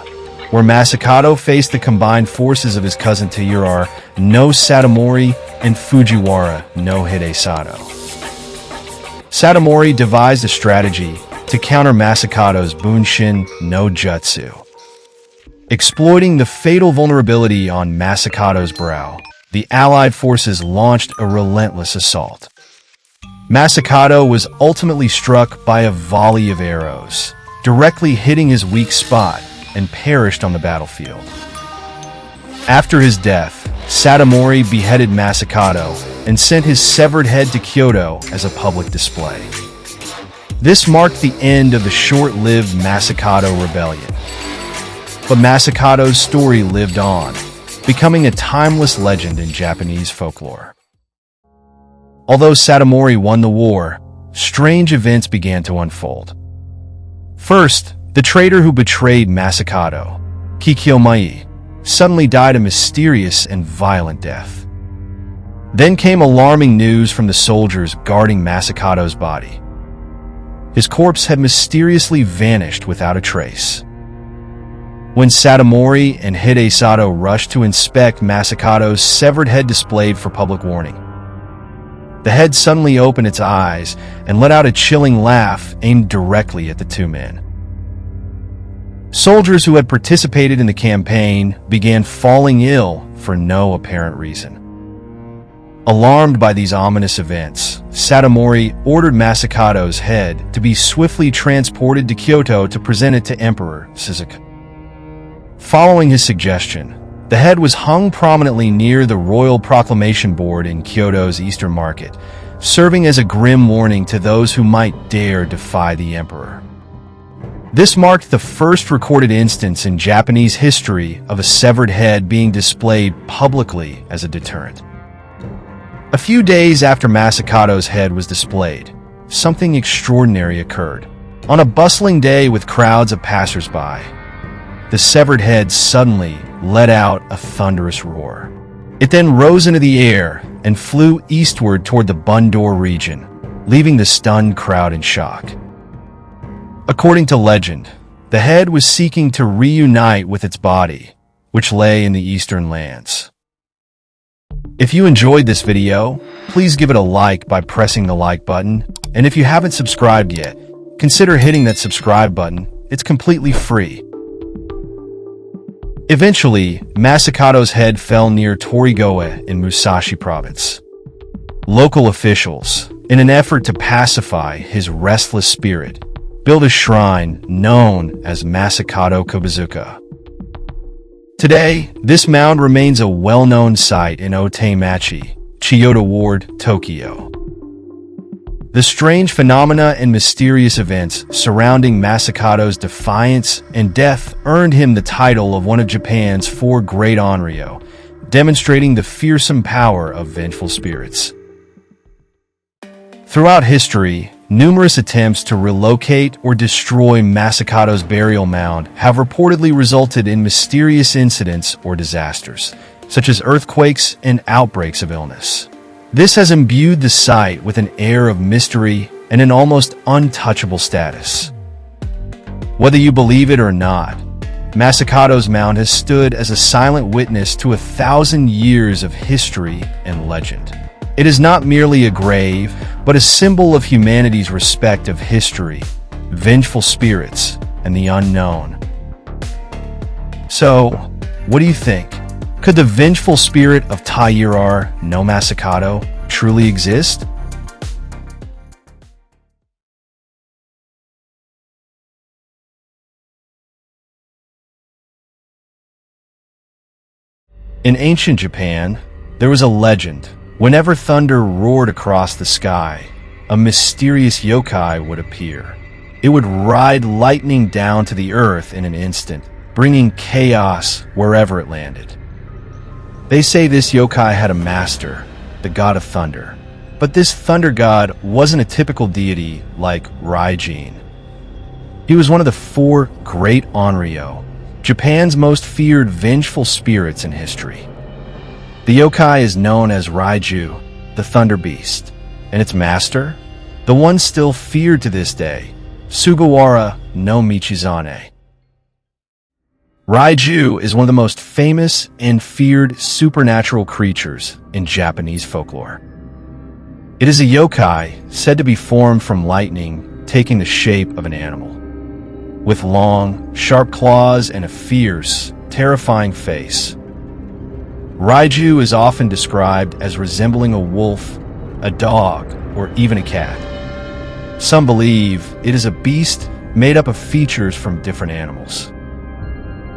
where Masakado faced the combined forces of his cousin Taira no Satomori and Fujiwara no Hidesato. Satomori devised a strategy to counter Masakado's Bunshin no Jutsu. Exploiting the fatal vulnerability on Masakado's brow, the Allied forces launched a relentless assault. Masakado was ultimately struck by a volley of arrows, directly hitting his weak spot, and perished on the battlefield. After his death, Satomori beheaded Masakado and sent his severed head to Kyoto as a public display. This marked the end of the short-lived Masakado rebellion. But Masakado's story lived on, becoming a timeless legend in Japanese folklore. Although Satomori won the war, strange events began to unfold. First, the traitor who betrayed Masakado, Kikyo-mai, suddenly died a mysterious and violent death. Then came alarming news from the soldiers guarding Masakado's body. His corpse had mysteriously vanished without a trace. When Satomori and Hidesato rushed to inspect Masakado's severed head displayed for public warning, the head suddenly opened its eyes and let out a chilling laugh aimed directly at the two men. Soldiers who had participated in the campaign began falling ill for no apparent reason. Alarmed by these ominous events, Satomori ordered Masakado's head to be swiftly transported to Kyoto to present it to Emperor Suzuka. Following his suggestion, the head was hung prominently near the Royal Proclamation Board in Kyoto's Eastern Market, serving as a grim warning to those who might dare defy the emperor. This marked the first recorded instance in Japanese history of a severed head being displayed publicly as a deterrent. A few days after Masakado's head was displayed, something extraordinary occurred. On a bustling day with crowds of passers-by, the severed head suddenly let out a thunderous roar. It then rose into the air and flew eastward toward the Bundor region, leaving the stunned crowd in shock. According to legend, the head was seeking to reunite with its body, which lay in the eastern lands. If you enjoyed this video, please give it a like by pressing the like button, and if you haven't subscribed yet, consider hitting that subscribe button. It's completely free. Eventually, Masakado's head fell near Torigoe in Musashi Province. Local officials, in an effort to pacify his restless spirit, built a shrine known as Masakado Kobazuka. Today, this mound remains a well-known site in Otemachi, Chiyoda Ward, Tokyo. The strange phenomena and mysterious events surrounding Masakado's defiance and death earned him the title of one of Japan's 4 great onryo, demonstrating the fearsome power of vengeful spirits. Throughout history, numerous attempts to relocate or destroy Masakado's burial mound have reportedly resulted in mysterious incidents or disasters, such as earthquakes and outbreaks of illness. This has imbued the site with an air of mystery and an almost untouchable status. Whether you believe it or not, Masakado's mound has stood as a silent witness to 1,000 years of history and legend. It is not merely a grave, but a symbol of humanity's respect of history, vengeful spirits, and the unknown. So, what do you think? Could the vengeful spirit of TAIRA no Masakado truly exist? In ancient Japan, there was a legend. Whenever thunder roared across the sky, a mysterious yokai would appear. It would ride lightning down to the earth in an instant, bringing chaos wherever it landed. They say this yokai had a master, the god of thunder. But this thunder god wasn't a typical deity like RAIJU. He was one of the 4 great onryo, Japan's most feared vengeful spirits in history. The yokai is known as RAIJU, the thunder beast, and its master, the one still feared to this day, Sugawara no Michizane. RAIJU is one of the most famous and feared supernatural creatures in Japanese folklore. It is a yokai said to be formed from lightning, taking the shape of an animal. With long, sharp claws and a fierce, terrifying face. RAIJU is often described as resembling a wolf, a dog, or even a cat. Some believe it is a beast made up of features from different animals.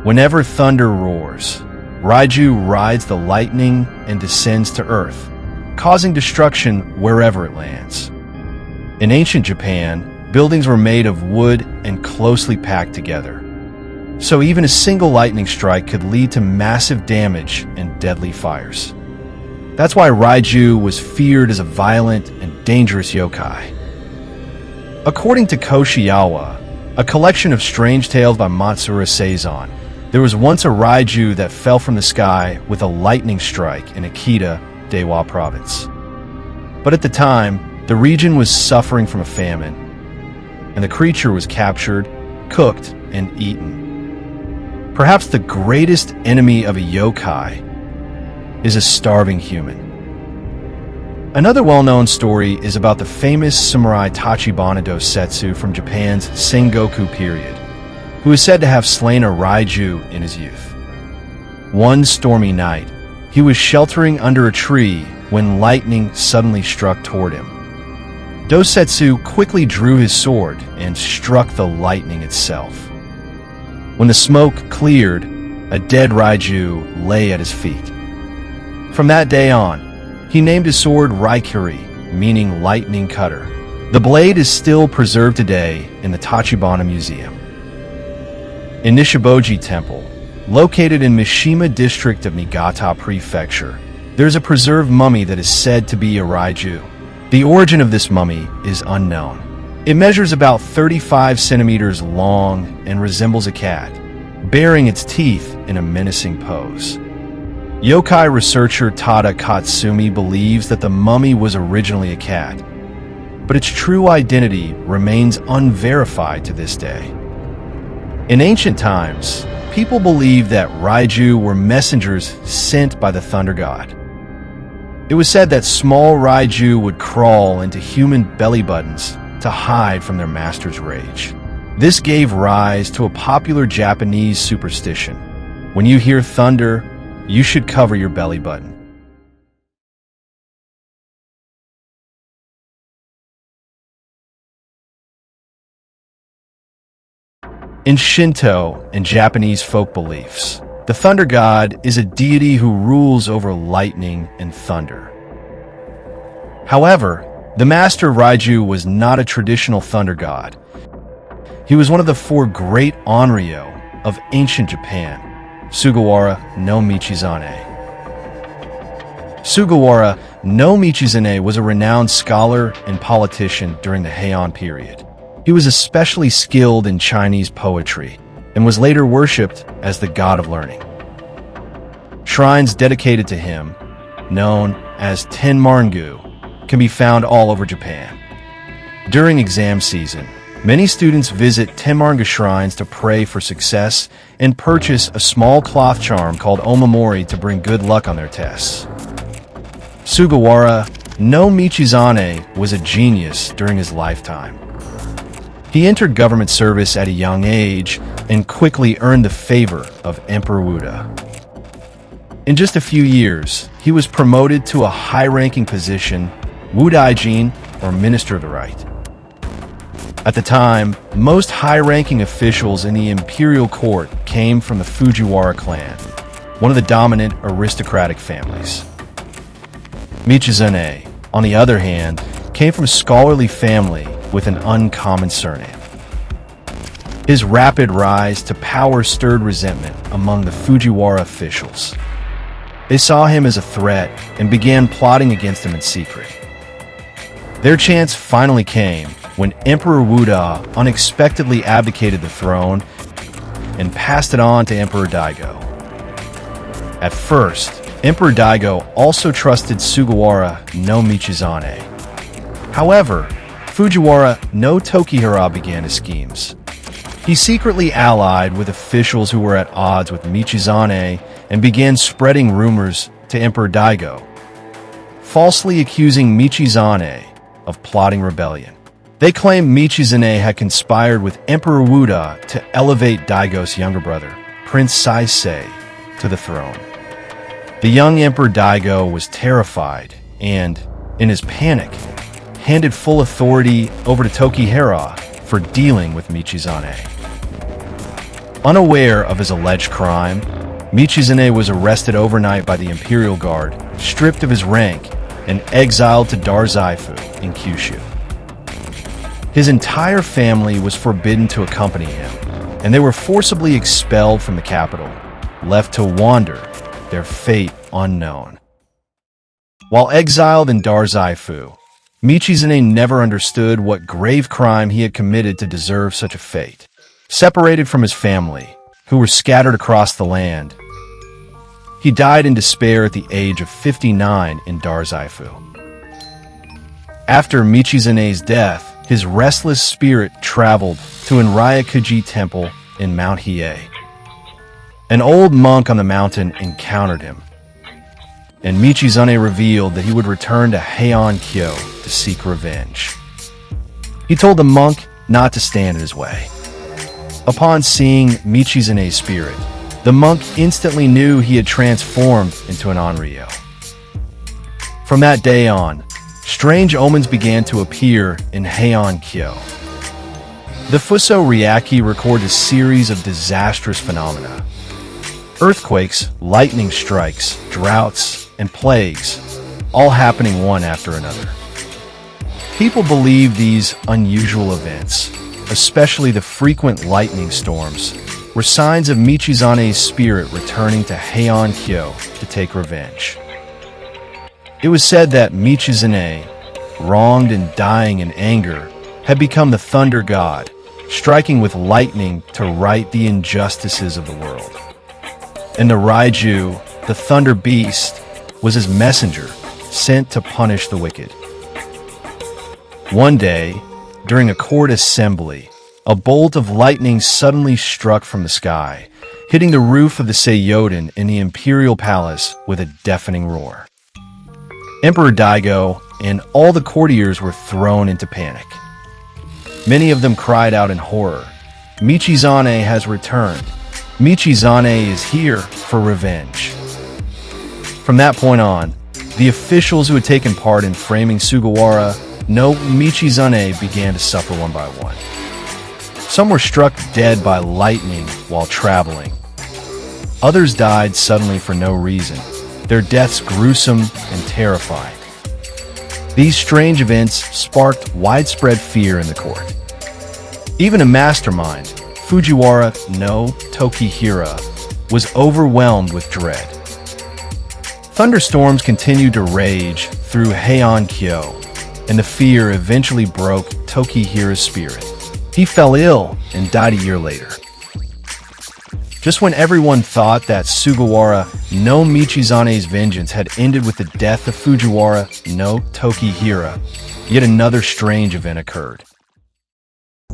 Whenever thunder roars, RAIJU rides the lightning and descends to earth, causing destruction wherever it lands. In ancient Japan, buildings were made of wood and closely packed together. So even a single lightning strike could lead to massive damage and deadly fires. That's why RAIJU was feared as a violent and dangerous yokai. According to Koshiyawa, a collection of strange tales by Matsura Seizon, there was once a RAIJU that fell from the sky with a lightning strike in Akita, Dewa Province. But at the time, the region was suffering from a famine, and the creature was captured, cooked, and eaten. Perhaps the greatest enemy of a yokai is a starving human. Another well-known story is about the famous samurai Tachibana Dosetsu from Japan's Sengoku period, who is said to have slain a RAIJU in his youth. One stormy night, he was sheltering under a tree when lightning suddenly struck toward him. Dosetsu quickly drew his sword and struck the lightning itself. When the smoke cleared, A dead Raiju lay at his feet. From that day on, he named his sword Raikiri, meaning lightning cutter. The blade is still preserved today in the Tachibana Museum. In Nishiboji Temple, located in Mishima district of Niigata Prefecture, there's a preserved mummy that is said to be a Raiju. The origin of this mummy is unknown. It measures about 35 centimeters long and resembles a cat, baring its teeth in a menacing pose. Yokai researcher Tada Katsumi believes that the mummy was originally a cat, but its true identity remains unverified to this day. In ancient times, people believed that Raiju were messengers sent by the thunder god. It was said that small Raiju would crawl into human belly buttons to hide from their master's rage. This gave rise to a popular Japanese superstition. When you hear thunder, you should cover your belly button. In Shinto and Japanese folk beliefs, the thunder god is a deity who rules over lightning and thunder. However, the master Raiju was not a traditional thunder god. He was one of the four great Onryo of ancient Japan, Sugawara no Michizane. Sugawara no Michizane was a renowned scholar and politician during the Heian period. He was especially skilled in Chinese poetry and was later worshipped as the god of learning. Shrines dedicated to him, known as Tenmarngu, can be found all over Japan. During exam season, many students visit Tenmarngu shrines to pray for success and purchase a small cloth charm called omamori to bring good luck on their tests. Sugawara no Michizane was a genius during his lifetime. He entered government service at a young age and quickly earned the favor of Emperor Wuda. In just a few years, he was promoted to a high-ranking position, Wudaijin, or Minister of the Right. At the time, most high-ranking officials in the imperial court came from the Fujiwara clan, one of the dominant aristocratic families. Michizane, on the other hand, came from a scholarly family with an uncommon surname. His rapid rise to power stirred resentment among the Fujiwara officials. They saw him as a threat and began plotting against him in secret. Their chance finally came when Emperor Wuda unexpectedly abdicated the throne and passed it on to Emperor Daigo. At first, Emperor Daigo also trusted Sugawara no Michizane. However, Fujiwara no Tokihira began his schemes. He secretly allied with officials who were at odds with Michizane and began spreading rumors to Emperor Daigo, falsely accusing Michizane of plotting rebellion. They claimed Michizane had conspired with Emperor Wuda to elevate Daigo's younger brother, Prince Saisei, to the throne. The young Emperor Daigo was terrified and, in his panic, handed full authority over to Tokihira for dealing with Michizane. Unaware of his alleged crime, Michizane was arrested overnight by the Imperial Guard, stripped of his rank, and exiled to Darzaifu in Kyushu. His entire family was forbidden to accompany him, and they were forcibly expelled from the capital, left to wander, their fate unknown. While exiled in Darzaifu, Michizane never understood what grave crime he had committed to deserve such a fate. Separated from his family, who were scattered across the land, he died in despair at the age of 59 in Darzaifu. After Michizane's death, his restless spirit traveled to Onryō Temple in Mount Hiei. An old monk on the mountain encountered him, and Michizane revealed that he would return to Heian-kyo to seek revenge. He told the monk not to stand in his way. Upon seeing Michizane's spirit, the monk instantly knew he had transformed into an Onryo. From that day on, strange omens began to appear in Heian-kyo. The Fuso Ryaki record a series of disastrous phenomena. Earthquakes, lightning strikes, droughts, and plagues, all happening one after another. People believe these unusual events, especially the frequent lightning storms, were signs of Michizane's spirit returning to Heian-kyo to take revenge. It was said that Michizane, wronged and dying in anger, had become the thunder god, striking with lightning to right the injustices of the world. And the RAIJU, the thunder beast, was his messenger, sent to punish the wicked. One day, during a court assembly, a bolt of lightning suddenly struck from the sky, hitting the roof of the Seiyoden in the imperial palace with a deafening roar. Emperor Daigo and all the courtiers were thrown into panic. Many of them cried out in horror, "Michizane has returned. Michizane is here for revenge." From that point on, the officials who had taken part in framing Sugawara no Michizane began to suffer one by one. Some were struck dead by lightning while traveling. Others died suddenly for no reason, their deaths gruesome and terrifying. These strange events sparked widespread fear in the court. Even a mastermind, Fujiwara no Tokihira, was overwhelmed with dread. Thunderstorms continued to rage through Heian-kyo, and the fear eventually broke Tokihira's spirit. He fell ill and died a year later. Just when everyone thought that Sugawara no Michizane's vengeance had ended with the death of Fujiwara no Tokihira, yet another strange event occurred.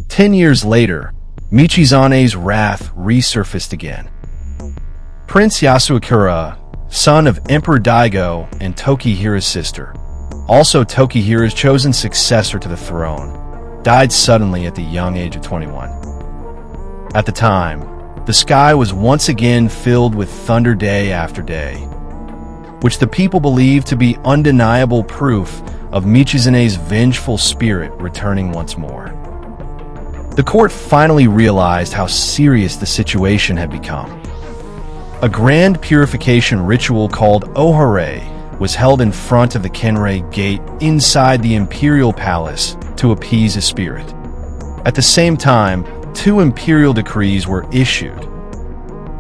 10 years later, Michizane's wrath resurfaced again. Prince Yasuakura, son of Emperor Daigo and Tokihira's sister, also Tokihira's chosen successor to the throne, died suddenly at the young age of 21. At the time, the sky was once again filled with thunder day after day, which the people believed to be undeniable proof of Michizane's vengeful spirit returning once more. The court finally realized how serious the situation had become. A grand purification ritual called Ohare was held in front of the Kenrei Gate inside the imperial palace to appease his spirit. At the same time, 2 imperial decrees were issued,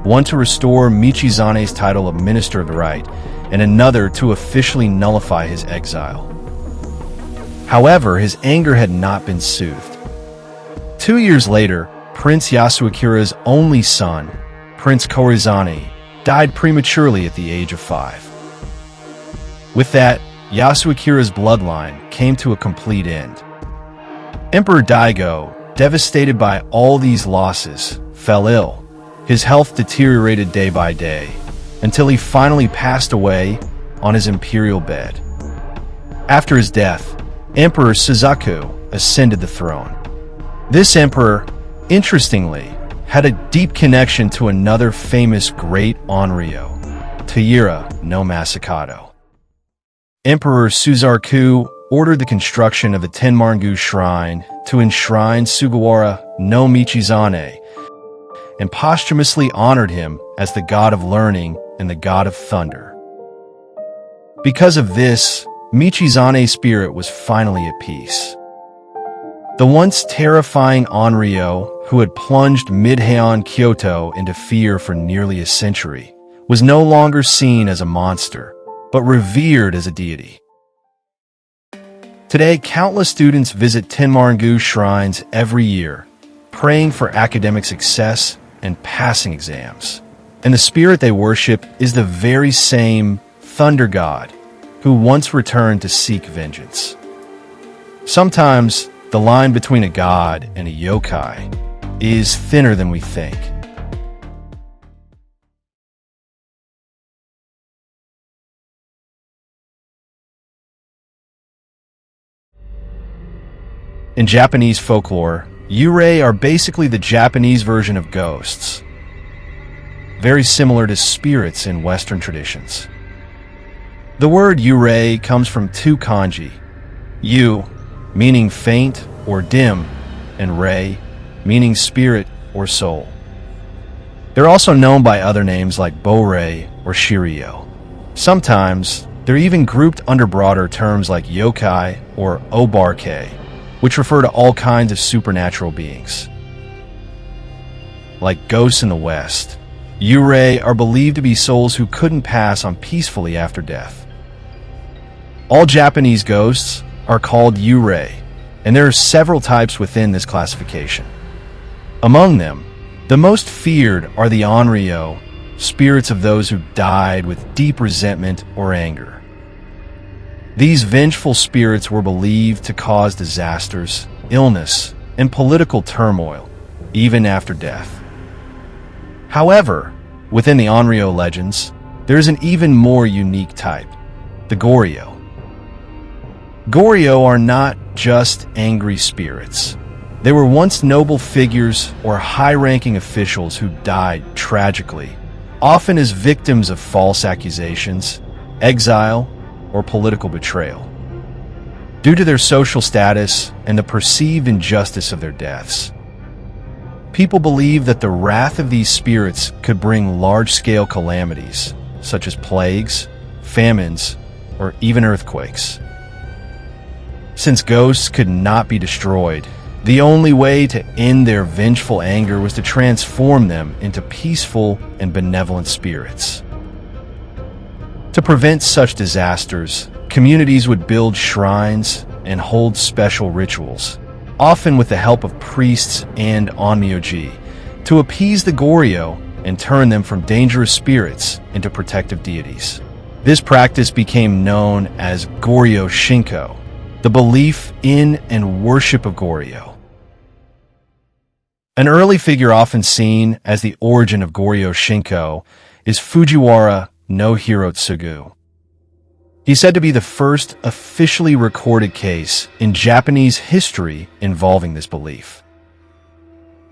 one to restore Michizane's title of Minister of the Right, and another to officially nullify his exile. However, his anger had not been soothed. 2 years later, Prince Yasuakura's only son, Prince Korizane, died prematurely at the age of 5. With that, Yasuakura's bloodline came to a complete end. Emperor Daigo, devastated by all these losses, fell ill. His health deteriorated day by day, until he finally passed away on his imperial bed. After his death, Emperor Suzaku ascended the throne. This emperor, interestingly, had a deep connection to another famous great ONRYO, TAIRA no MASAKADO. Emperor Suzaku ordered the construction of the Tenmargu Shrine to enshrine Sugawara no Michizane, and posthumously honored him as the god of learning and the god of thunder. Because of this, Michizane's spirit was finally at peace. The once terrifying ONRYO, who had plunged Mid-Heian Kyoto into fear for nearly a century, was no longer seen as a monster, but revered as a deity. Today, countless students visit Tenmargu shrines every year, praying for academic success and passing exams. And the spirit they worship is the very same thunder god who once returned to seek vengeance. Sometimes, the line between a god and a yokai is thinner than we think. In Japanese folklore, yurei are basically the Japanese version of ghosts, very similar to spirits in Western traditions. The word yurei comes from 2 kanji, yu, meaning faint or dim, and rei, meaning spirit or soul. They're also known by other names like Borei or Shiryo. Sometimes, they're even grouped under broader terms like yokai or obake, which refer to all kinds of supernatural beings. Like ghosts in the West, yurei are believed to be souls who couldn't pass on peacefully after death. All Japanese ghosts are called yurei, and there are several types within this classification. Among them, the most feared are the ONRYO, spirits of those who died with deep resentment or anger. These vengeful spirits were believed to cause disasters, illness, and political turmoil, even after death. However, within the ONRYO legends, there is an even more unique type, the Goryo. Goryo are not just angry spirits. They were once noble figures or high-ranking officials who died tragically, often as victims of false accusations, exile, or political betrayal. Due to their social status and the perceived injustice of their deaths, people believe that the wrath of these spirits could bring large-scale calamities, such as plagues, famines, or even earthquakes. Since ghosts could not be destroyed, the only way to end their vengeful anger was to transform them into peaceful and benevolent spirits. To prevent such disasters, communities would build shrines and hold special rituals, often with the help of priests and onmyoji, to appease the Goryo and turn them from dangerous spirits into protective deities. This practice became known as Goryo Shinko, the belief in and worship of Goryo. An early figure often seen as the origin of Goryo Shinko is Fujiwara no Hirotsugu. He's said to be the first officially recorded case in Japanese history involving this belief.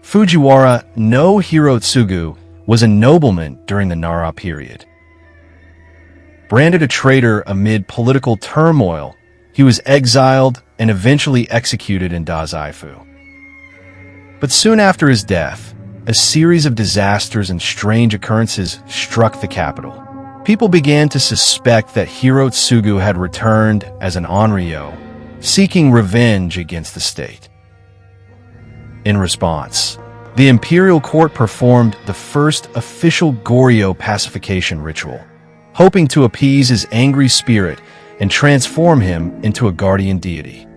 Fujiwara no Hirotsugu was a nobleman during the Nara period. Branded a traitor amid political turmoil, he was exiled and eventually executed in Dazaifu. But soon after his death, a series of disasters and strange occurrences struck the capital. People began to suspect that Hirotsugu had returned as an onryo, seeking revenge against the state. In response, the imperial court performed the first official Goryo pacification ritual, hoping to appease his angry spirit and transform him into a guardian deity.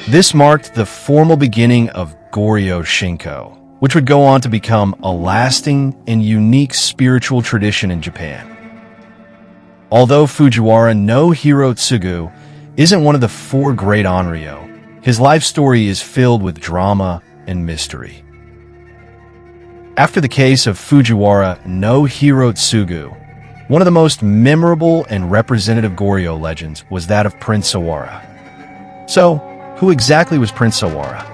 This marked the formal beginning of Goryo Shinko, which would go on to become a lasting and unique spiritual tradition in Japan. Although Fujiwara no Hirotsugu isn't one of the four great onryo, his life story is filled with drama and mystery. After the case of Fujiwara no Hirotsugu, one of the most memorable and representative Goryo legends was that of Prince Sawara. So, who exactly was Prince Sawara?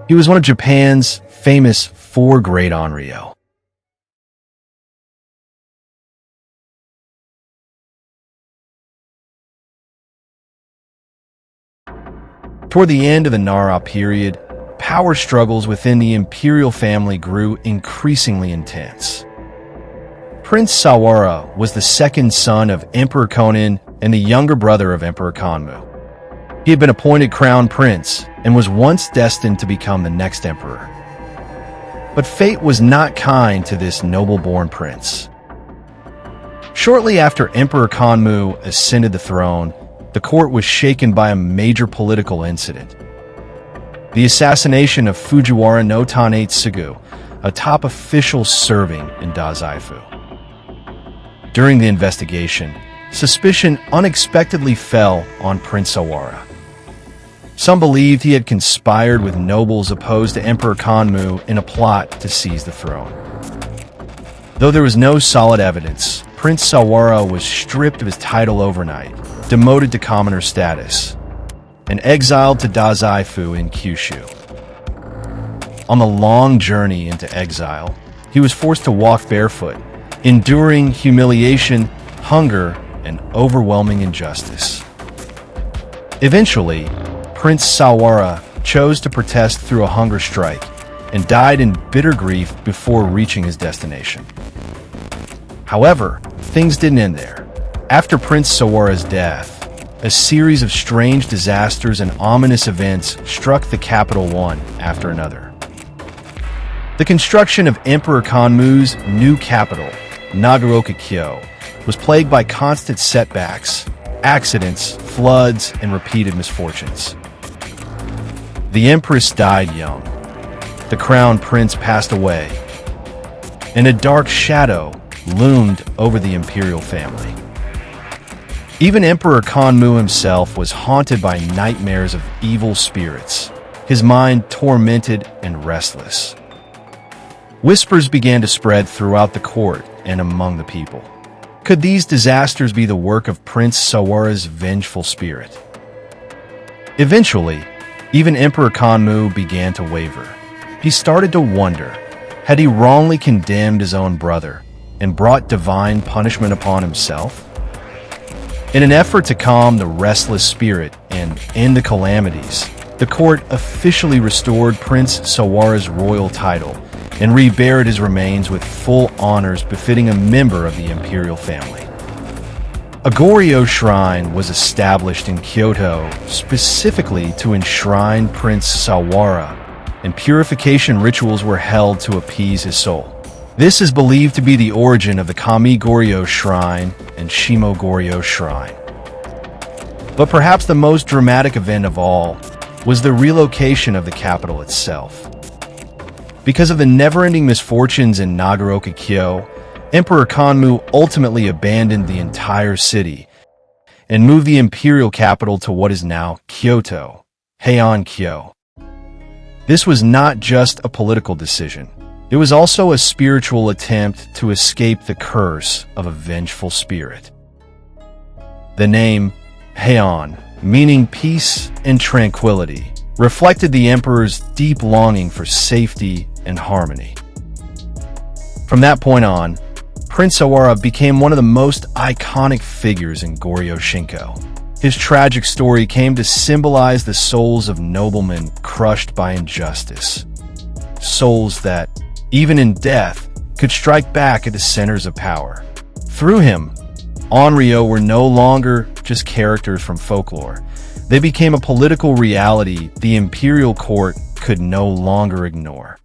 He was one of Japan's famous four great onryo. Toward the end of the Nara period, power struggles within the imperial family grew increasingly intense. Prince Sawara was the second son of Emperor Konin and the younger brother of Emperor Kanmu. He had been appointed crown prince and was once destined to become the next emperor. But fate was not kind to this noble-born prince. Shortly after Emperor Kanmu ascended the throne, the court was shaken by a major political incident. The assassination of Fujiwara no Tanetsugu, a top official serving in Dazaifu. During the investigation, suspicion unexpectedly fell on Prince Sawara. Some believed he had conspired with nobles opposed to Emperor Kanmu in a plot to seize the throne. Though there was no solid evidence, Prince Sawara was stripped of his title overnight, demoted to commoner status, and exiled to Dazaifu in Kyushu. On the long journey into exile, he was forced to walk barefoot, enduring humiliation, hunger, and overwhelming injustice. Eventually, Prince Sawara chose to protest through a hunger strike, and died in bitter grief before reaching his destination. However, things didn't end there. After Prince Sawara's death, a series of strange disasters and ominous events struck the capital one after another. The construction of Emperor Kanmu's new capital, Nagaoka-kyo, was plagued by constant setbacks, accidents, floods, and repeated misfortunes. The empress died young. The crown prince passed away, and a dark shadow loomed over the imperial family. Even Emperor Kanmu himself was haunted by nightmares of evil spirits, his mind tormented and restless. Whispers began to spread throughout the court and among the people. Could these disasters be the work of Prince Sawara's vengeful spirit? Eventually, even Emperor Kanmu began to waver. He started to wonder, had he wrongly condemned his own brother and brought divine punishment upon himself? In an effort to calm the restless spirit and end the calamities, the court officially restored Prince Sawara's royal title and reburied his remains with full honors befitting a member of the imperial family. A Goryo shrine was established in Kyoto specifically to enshrine Prince Sawara, and purification rituals were held to appease his soul. This is believed to be the origin of the Kami Goryo Shrine and Shimo Goryo Shrine. But perhaps the most dramatic event of all was the relocation of the capital itself. Because of the never-ending misfortunes in Nagaoka-kyo, Emperor Kanmu ultimately abandoned the entire city and moved the imperial capital to what is now Kyoto, Heian-kyo. This was not just a political decision. It was also a spiritual attempt to escape the curse of a vengeful spirit. The name Heian, meaning peace and tranquility, reflected the emperor's deep longing for safety and harmony. From that point on, Prince Sawara became one of the most iconic figures in Goryo Shinko. His tragic story came to symbolize the souls of noblemen crushed by injustice. Souls that, even in death, could strike back at the centers of power. Through him, ONRYO were no longer just characters from folklore. They became a political reality the imperial court could no longer ignore.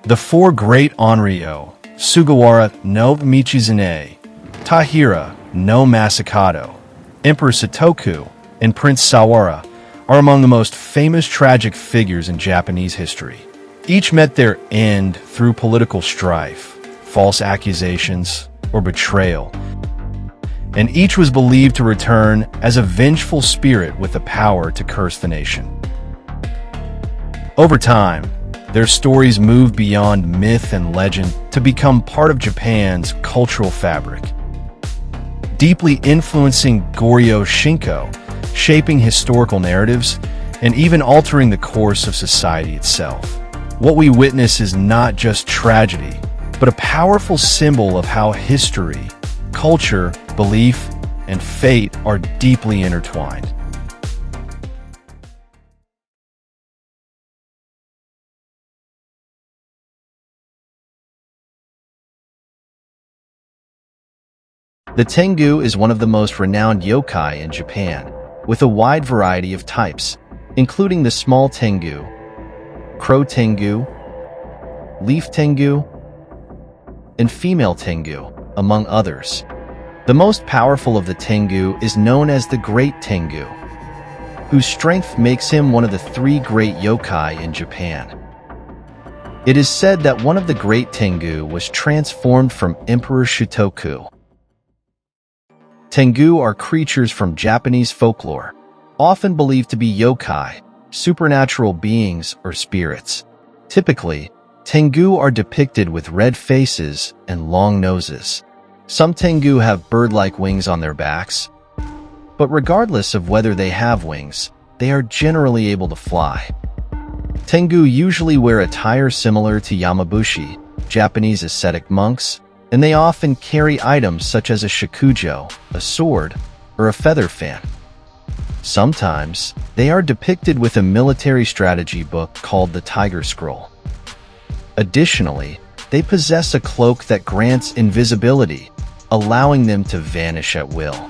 The four great ONRYO, Sugawara no Michizune, TAIRA no Masakado, Emperor Setoku, and Prince Sawara, are among the most famous tragic figures in Japanese history. Each met their end through political strife, false accusations, or betrayal, and each was believed to return as a vengeful spirit with the power to curse the nation. Over time, their stories moved beyond myth and legend to become part of Japan's cultural fabric, deeply influencing Goryo Shinko, shaping historical narratives, and even altering the course of society itself. What we witness is not just tragedy, but a powerful symbol of how history, culture, belief, and fate are deeply intertwined. The Tengu is one of the most renowned yokai in Japan, with a wide variety of types, including the small Tengu, crow Tengu, leaf Tengu, and female Tengu, among others. The most powerful of the Tengu is known as the Great Tengu, whose strength makes him one of the three great yokai in Japan. It is said that one of the Great Tengu was transformed from Emperor Shutoku. Tengu are creatures from Japanese folklore, often believed to be yokai, supernatural beings or spirits. Typically, Tengu are depicted with red faces and long noses. Some Tengu have bird-like wings on their backs, but regardless of whether they have wings, they are generally able to fly. Tengu usually wear attire similar to Yamabushi, Japanese ascetic monks, and they often carry items such as a shakujo, a sword, or a feather fan. Sometimes, they are depicted with a military strategy book called the Tiger Scroll. Additionally, they possess a cloak that grants invisibility, allowing them to vanish at will.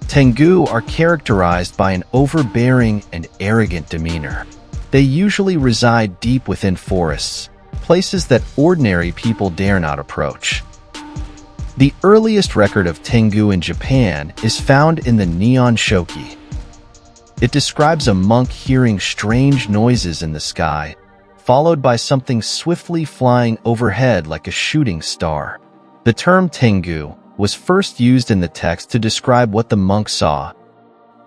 Tengu are characterized by an overbearing and arrogant demeanor. They usually reside deep within forests, places that ordinary people dare not approach. The earliest record of Tengu in Japan is found in the Nihon Shoki. It describes a monk hearing strange noises in the sky, followed by something swiftly flying overhead like a shooting star. The term Tengu was first used in the text to describe what the monk saw,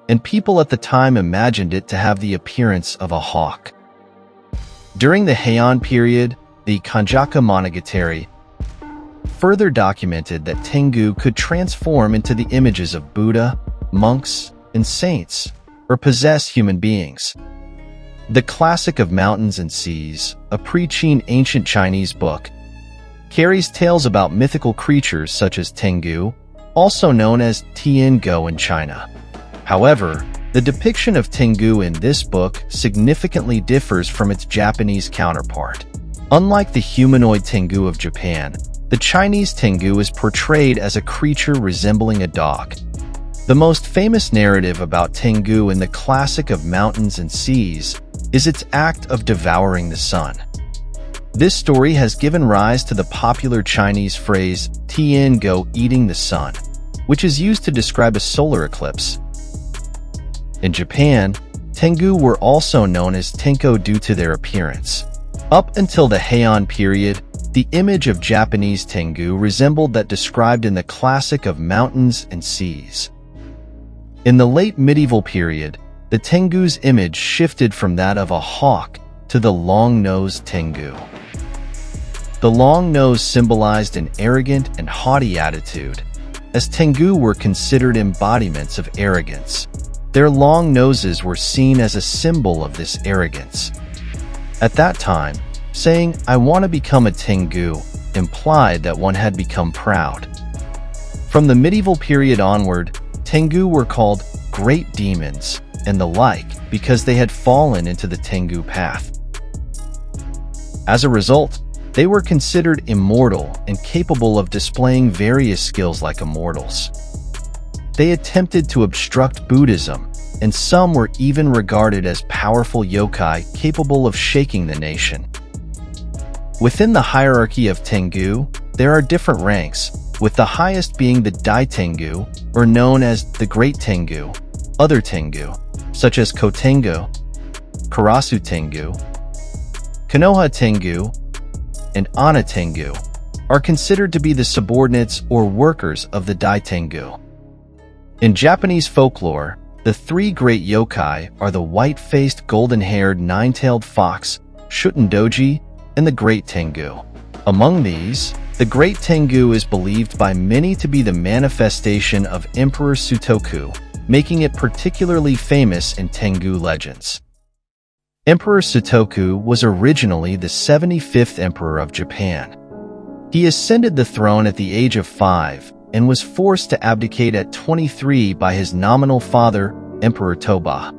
and people at the time imagined it to have the appearance of a hawk. During the Heian period, the Kanjaka Monogatari further documented that Tengu could transform into the images of Buddha, monks, and saints, or possess human beings. The Classic of Mountains and Seas, a pre-Qin ancient Chinese book, carries tales about mythical creatures such as Tengu, also known as Tiango in China. However, the depiction of Tengu in this book significantly differs from its Japanese counterpart. Unlike the humanoid Tengu of Japan, the Chinese Tengu is portrayed as a creature resembling a dog. The most famous narrative about Tengu in the Classic of Mountains and Seas is its act of devouring the sun. This story has given rise to the popular Chinese phrase Tiango eating the sun, which is used to describe a solar eclipse. In Japan, Tengu were also known as Tenko due to their appearance. Up until the Heian period, the image of Japanese Tengu resembled that described in the Classic of Mountains and Seas. In the late medieval period, the Tengu's image shifted from that of a hawk to the long-nosed Tengu. The long nose symbolized an arrogant and haughty attitude, as Tengu were considered embodiments of arrogance. Their long noses were seen as a symbol of this arrogance. At that time, saying, "I want to become a Tengu," implied that one had become proud. From the medieval period onward, Tengu were called great demons and the like because they had fallen into the Tengu path. As a result, they were considered immortal and capable of displaying various skills like immortals. They attempted to obstruct Buddhism, and some were even regarded as powerful yokai capable of shaking the nation. Within the hierarchy of Tengu, there are different ranks, with the highest being the Dai Tengu, or known as the Great Tengu. Other Tengu, such as Kotengu, Karasu Tengu, Konoha Tengu, and Onna Tengu, are considered to be the subordinates or workers of the Dai Tengu. In Japanese folklore, the three great yokai are the white-faced, golden-haired, nine-tailed fox, Shutendoji, and the Great Tengu. Among these, the Great Tengu is believed by many to be the manifestation of Emperor Sutoku, making it particularly famous in Tengu legends. Emperor Sutoku was originally the 75th emperor of Japan. He ascended the throne at the age of 5 and was forced to abdicate at 23 by his nominal father, Emperor Toba.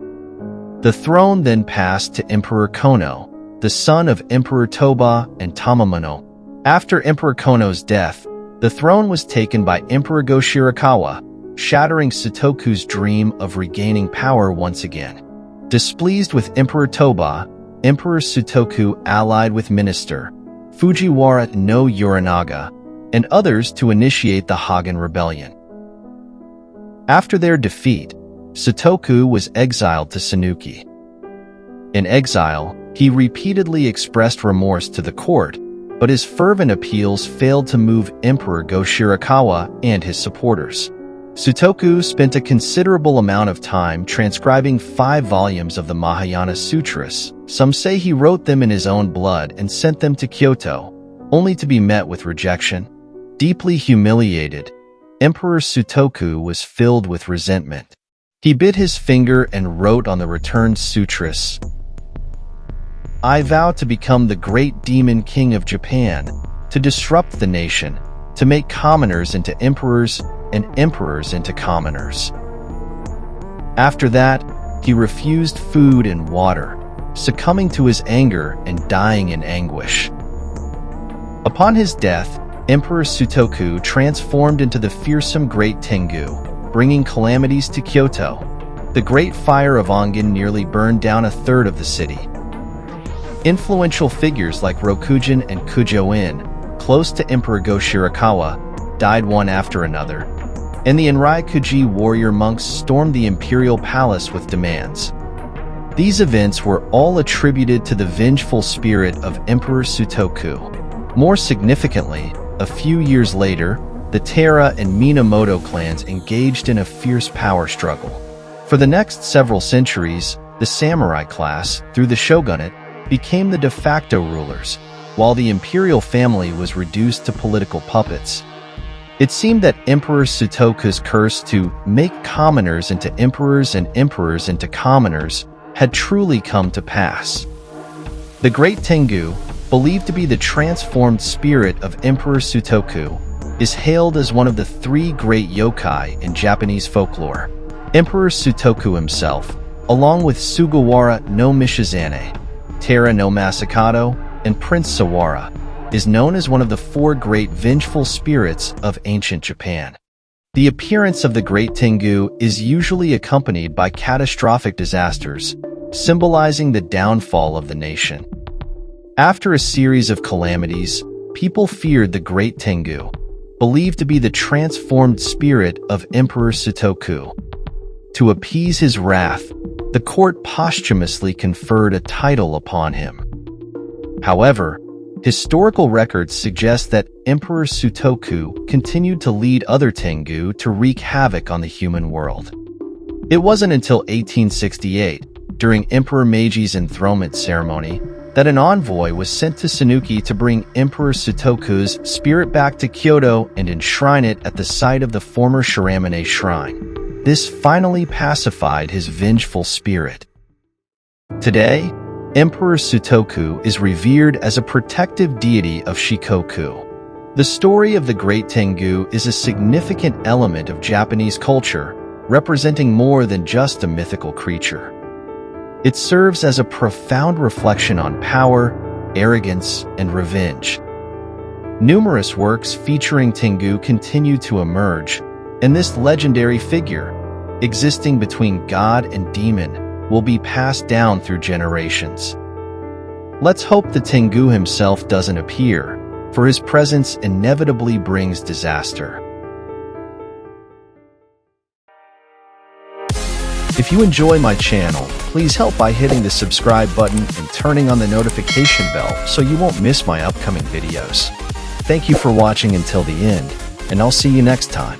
The throne then passed to Emperor Kono, the son of Emperor Toba and Tomomono. After Emperor Kono's death, the throne was taken by Emperor Go-Shirakawa, shattering Sutoku's dream of regaining power once again. Displeased with Emperor Toba, Emperor Sutoku allied with Minister Fujiwara no Yorinaga and others to initiate the Hagen Rebellion. After their defeat, Sutoku was exiled to Sanuki. In exile, he repeatedly expressed remorse to the court, but his fervent appeals failed to move Emperor Go-Shirakawa and his supporters. Sutoku spent a considerable amount of time transcribing 5 volumes of the Mahayana Sutras. Some say he wrote them in his own blood and sent them to Kyoto, only to be met with rejection. Deeply humiliated, Emperor Sutoku was filled with resentment. He bit his finger and wrote on the returned sutras, "I vow to become the great demon king of Japan, to disrupt the nation, to make commoners into emperors and emperors into commoners." After that, he refused food and water, succumbing to his anger and dying in anguish. Upon his death, Emperor Sutoku transformed into the fearsome Great Tengu, bringing calamities to Kyoto. The Great Fire of Ongan nearly burned down a third of the city. Influential figures like Rokujin and Kujo-in, close to Emperor Go-Shirakawa, died one after another, and the Enryakuji warrior monks stormed the imperial palace with demands. These events were all attributed to the vengeful spirit of Emperor Sutoku. More significantly, a few years later, the Taira and Minamoto clans engaged in a fierce power struggle. For the next several centuries, the samurai class, through the shogunate, became the de facto rulers, while the imperial family was reduced to political puppets. It seemed that Emperor Sutoku's curse to make commoners into emperors and emperors into commoners had truly come to pass. The Great Tengu, believed to be the transformed spirit of Emperor Sutoku, is hailed as one of the three great yokai in Japanese folklore. Emperor Sutoku himself, along with Sugawara no Mishizane, Taira no Masakado, and Prince Sawara, is known as one of the four great vengeful spirits of ancient Japan. The appearance of the Great Tengu is usually accompanied by catastrophic disasters, symbolizing the downfall of the nation. After a series of calamities, people feared the Great Tengu, believed to be the transformed spirit of Emperor Sutoku. To appease his wrath, the court posthumously conferred a title upon him. However, historical records suggest that Emperor Sutoku continued to lead other Tengu to wreak havoc on the human world. It wasn't until 1868, during Emperor Meiji's enthronement ceremony, that an envoy was sent to Sanuki to bring Emperor Sutoku's spirit back to Kyoto and enshrine it at the site of the former Shiramane shrine. This finally pacified his vengeful spirit. Today, Emperor Sutoku is revered as a protective deity of Shikoku. The story of the Great Tengu is a significant element of Japanese culture, representing more than just a mythical creature. It serves as a profound reflection on power, arrogance, and revenge. Numerous works featuring Tengu continue to emerge, and this legendary figure, existing between god and demon, will be passed down through generations. Let's hope the Tengu himself doesn't appear, for his presence inevitably brings disaster. If you enjoy my channel, please help by hitting the subscribe button and turning on the notification bell so you won't miss my upcoming videos. Thank you for watching until the end, and I'll see you next time.